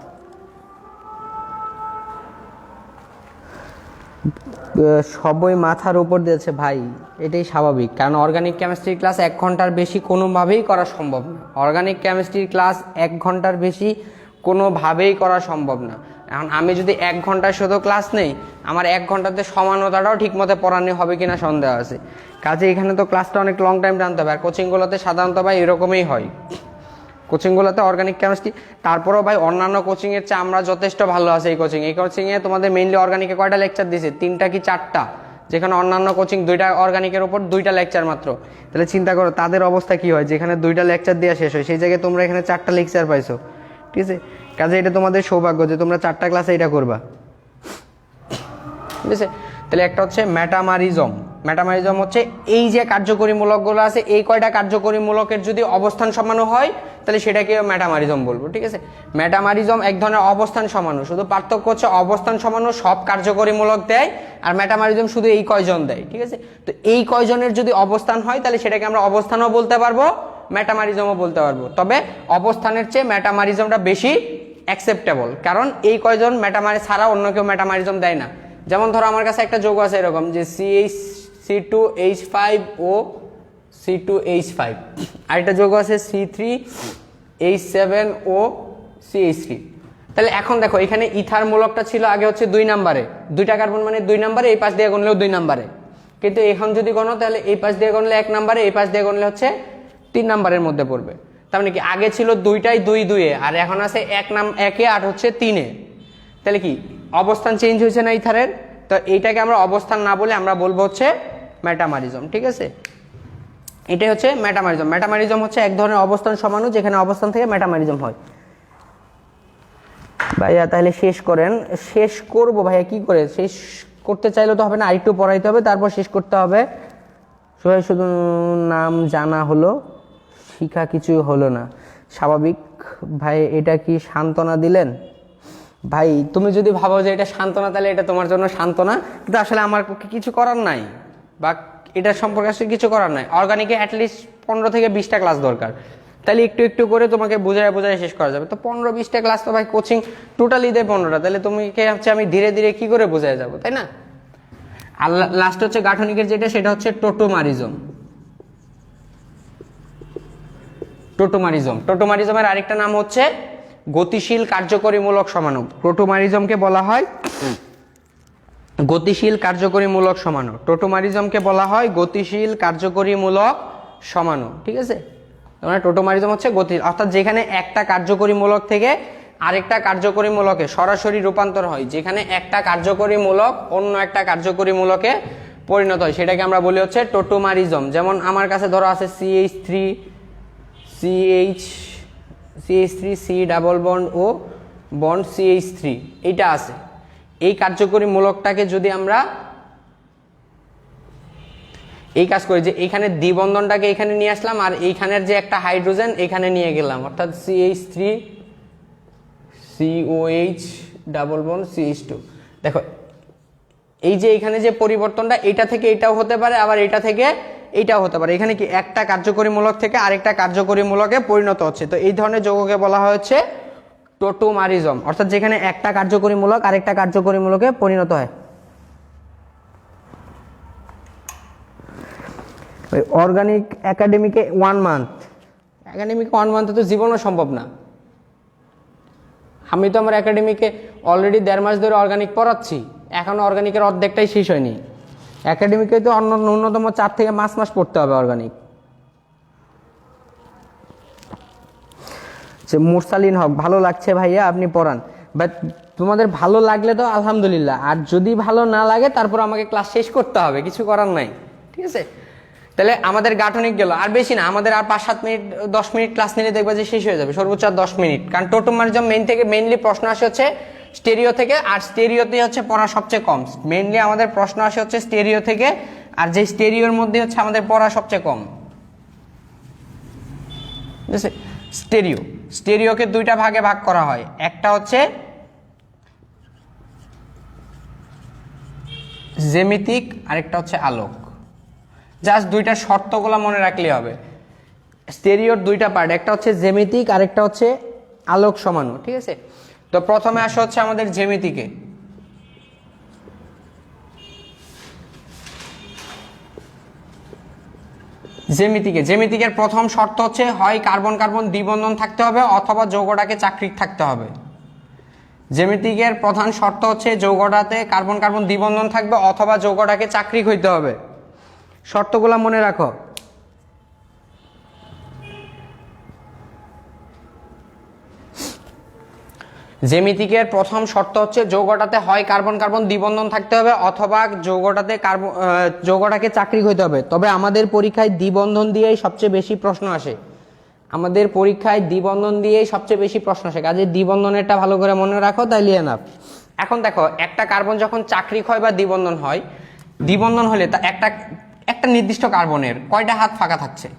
সবই মাথার উপর দিয়েছে ভাই, এটাই স্বাভাবিক, কারণ অর্গানিক কেমিস্ট্রির ক্লাস 1 ঘন্টার বেশি কোনোভাবেই করা সম্ভব না। অর্গানিক কেমিস্ট্রির ক্লাস 1 ঘন্টার বেশি কোনোভাবেই করা সম্ভব না। এখন আমি যদি 1 ঘন্টার শুধু ক্লাস নেই, আমার 1 ঘন্টাতে সমানতাটাও ঠিক মতো পড়ানো হবে কিনা সন্দেহ আছে। কাজে এখানে তো ক্লাসটা অনেক লং টাইম টানতে হবে, আর কোচিংগুলোতে সাধারণত ভাই এরকমই হয়। কোচিংগুলোতে অর্গানিক কেমিস্ট্রি, তারপরেও ভাই অন্যান্য কোচিংয়ের চেয়ে আমরা যথেষ্ট ভালো আছি। এই কোচিংয়ে তোমাদের মেইনলি অর্গানিকে কয়টা লেকচার দিছে? 3টা কি 4টা, যেখানে অন্যান্য কোচিং 2টা অর্গানিকের উপর 2টা লেকচার মাত্র। তাহলে চিন্তা করো তাদের অবস্থা কি হয়, যেখানে 2টা লেকচার দেওয়া শেষ হয়, সেই জায়গায় তোমরা এখানে 4টা লেকচার পাইছো, ঠিক আছে। কাজে এটা তোমাদের সৌভাগ্য যে তোমরা 4টা ক্লাসে এটা করবা, ঠিক আছে। তাহলে একটা হচ্ছে মেটামারিজম। মেটামারিজম হচ্ছে এই যে কার্যকরীমূলকগুলো আছে, এই কয়টা কার্যকরীমূলকের যদি অবস্থান সমাণু হয় তাহলে সেটাকে মেটামারিজম বলবো, ঠিক আছে। মেটামারিজম এক ধরনের অবস্থান সমাণু, শুধু পার্থক্য হচ্ছে অবস্থান সমাণু সব কার্যকরীমূলক দেয়, আর মেটামারিজম শুধু এই কয়জন দেয়, ঠিক আছে। তো এই কয়জনের যদি অবস্থান হয় তাহলে সেটাকে আমরা অবস্থানও বলতে পারবো, মেটামারিজমও বলতে পারবো। তবে অবস্থানের চেয়ে মেটামারিজমটা বেশি অ্যাকসেপ্টেবল, কারণ এই কয়জন মেটামারি ছাড়া অন্য কেউ মেটামারিজম দেয় না। যেমন ধরো আমার কাছে একটা যৌগ আছে এরকম যে C2H5O C2H5, আরেকটা যৌগ আছে C3H7O CH3। তাহলে এখন দেখো এখানে ইথার মূলকটা ছিল আগে হচ্ছে 2 নম্বরে, 2টা কার্বন মানে 2 নম্বরে, এই পাশ দিয়ে গণলেও 2 নম্বরে, কিন্তু এখন যদি গণো তাহলে এই পাশ দিয়ে গণলে 1 নম্বরে, এই পাশ দিয়ে গণলে হচ্ছে 3 নম্বরের মধ্যে পড়বে। তার মানে কি আগে ছিল 2টাই 2-2-এ, আর এখন আছে 1-1-এ আর হচ্ছে 3-এ। তাহলে কি অবস্থান চেঞ্জ হয়েছে না ইথারের? তো এইটাকে আমরা অবস্থান না বলে আমরা বলবো হচ্ছে মেটামারিজম, ঠিক আছে। এটাই হচ্ছে মেটামারিজম। মেটামারিজম হচ্ছে এক ধরনের অবস্থান সমাণু, যেখানে অবস্থান থেকে মেটামারিজম হয়। ভাইয়া তাহলে শেষ করেন। শেষ করব ভাইয়া, কি করে শেষ করতে চাইলে তো হবে না, আরেকটু পড়াইতে হবে, তারপর শেষ করতে হবে। সবাই শুধু নাম জানা হলো, শিখা কিছু হলো না, স্বাভাবিক ভাই। এটা কি সান্ত্বনা দিলেন? ভাই তুমি যদি ভাবো যে এটা সান্ত্বনা, তাহলে এটা তোমার জন্য সান্ত্বনা, কিন্তু আসলে আমার পক্ষে কিছু করার নাই, বা এটার সম্পর্কে আসলে কিছু করার নাই। অর্গানিকে অ্যাটলিস্ট 15 থেকে 20টা ক্লাস দরকার, তাহলে একটু একটু করে তোমাকে বোঝায় বোঝায় শেষ করা যাবে। তো 15-20টা ক্লাস তো ভাই কোচিং টোটালি দেয় 15টা, তাহলে তুমি কে হচ্ছে আমি ধীরে ধীরে কি করে বোঝায় যাবো, তাই না? আর লাস্ট হচ্ছে গাঠনিকের যেটা, সেটা হচ্ছে টোটোমারিজম। টোটোমারিজমের আরেকটা নাম হচ্ছে গতিশীল কার্যকরীমূলক সমাণু। টোটোমারিজমকে বলা হয় গতিশীল কার্যকরীমূলক সমাণু। টোটোমারিজমকে বলা হয় গতিশীল কার্যকরীমূলক সমাণু, ঠিক আছে? মানে টোটোমারিজম হচ্ছে গতি, অর্থাৎ যেখানে একটা কার্যকরীমূলক থেকে আরেকটা কার্যকরীমূলকে সরাসরি রূপান্তর হয়, যেখানে একটা কার্যকরীমূলক অন্য একটা কার্যকরীমূলকে পরিণত হয়, সেটাকে আমরা বলি হচ্ছে টোটোমারিজম। যেমন আমার কাছে ধরো আছে CH3 C ডাবল বন্ড ও বন্ড CH3, এইটা আছে। এই কার্যকরী মূলকটাকে যদি আমরা এই কাজ করি যে এইখানে দ্বিবন্ধনটাকে এখানে নিয়ে আসলাম আর এইখানের যে একটা হাইড্রোজেন এখানে নিয়ে গেলাম, অর্থাৎ CH3 COH double bond CH2। দেখো এই যে এখানে যে পরিবর্তনটা, এটা থেকে এটাও হতে পারে, আবার এটা থেকে এইটাও হতে পারে। এখানে কি একটা কার্যকরী মূলক থেকে আরেকটা কার্যকরী মূলকে পরিণত হচ্ছে। তো এই ধরনের যৌগকে বলা হচ্ছে টোটোমারিজম, অর্থাৎ যেখানে একটা কার্যকরী মূলক আরেকটা কার্যকরী মূলকে পরিণত হয়। অর্গানিক একাডেমিকে 1 মান্থ, একাডেমিকে 1 মান্থে তো জীবনও সম্ভব না। আমি তো আমার একাডেমিকে অলরেডি 1.5 মাস ধরে অর্গানিক পড়াচ্ছি, এখনো অর্গানিকের অর্ধেকটাই শেষ হয়নি। একাডেমিকে তো ন্যূনতম 4 থেকে 5 মাস পড়তে হবে অর্গানিক। যে মুরসালিন হক, ভালো লাগছে ভাইয়া আপনি পড়ান, বাট তোমাদের ভালো লাগলে তো আলহামদুলিল্লাহ, আর যদি ভালো না লাগে তারপর আমাকে ক্লাস শেষ করতে হবে, কিছু করার নাই, ঠিক আছে? তাহলে আমাদের গাঠনিক গেল, আর বেশি না, আমাদের আর 5-7 মিনিট 10 মিনিট ক্লাস নিলে দেখবে যে শেষ হয়ে যাবে, সর্বোচ্চ 10 মিনিট। কারণ টোটোমারিজম মেইনলি প্রশ্ন আসে হচ্ছে স্টেরিও থেকে, আর স্টেরিওতে হচ্ছে পড়া সবচেয়ে কম। মেইনলি আমাদের প্রশ্ন আসে হচ্ছে স্টেরিও থেকে, আর যে স্টেরিওর মধ্যে হচ্ছে আমাদের পড়া সবচেয়ে কম, ঠিক আছে? স্টেরিওকে 2টা ভাগে ভাগ করা হয়, একটা হচ্ছে জ্যামিতিক, আরেকটা হচ্ছে আলোক। জাস্ট 2টা শর্তগুলো মনে রাখলেই হবে। স্টেরিওর 2টা পার্ট, একটা হচ্ছে জ্যামিতিক, আরেকটা হচ্ছে আলোক সমাণু, ঠিক আছে? তো প্রথমে আসা হচ্ছে আমাদের জ্যামিতিকে। জ্যামিতিকের প্রথম শর্ত হচ্ছে হয় কার্বন কার্বন দ্বিবন্ধন থাকতে হবে অথবা যৌগটাকে চাকরিক থাকতে হবে। জ্যামিতিকের প্রধান শর্ত হচ্ছে যৌগটাতে কার্বন কার্বন দ্বিবন্ধন থাকবে অথবা যৌগটাকে চাকরিক হইতে হবে। শর্তগুলো মনে রাখো। জ্যামিতিকের প্রথম শর্ত হচ্ছে যৌগটাতে হয় কার্বন কার্বন দ্বিবন্ধন থাকতে হবে অথবা যৌগটাকে চাকরিক হইতে হবে। তবে আমাদের পরীক্ষায় দ্বিবন্ধন দিয়েই সবচেয়ে বেশি প্রশ্ন আসে, কাজে দ্বিবন্ধনেরটা ভালো করে মনে রাখো, তাইলে এনাফ। এখন দেখো, একটা কার্বন যখন চাকরিক হয় বা দ্বিবন্ধন হয়, দ্বিবন্ধন হলে তা একটা নির্দিষ্ট কার্বনের কয়টা হাত ফাঁকা থাকছে?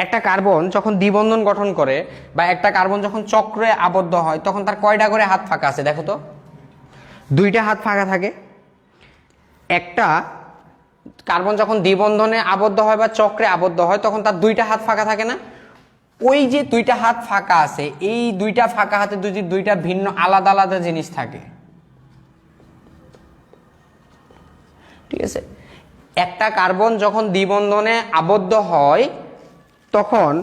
একটা কার্বন যখন দ্বিবন্ধন গঠন করে বা একটা কার্বন যখন চক্রে আবদ্ধ হয় তখন তার কয়টা করে হাত ফাঁকা আছে? দেখো তো, 2টা হাত ফাঁকা থাকে। একটা কার্বন যখন দ্বিবন্ধনে আবদ্ধ হয় বা চক্রে আবদ্ধ হয় তখন তার 2টা হাত ফাঁকা থাকে না? ওই যে 2টা হাত ফাঁকা আছে, এই 2টা ফাঁকা হাতে যদি 2টা ভিন্ন আলাদা আলাদা জিনিস থাকে, ঠিক আছে? একটা কার্বন যখন দ্বিবন্ধনে আবদ্ধ হয় তখন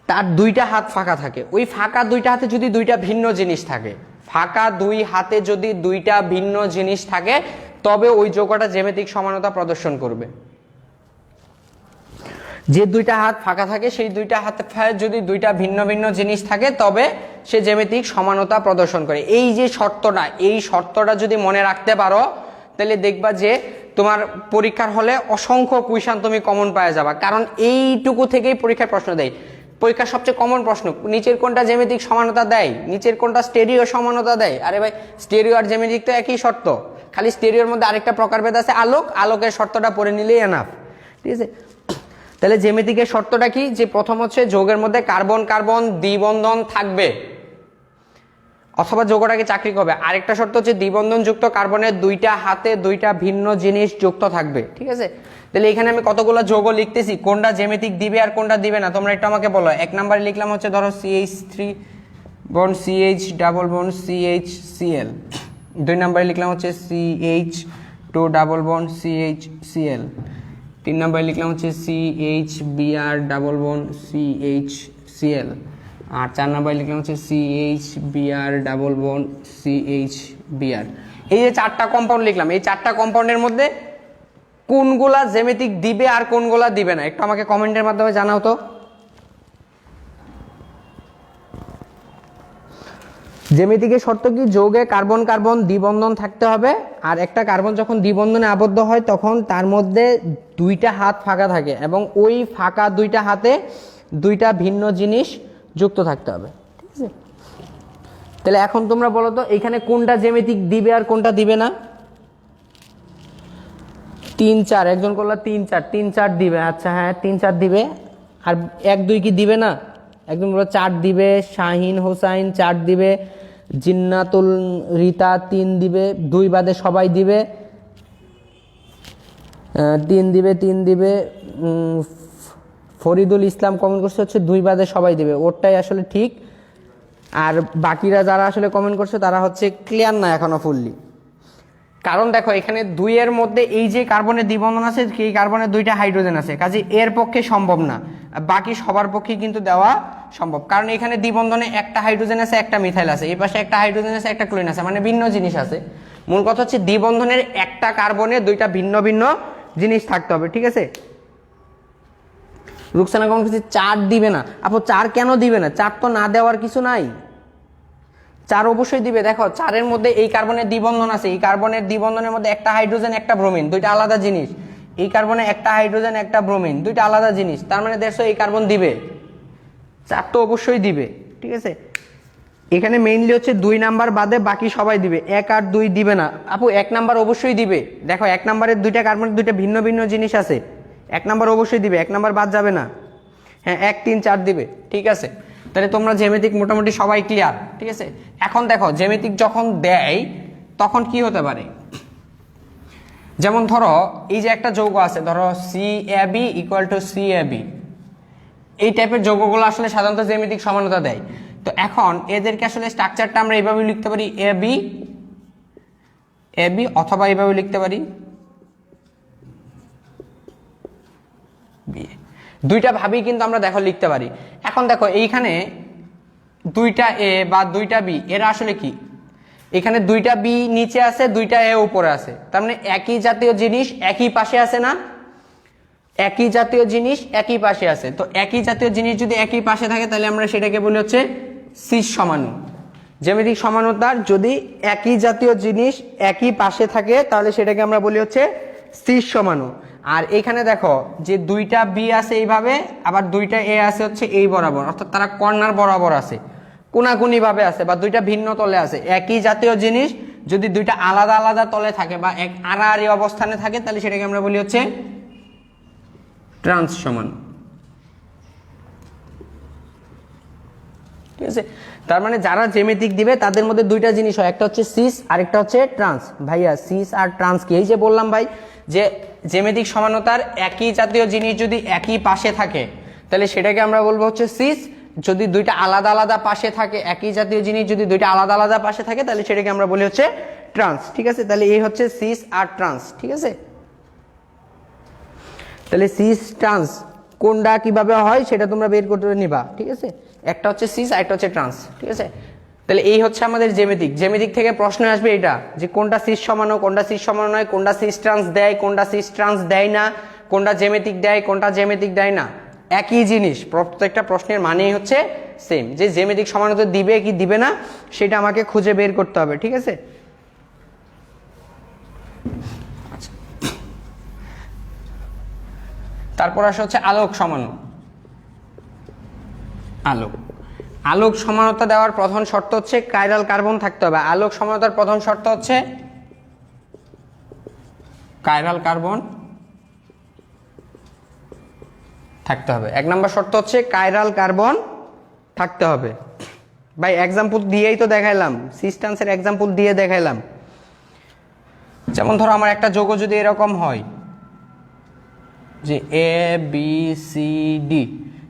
তার 2টা হাত ফাঁকা থাকে। ওই ফাঁকা 2টা হাতে যদি 2টা ভিন্ন জিনিস থাকে, ফাঁকা 2 হাতে যদি 2টা ভিন্ন জিনিস থাকে তবে ওই যৌগটা জ্যামিতিক সমানতা প্রদর্শন করবে। যে 2টা হাত ফাঁকা থাকে সেই 2টা হাতে যদি 2টা ভিন্ন ভিন্ন জিনিস থাকে তবে সে জ্যামিতিক সমানতা প্রদর্শন করে। এই যে শর্তটা, এই শর্তটা যদি মনে রাখতে পারো তাহলে দেখবা যে তোমার পরীক্ষার হলে অসংখ্য কুইশন তুমি কমন পাওয়া যাবা। কারণ এইটুকু থেকেই পরীক্ষায় প্রশ্ন দেয়। পরীক্ষার সবচেয়ে কমন প্রশ্ন, নিচের কোনটা জ্যামিতিক সমানতা দেয়, নিচের কোনটা স্টেরিও সমানতা দেয়। আরে ভাই, স্টেরিও আর জ্যামিতিক তো একই শর্ত, খালি স্টেরিওর মধ্যে আরেকটা প্রকারভেদ আছে আলোক, আলোকের শর্তটা পড়ে নিলেই এনাফ, ঠিক আছে? তাহলে জ্যামিতিকের শর্তটা কি? যে প্রথম হচ্ছে যৌগের মধ্যে কার্বন কার্বন দ্বিবন্ধন থাকবে অথবা যৌগটাকে চাকরিক হবে। আরেকটা শর্ত হচ্ছে দ্বিবন্ধনযুক্ত কার্বনের দুইটা হাতে দুইটা ভিন্ন জিনিস যুক্ত থাকবে, ঠিক আছে। তাহলে এখানে আমি কতগুলো যৌগ লিখতেছি, কোনটা জ্যামিতিক দিবে আর কোনটা দিবে না তোমরা একটু আমাকে বলো। 1 নম্বরে লিখলাম হচ্ছে ধরো CH3 bond CH double bond CHCl, 2 নম্বরে লিখলাম হচ্ছে CH2 ডাবল বন্ড CHCl, 3 নম্বরে লিখলাম হচ্ছে CHBr ডাবল বন্ড CHCl, আর 4 নম্বরে লিখলাম হচ্ছে CHBr ডাবল বন্ড CHBr। এই যে 4টা কম্পাউন্ড লিখলাম, এই 4টা কম্পাউন্ডের মধ্যে কোনগুলা জ্যামিতিক দিবে আর কোনগুলা দিবে না একটু আমাকে কমেন্টের মাধ্যমে জানাও তো। জ্যামিতিকের শর্ত কি, যৌগে কার্বন কার্বন দ্বিবন্ধন থাকতে হবে, আর একটা কার্বন যখন দ্বিবন্ধনে আবদ্ধ হয় তখন তার মধ্যে দুইটা হাত ফাঁকা থাকে এবং ওই ফাঁকা দুইটা হাতে দুইটা ভিন্ন জিনিস যুক্ত থাকতে হবে, ঠিক আছে। তাহলে এখন তোমরা বলো তো এখানে কোনটা জ্যামিতিক দিবে আর কোনটা দিবে না। 3 4 একজন করলো 3 4, 3 4 দিবে, আচ্ছা হ্যাঁ 3 4 দিবে। আর 1 2 কি দিবে না, একজন বললো 4 দিবে, শাহিন হোসাইন 4 দিবে, জিন্নাতুল রিতা 3 দিবে, 2 বাদে সবাই দিবে, 3 দিবে 3 দিবে। ফরিদুল ইসলাম কমেন্ট করছে হচ্ছে 2 বাদে সবাই দিবে, ওরটাই আসলে ঠিক। আর বাকিরা যারা আসলে কমেন্ট করছে তারা হচ্ছে ক্লিয়ার না এখনো ফুললি, কারণ দেখো এখানে 2 এর মধ্যে এই যে কার্বনের দ্বিবন্ধন আছে, এই কার্বনের 2টা হাইড্রোজেন আছে, কাজে এর পক্ষে সম্ভব না, বাকি সবার পক্ষে কিন্তু দেওয়া সম্ভব, কারণ এখানে দ্বিবন্ধনে একটা হাইড্রোজেন আছে একটা মিথাইল আছে, এই পাশে একটা হাইড্রোজেন আছে একটা ক্লোরিন আছে, মানে ভিন্ন জিনিস আছে। মূল কথা হচ্ছে দ্বিবন্ধনের একটা কার্বনে 2টা ভিন্ন ভিন্ন জিনিস থাকতে হবে, ঠিক আছে। রুকসানা কমেন্ট করছে 4 দিবে না, আপু 4 কেন দিবে না, 4 তো না দেওয়ার কিছু নাই, 4 অবশ্যই দিবে। দেখো 4-এর মধ্যে এই কার্বনের দ্বিবন্ধন আছে, এই কার্বনের দ্বিবন্ধনের মধ্যে একটা হাইড্রোজেন একটা ব্রোমিন, 2টা আলাদা জিনিস, এই কার্বনে একটা হাইড্রোজেন একটা ব্রোমিন, 2টা আলাদা জিনিস, তার মানে দেখছো এই কার্বন দিবে, 4 তো অবশ্যই দিবে, ঠিক আছে। এখানে মেইনলি হচ্ছে 2 নাম্বার বাদে বাকি সবাই দিবে, 1 আর 2 দিবে না। আপু 1 নাম্বার অবশ্যই দিবে, দেখো 1 নাম্বারের 2টা কার্বনের 2টা ভিন্ন ভিন্ন জিনিস আছে, 1 নাম্বার অবশ্যই দিবে, 1 নাম্বার বাদ যাবে না। হ্যাঁ 1 3 4 দিবে, ঠিক আছে। তাহলে তোমরা জ্যামিতিক মোটামুটি সবাই ক্লিয়ার, ঠিক আছে। এখন দেখো জ্যামিতিক যখন দেয় তখন কি হতে পারে, যেমন ধরো এই যে একটা যৌগ আছে, ধরো CAB = CAB, এই টাইপের যৌগগুলো আসলে সাধারণত জ্যামিতিক সমানতা দেয়। তো এখন এদেরকে আসলে স্ট্রাকচারটা আমরা এইভাবে লিখতে পারি AB, অথবা এইভাবে লিখতে পারি BA, 2টা ভাবেই কিন্তু আমরা দেখো লিখতে পারি। এখন দেখো এইখানে 2টা A বা 2টা B, এরা আসলে কি, এখানে 2টা B নিচে আছে 2টা A উপরে আছে, তার মানে একই জাতীয় জিনিস একই পাশে আছে না, একই জাতীয় জিনিস একই পাশে আছে। তো একই জাতীয় জিনিস যদি একই পাশে থাকে তাহলে আমরা সেটাকে বলি হচ্ছে সিস সমাণু। জ্যামিতিক সমানতার যদি একই জাতীয় জিনিস একই পাশে থাকে তাহলে সেটাকে আমরা বলি হচ্ছে সিস সমাণু। আর এখানে দেখো যে 2টা B আছে এইভাবে, আবার 2টা A আছে হচ্ছে এই বরাবর, অর্থাৎ তারা কর্নার বরাবর আছে, কোনাকুনি ভাবে আছে, বা 2টা ভিন্ন তলে আছে। একই জাতীয় জিনিস যদি 2টা আলাদা আলাদা তলে থাকে বা এক আড়াআড়ি অবস্থানে থাকে তাহলে সেটাকে আমরা বলি হচ্ছে ট্রান্স সমাণু, ঠিক আছে। তার মানে যারা জ্যামিতিক দিবে তাদের মধ্যে 2টা জিনিস হয়, একটা হচ্ছে সিস আর একটা হচ্ছে ট্রান্স। ভাইয়া সিস আর ট্রান্স কি, এই যে বললাম ভাই যে জ্যামিতিক সমানতার একই জাতীয় জিনিস যদি একই পাশে থাকে তাহলে সেটাকে আমরা বলবো হচ্ছে সিস, যদি 2টা আলাদা আলাদা পাশে থাকে, একই জাতীয় জিনিস যদি 2টা আলাদা আলাদা পাশে থাকে তাহলে সেটাকে আমরা বলি হচ্ছে ট্রান্স, ঠিক আছে। তাহলে এই হচ্ছে সিস আর ট্রান্স, ঠিক আছে। তাহলে সিস ট্রান্স কোনটা কিভাবে হয় সেটা তোমরা বের করতে নিবা, ঠিক আছে। একটা হচ্ছে সিস আর একটা হচ্ছে ট্রান্স, ঠিক আছে। তাহলে এই হচ্ছে আমাদের জ্যামিতিক। জ্যামিতিক থেকে প্রশ্ন আসবে এটা যে কোনটা সিস সমাণু, কোনটা সিস সমাণু নয়, কোনটা সিস ট্রান্স দেয়, কোনটা সিস ট্রান্স দেয় না, কোনটা জ্যামিতিক দেয়, কোনটা জ্যামিতিক দেয় না। একই জিনিস, প্রত্যেকটা প্রশ্নের মানেই হচ্ছে সেম, যে জ্যামিতিক সমানতা দিবে কি দিবে না সেটা আমাকে খুঁজে বের করতে হবে, ঠিক আছে। তারপর আসে হচ্ছে আলোক সমাণু। আলোক সমানতা দেওয়ার প্রথম শর্ত হচ্ছে কাইরাল কার্বন থাকতে হবে। আলোক সমানতার প্রথম শর্ত হচ্ছে কাইরাল কার্বন থাকতে হবে। 1 নম্বর শর্ত হচ্ছে কাইরাল কার্বন থাকতে হবে। ভাই এক্সাম্পল দিয়েই তো দেখাইলাম, সিস্টেন্সের এক্সাম্পল দিয়ে দেখাইলাম। যেমন ধরো আমার একটা যৌগ যদি এরকম হয় যে এ বি সি ডি,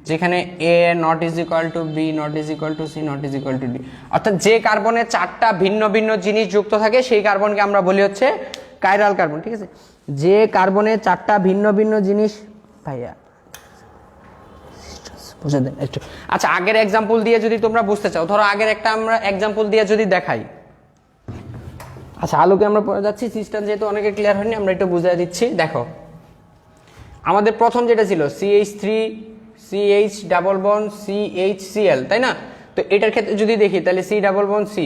যেখানে A not is equal to B not is equal to C not is equal to D, অর্থাৎ যে কার্বনে 4টা ভিন্ন ভিন্ন জিনিস যুক্ত থাকে সেই কার্বনকে আমরা বলি হচ্ছে কাইরাল কার্বন। ঠিক আছে, যে কার্বনে 4টা ভিন্ন ভিন্ন জিনিস, ভাইয়া বুঝে দেন একটু। আচ্ছা আগের এক্সাম্পল দিয়ে যদি তোমরা বুঝতে চাও, ধরো আগের একটা আমরা এক্সাম্পল দিয়ে যদি দেখাই। আচ্ছা আলোকে আমরা পড়ে যাচ্ছি, সিস্টেম যেহেতু অনেকে ক্লিয়ার হয়নি আমরা একটু বুঝিয়ে দিচ্ছি। দেখো আমাদের প্রথম যেটা ছিল CH3 CH double bond CHCl, তাই না? তো এটার ক্ষেত্রে যদি দেখি তাহলে C ডাবল বন্ড C,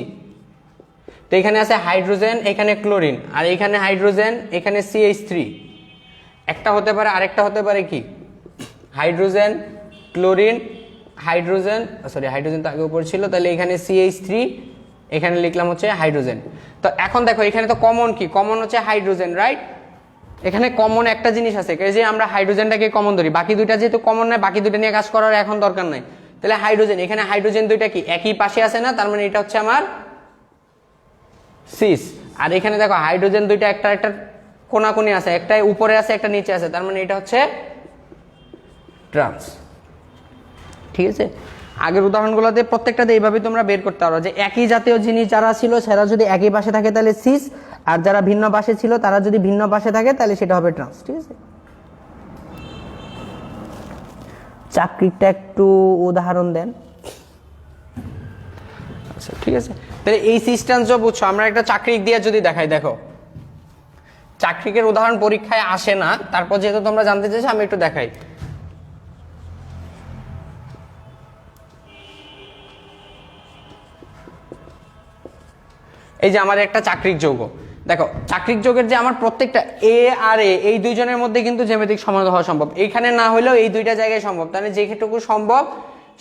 তো এখানে আছে হাইড্রোজেন, এখানে ক্লোরিন, আর এখানে হাইড্রোজেন, এখানে CH3। একটা হতে পারে, আরেকটা হতে পারে কি hydrogen chlorine hydrogen, sorry hydrogen তো আগে উপর ছিল, তাহলে এখানে CH3, এখানে লিখলাম হচ্ছে হাইড্রোজেন। তো এখন দেখো এখানে তো কমন কি, কমন হচ্ছে হাইড্রোজেন, রাইট? এখানে কমন একটা জিনিস আছে, যে আমরা হাইড্রোজেনটাকে কমন ধরি, বাকি দুইটা যেহেতু কমন নাই বাকি দুইটা নিয়ে কাজ করার এখন দরকার নাই। তাহলে হাইড্রোজেন, এখানে হাইড্রোজেন দুইটা কি একই পাশে আছে না, তার মানে এটা হচ্ছে আমার সিস। আর এখানে দেখো হাইড্রোজেন দুইটা একটা একটা কোনাকুনি আছে, একটা উপরে আছে একটা নিচে আছে, তার মানে এটা হচ্ছে ট্রান্স। ঠিক আছে, আগের উদাহরণগুলোতে প্রত্যেকটাতে এইভাবে তোমরা বের করতে পারো যে একই জাতীয় জিনিস যারা ছিল সেরা যদি একই পাশে থাকে তাহলে সিস, আর যারা ভিন্ন পাশে ছিল তারা যদি ভিন্ন পাশে থাকে তাহলে সেটা হবে ট্রান্স। ঠিক আছে, চাকরিটা একটু উদাহরণ দেন। আচ্ছা ঠিক আছে, তাহলে এই সিস্টেন্স বুঝছো, আমরা একটা চাকরি দিয়ে যদি দেখাই, দেখো চাকরিকের উদাহরণ পরীক্ষায় আসে না, তারপর যেহেতু তোমরা জানতে চাইছো আমি একটু দেখাই। এই যে আমার একটা চাকরিক যৌগ, দেখো চাকরিক যৌগের যে আমার প্রত্যেকটা এ আর এ এই দুইজনের মধ্যে কিন্তু জ্যামিতিক সমানুতা হওয়া সম্ভব, এইখানে না হলেও এই দুইটা জায়গায় সম্ভব। তাহলে যেটুকু সম্ভব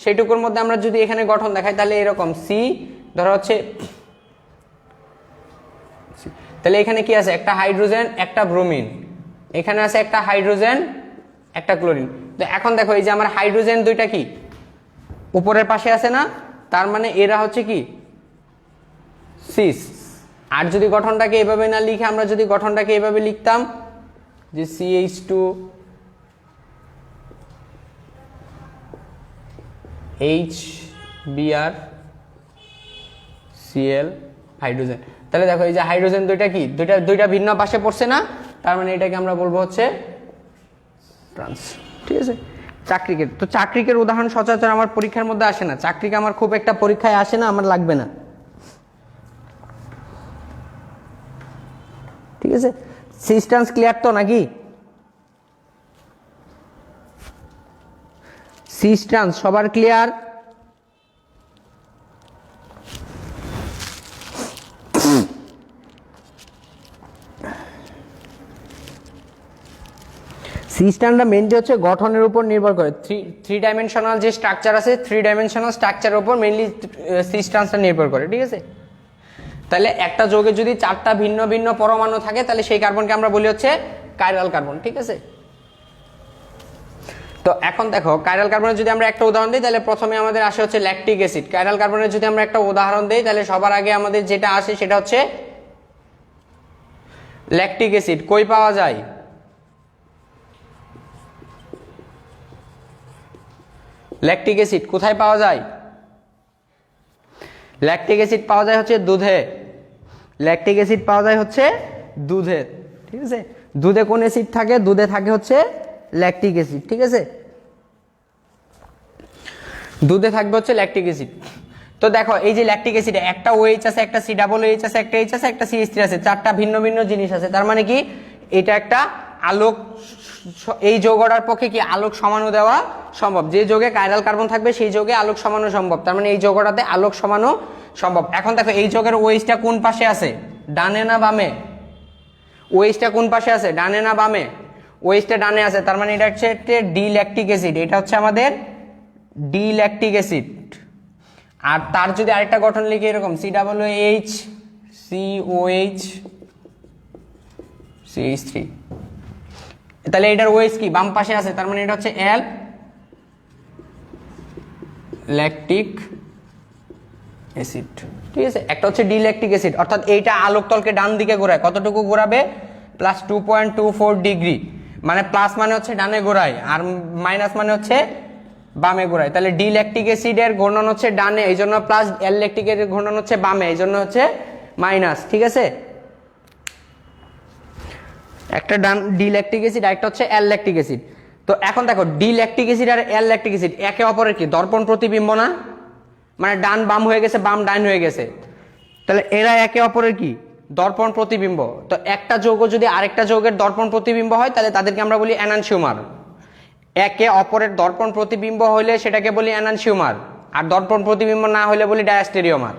সেইটুকুর মধ্যে আমরা যদি এখানে গঠন দেখাই তাহলে এরকম সি ধরো হচ্ছে, তাহলে এখানে কি আছে একটা হাইড্রোজেন একটা ব্রোমিন, এখানে আছে একটা হাইড্রোজেন একটা ক্লোরিন। তো এখন দেখো এই যে আমার হাইড্রোজেন দুইটা কি উপরের পাশে আছে না, তার মানে এরা হচ্ছে কি সিস। আর যদি গঠনটাকে এভাবে না লিখে আমরা যদি গঠনটাকে এভাবে লিখতাম যে CH2 HBr Cl হাইড্রোজেন, তাহলে দেখো এই যে হাইড্রোজেন দুইটা কি দুইটা ভিন্ন পাশে পড়ছে না, তার মানে এটাকে আমরা বলবো হচ্ছে ট্রান্স। ঠিক আছে, চাকরিকের তো চাকরিকের উদাহরণ সচরাচর আমার পরীক্ষার মধ্যে আসে না, চাকরিক আমার খুব একটা পরীক্ষায় আসে না, আমার লাগবে না। ঠিক আছে, সিস্টেন্স ক্লিয়ার তো নাকি? সিস্টেন্স সবার ক্লিয়ার? সিস্টেমটা মেইনলি হচ্ছে গঠনের উপর নির্ভর করে, থ্রি ডাইমেনশনাল যে স্ট্রাকচার আছে, থ্রি ডাইমেনশনাল স্ট্রাকচারের উপর মেইনলি সিস্টেমটা নির্ভর করে। ঠিক আছে, তাহলে একটা যৌগে যদি 4টা ভিন্ন ভিন্ন পরমাণু থাকে তাহলে সেই কার্বনকে আমরা বলি হচ্ছে কাইরাল কার্বন। ঠিক আছে, তো এখন দেখো কাইরাল কার্বনের যদি আমরা একটা উদাহরণ দিই তাহলে প্রথমে আমাদের আসে হচ্ছে ল্যাকটিক অ্যাসিড। কাইরাল কার্বনের যদি আমরা একটা উদাহরণ দিই তাহলে সবার আগে আমাদের যেটা আসে সেটা হচ্ছে ল্যাকটিক অ্যাসিড। কই পাওয়া যায়? ল্যাকটিক অ্যাসিড কোথায় পাওয়া যায়? ল্যাকটিক অ্যাসিড পাওয়া যায় হচ্ছে দুধে। ল্যাকটিক অ্যাসিড পাওয়া যায় হচ্ছে দুধে। ঠিক আছে, দুধে কোন অ্যাসিড থাকে? দুধে থাকে হচ্ছে ল্যাকটিক অ্যাসিড। ঠিক আছে, দুধে থাকবে হচ্ছে ল্যাকটিক অ্যাসিড। তো দেখো এই যে ল্যাকটিক অ্যাসিডে একটা OH আছে, একটা COOH আছে, একটা H আছে, একটা CH3 আছে, 4টা ভিন্ন ভিন্ন জিনিস আছে। তার মানে কি এটা একটা আলোক, এই যৌগটার পক্ষে কি আলোক সমাণু দেওয়া সম্ভব। যে যৌগে কাইরাল কার্বন থাকবে সেই যৌগে আলোক সমাণু সম্ভব, তার মানে এই যৌগটাতে আলোক সমাণু সম্ভব। এখন দেখো এই যৌগের OH-টা কোন পাশে আছে, ডানে না বামে? OH-টা কোন পাশে আছে, ডানে না বামে? OH-টা ডানে আছে, তার মানে এটা হচ্ছে ডি ল্যাকটিক অ্যাসিড, এটা হচ্ছে আমাদের ডি ল্যাকটিক অ্যাসিড। আর তার যদি আরেকটা গঠন লিখি এরকম COOH COH CH3, তাহলে এটার OH কি বাম পাশে আছে, তার মানে এটা হচ্ছে L ল্যাকটিক অ্যাসিড, ঠিক আছে। একটা হচ্ছে ডিল্যাকটিক অ্যাসিড, অর্থাৎ এইটা আলোক তলকে ডান দিকে ঘোরায়, কতটুকু ঘোরাবে, +2.24 ডিগ্রি, মানে প্লাস মানে হচ্ছে ডানে ঘোরায় আর মাইনাস মানে হচ্ছে বামে ঘোরায়। তাহলে ডিল্যাকটিক অ্যাসিডের ঘূর্ণন হচ্ছে ডানে, এই জন্য প্লাস, এল ল্যাকটিকের ঘূর্ণন হচ্ছে বামে, এই জন্য হচ্ছে মাইনাস, ঠিক আছে। একটা ডান ডিল্যাকটিক অ্যাসিড, একটা হচ্ছে এল ল্যাকটিক অ্যাসিড। তো এখন দেখো ডিল্যাকটিক অ্যাসিড আর এল ল্যাকটিক অ্যাসিড একে অপরের কি দর্পণ প্রতিবিম্ব না, মানে ডান বাম হয়ে গেছে, বাম ডান হয়ে গেছে, তাহলে এরা একে অপরের কি দর্পণ প্রতিবিম্ব। তো একটা যৌগ যদি আরেকটা যৌগের দর্পণ প্রতিবিম্ব হয় তাহলে তাদেরকে আমরা বলি এনানসিওমার। একে অপরের দর্পণ প্রতিবিম্ব হলে সেটাকে বলি এনানসিওমার, আর দর্পণ প্রতিবিম্ব না হলে বলি ডায়াস্টেরিওমার।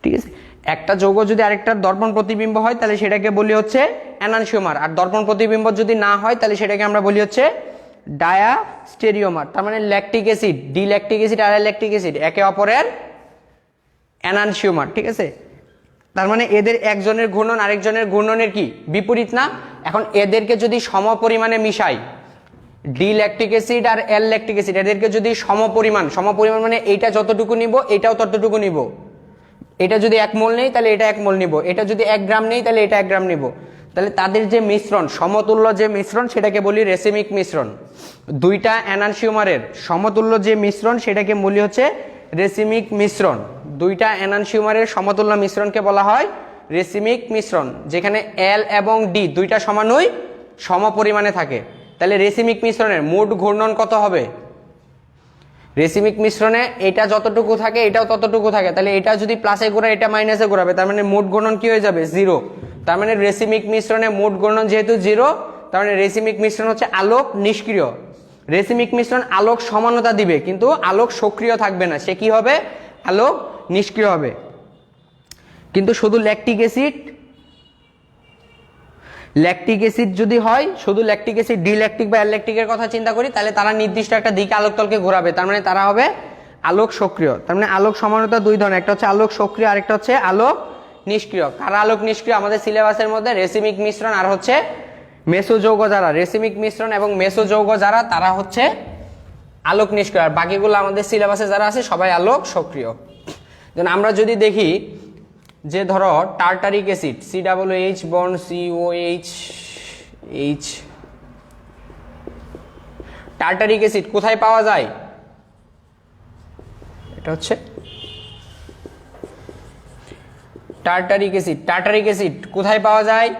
ঠিক আছে, একটা যৌগ যদি আরেকটার দর্পণ প্রতিবিম্ব হয় তাহলে সেটাকে বলি হচ্ছে এনানসিওমার, আর দর্পণ প্রতিবিম্ব যদি না হয় তাহলে সেটাকে আমরা বলি হচ্ছে ডায়াস্টেরিওমার। তার মানে ল্যাকটিক অ্যাসিড, ডিল্যাকটিক অ্যাসিড আর ল্যাকটিক অ্যাসিড একে অপরের এনানসিওমার, ঠিক আছে। তার মানে এদের একজনের ঘূর্ণন আরেকজনের ঘূর্ণনের কি বিপরীত না। এখন এদেরকে যদি সম পরিমাণে মিশাই, ডিল্যাকটিক অ্যাসিড আর এল ল্যাকটিক অ্যাসিড এদেরকে যদি সমপরিমাণ মানে এইটা যতটুকু নিব এটাও ততটুকু নিব, এটা যদি 1 মোল নেই তাহলে এটা 1 মোল নিব, এটা যদি 1 গ্রাম নেই তাহলে এটা 1 গ্রাম নিব, তাহলে তাদের যে মিশ্রণ, সমতুল্য যে মিশ্রণ সেটাকে বলি রেসিমিক মিশ্রণ। দুইটা এনানসিওমারের সমতুল্য যে মিশ্রণ সেটাকে বলি হচ্ছে রেসিমিক মিশ্রণ। দুইটা এনানসিওমারের সমতুল্য মিশ্রণকে বলা হয় রেসিমিক মিশ্রণ, যেখানে এল এবং ডি দুইটা সমানুই সমপরিমাণে থাকে। তাহলে রেসিমিক মিশ্রণের মোট ঘূর্ণন কত হবে, রেসিমিক মিশ্রণে এটা যতটুকু থাকে এটাও ততটুকু থাকে, তাহলে এটা যদি প্লাসে ঘোরায় এটা মাইনাসে ঘোরাবে, তার মানে মোট ঘূর্ণন কি হয়ে যাবে, 0। তার মানে রেসিমিক মিশ্রণে মোট ঘূর্ণন যেহেতু 0, তার মানে রেসিমিক মিশ্রণ হচ্ছে আলোক নিষ্ক্রিয়। রেসিমিক মিশ্রণ আলোক সমানতা দিবে কিন্তু আলোক সক্রিয় থাকবে না, সে কি হবে, আলোক নিষ্ক্রিয় হবে। কিন্তু শুধু ল্যাকটিক অ্যাসিড যদি হয়, শুধু ল্যাকটিক অ্যাসিড, ডিল্যাকটিক বা অ্যালল্যাকটিকের কথা চিন্তা করি, তাহলে তারা নির্দিষ্ট একটা দিকে আলোক তলকে ঘোরাবে, তার মানে তারা হবে আলোক সক্রিয়। তার মানে আলোক সমানতা দুই ধরনের, একটা হচ্ছে আলোক সক্রিয় আর একটা হচ্ছে আলোক নিষ্ক্রিয়। কারা আলোক নিষ্ক্রিয় আমাদের সিলেবাসের মধ্যে, রেসিমিক মিশ্রণ আর হচ্ছে মেসোযৌগ যারা, রেসিমিক মিশ্রণ এবং মেসোযৌগ যারা তারা হচ্ছে আলোক নিষ্ক্রিয়, আর বাকিগুলো আমাদের সিলেবাসে যারা আছে সবাই আলোক সক্রিয়। যেন আমরা যদি দেখি যে ধরো tartaric acid, COOH bond COH, tartaric acid কোথায় পাওয়া যায়, এটা হচ্ছে টার্টারিক অ্যাসিড কোথায় পাওয়া যায়,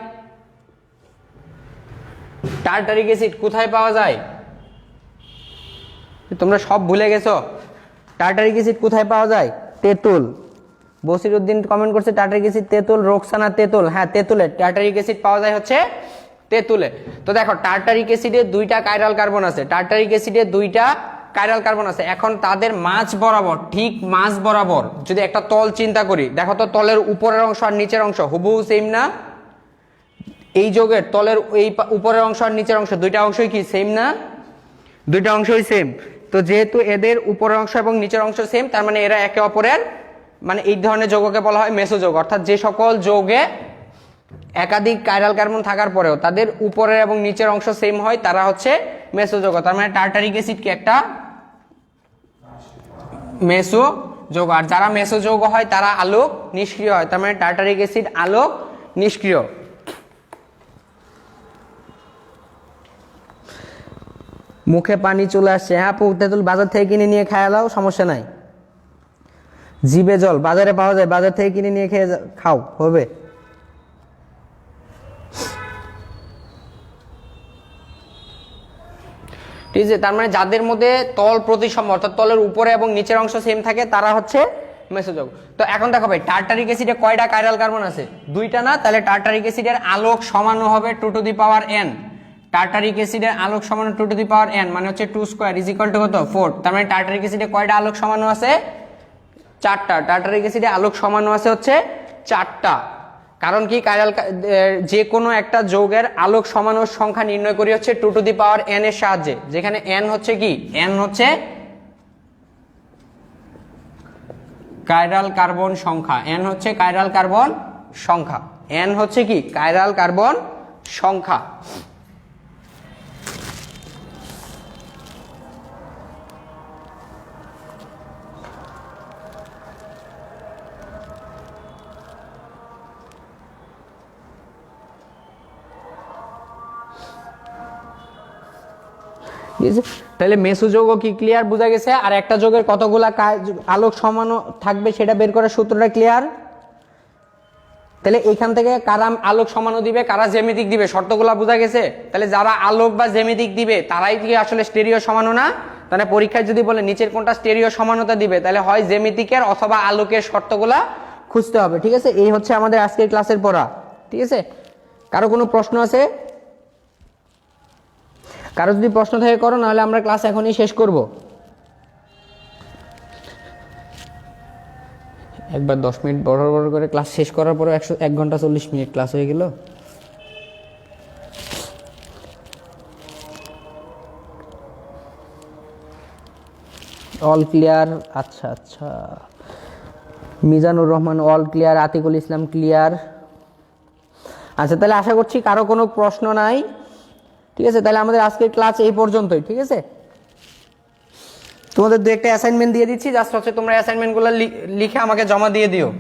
টার্টারিক অ্যাসিড কোথায় পাওয়া যায়, তোমরা সব ভুলে গেছো। টার্টারিক অ্যাসিড কোথায় পাওয়া যায়, তেঁতুল। বসিরউদ্দিন কমেন্ট করছে টার্টারিক অ্যাসিড তেঁতুল, রোকসানা তেঁতুল, হ্যাঁ তেঁতুলে টার্টারিক অ্যাসিড পাওয়া যায় হচ্ছে তেঁতুলে। তো দেখো টার্টারিক অ্যাসিডে 2টা কাইরাল কার্বন আছে, টার্টারিক অ্যাসিডে 2টা কাইরাল কার্বন আছে। এখন তাদের মাঝ বরাবর, ঠিক মাঝ বরাবর যদি একটা তল চিন্তা করি, দেখো তো তলের উপরের অংশ আর নিচের অংশ হুবহু সেম না, এই যৌগের তলের এই উপরের অংশ আর নিচের অংশ দুইটা অংশই কি সেম না, দুইটা অংশই সেম। তো যেহেতু এদের উপরের অংশ এবং নিচের অংশ সেম, তার মানে এরা একে অপরের, মানে এই ধরনের যৌগকে বলা হয় মেসোযৌগ। অর্থাৎ যে সকল যৌগে একাধিক কাইরাল কার্বন থাকার পরেও তাদের উপরের এবং নিচের অংশ সেম হয় তারা হচ্ছে মেসোযৌগ। তার মানে টার্টারিক অ্যাসিড কি একটা মেসোযৌগ, আর যারা মেসোযৌগ হয় তারা আলোক নিষ্ক্রিয় হয়, তার মানে টার্টারিক অ্যাসিড আলোক নিষ্ক্রিয়। মুখে পানি চলে আসছে, হ্যাঁ তেঁতুল বাজার থেকে কিনে নিয়ে খাওয়াও সমস্যা নাই। জিভে জল বাজারে পাওয়া যায়, বাজার থেকে কিনে নিয়ে খেয়ে খাও, হবে। ঠিক আছে, তার মানে যাদের মধ্যে তল প্রতিসম অর্থাৎ তলের উপরে এবং নিচের অংশ সেম থাকে তারা হচ্ছে মেসোযৌগ। তো এখন দেখো ভাই টার্টারিক অ্যাসিডে কয়টা কাইরাল কার্বন আছে, 2টা না, তাহলে টার্টারিক অ্যাসিডের আলোক সমান হবে 2 to the power n। Tartaric অ্যাসিডের আলোক সমান 2 টু দি পাওয়ার n মানে হচ্ছে 2 স্কয়ার ইজ ইকুয়াল টু কত 4। তার মানে টার্টারিক অ্যাসিডে কয়টা আলোক সমান আছে, 4টা। টার্টারিক অ্যাসিডে আলোক সমান আছে হচ্ছে 4টা। কারণ কি, কাইরাল যে কোনো একটা যৌগের আলোক সমাণু সংখ্যা নির্ণয় করি হচ্ছে 2 টু দি পাওয়ার n এর সাহায্যে, যেখানে n হচ্ছে কি, n হচ্ছে কাইরাল কার্বন সংখ্যা, n হচ্ছে কাইরাল কার্বন সংখ্যা, n হচ্ছে কি কাইরাল কার্বন সংখ্যা। ঠিক আছে, তাহলে মেসো যৌগ কি ক্লিয়ার, বোঝা গেছে? আর একটা যৌগের কতগুলা আলোক সমাণু থাকবে সেটা বের করার সূত্রটা ক্লিয়ার। তাহলে এখান থেকে কারা আলোক সমাণু দিবে, কারা জ্যামিতিক দিবে, শর্তগুলা বোঝা গেছে? তাহলে যারা আলোক বা জ্যামিতিক দিবে তারাই কি আসলে স্টেরিও সমাণু না? তাহলে পরীক্ষায় যদি বলে নিচের কোনটা স্টেরিও সমানুতা দিবে, তাহলে হয় জ্যামিতিকের অথবা আলোকের শর্তগুলা খুঁজতে হবে। ঠিক আছে, এই হচ্ছে আমাদের আজকের ক্লাসের পড়া। ঠিক আছে, কারো কোনো প্রশ্ন আছে? কারো যদি প্রশ্ন থাকে করো, নাহলে আমরা ক্লাস এখনই শেষ করব। একবার 10 মিনিট বড় বড় করে ক্লাস শেষ করার পরে 1 ঘন্টা 40 মিনিট ক্লাস হয়ে গেল। All clear? আচ্ছা আচ্ছা, মিজানুর রহমান অল ক্লিয়ার, আতিকুল ইসলাম ক্লিয়ার। আচ্ছা, তাহলে আশা করছি কারো কোনো প্রশ্ন নাই। ঠিক আছে, তাহলে আমাদের আজকের ক্লাস এই পর্যন্তই। ঠিক আছে, তোমাদের 2 একটা অ্যাসাইনমেন্ট দিয়ে দিচ্ছি, জাস্ট হচ্ছে তোমরা অ্যাসাইনমেন্টগুলো লিখে আমাকে জমা দিয়ে দিও।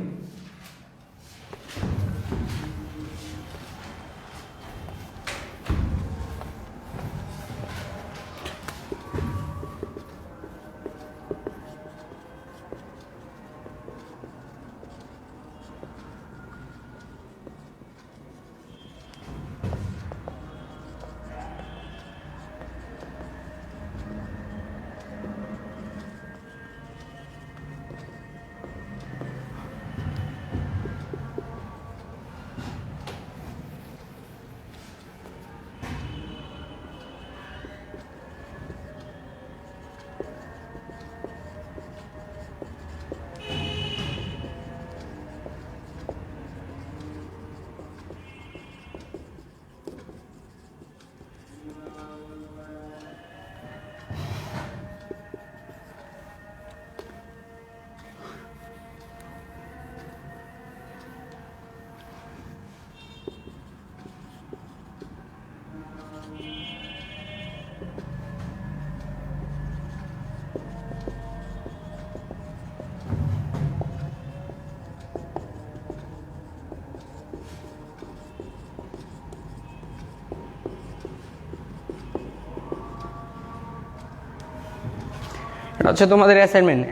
এটা হচ্ছে তোমাদের অ্যাসাইনমেন্ট।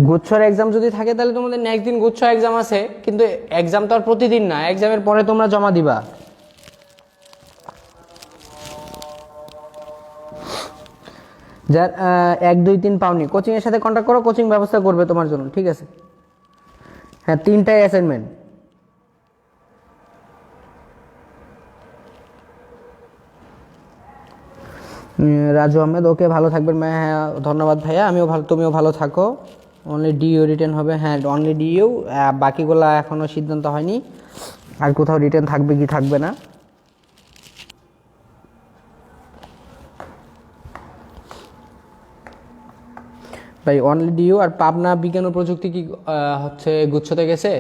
গুচ্ছর এক্সাম যদি থাকে তাহলে তোমাদের নেক্সট দিন গুচ্ছ এক্সাম আছে, কিন্তু এক্সাম তো আর প্রতিদিন না, এক্সামের পরে তোমরা জমা দিবা। যার 1 2 3 পাওনি, কোচিং এর সাথে কন্ট্যাক্ট করো, কোচিং ব্যবস্থা করবে তোমার জন্য। ঠিক আছে, হ্যাঁ 3টাই অ্যাসাইনমেন্ট। রাজু আহমেদ ওকে, ভালো থাকবেন। হ্যাঁ ধন্যবাদ ভাইয়া, আমিও ভালো, তুমিও ভালো থাকো। অনলি ডিইউ রিটেন হবে? হ্যাঁ অনলি ডিইউ, বাকিগুলা এখনো সিদ্ধান্ত হয়নি, আর কোথাও রিটেন থাকবে কি থাকবে না। ভাই অনলি ডিইউ। আর পাবনা বিজ্ঞান ও প্রযুক্তি কি হচ্ছে গুচ্ছতে গেছে?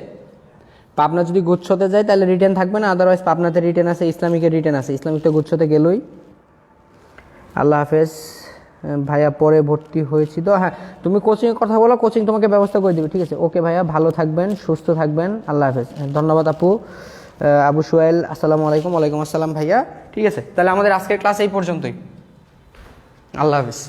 পাবনা যদি গুচ্ছতে যায় তাহলে রিটেন থাকবে না, আদারওয়াইজ পাবনাতে রিটেন আছে, ইসলামিকের রিটেন আছে। ইসলামিক তো গুচ্ছতে গেলই। আল্লাহ হাফেজ ভাইয়া, পরে ভর্তি হয়েছি তো। হ্যাঁ তুমি কোচিংয়ের কথা বলো, কোচিং তোমাকে ব্যবস্থা করে দিবে। ঠিক আছে, ওকে ভাইয়া, ভালো থাকবেন, সুস্থ থাকবেন, আল্লাহ হাফেজ। ধন্যবাদ আপু। আবু সোহেল আসসালামু আলাইকুম। ওয়ালাইকুম আসসালাম ভাইয়া। ঠিক আছে, তাহলে আমাদের আজকের ক্লাস এই পর্যন্তই। আল্লাহ হাফেজ।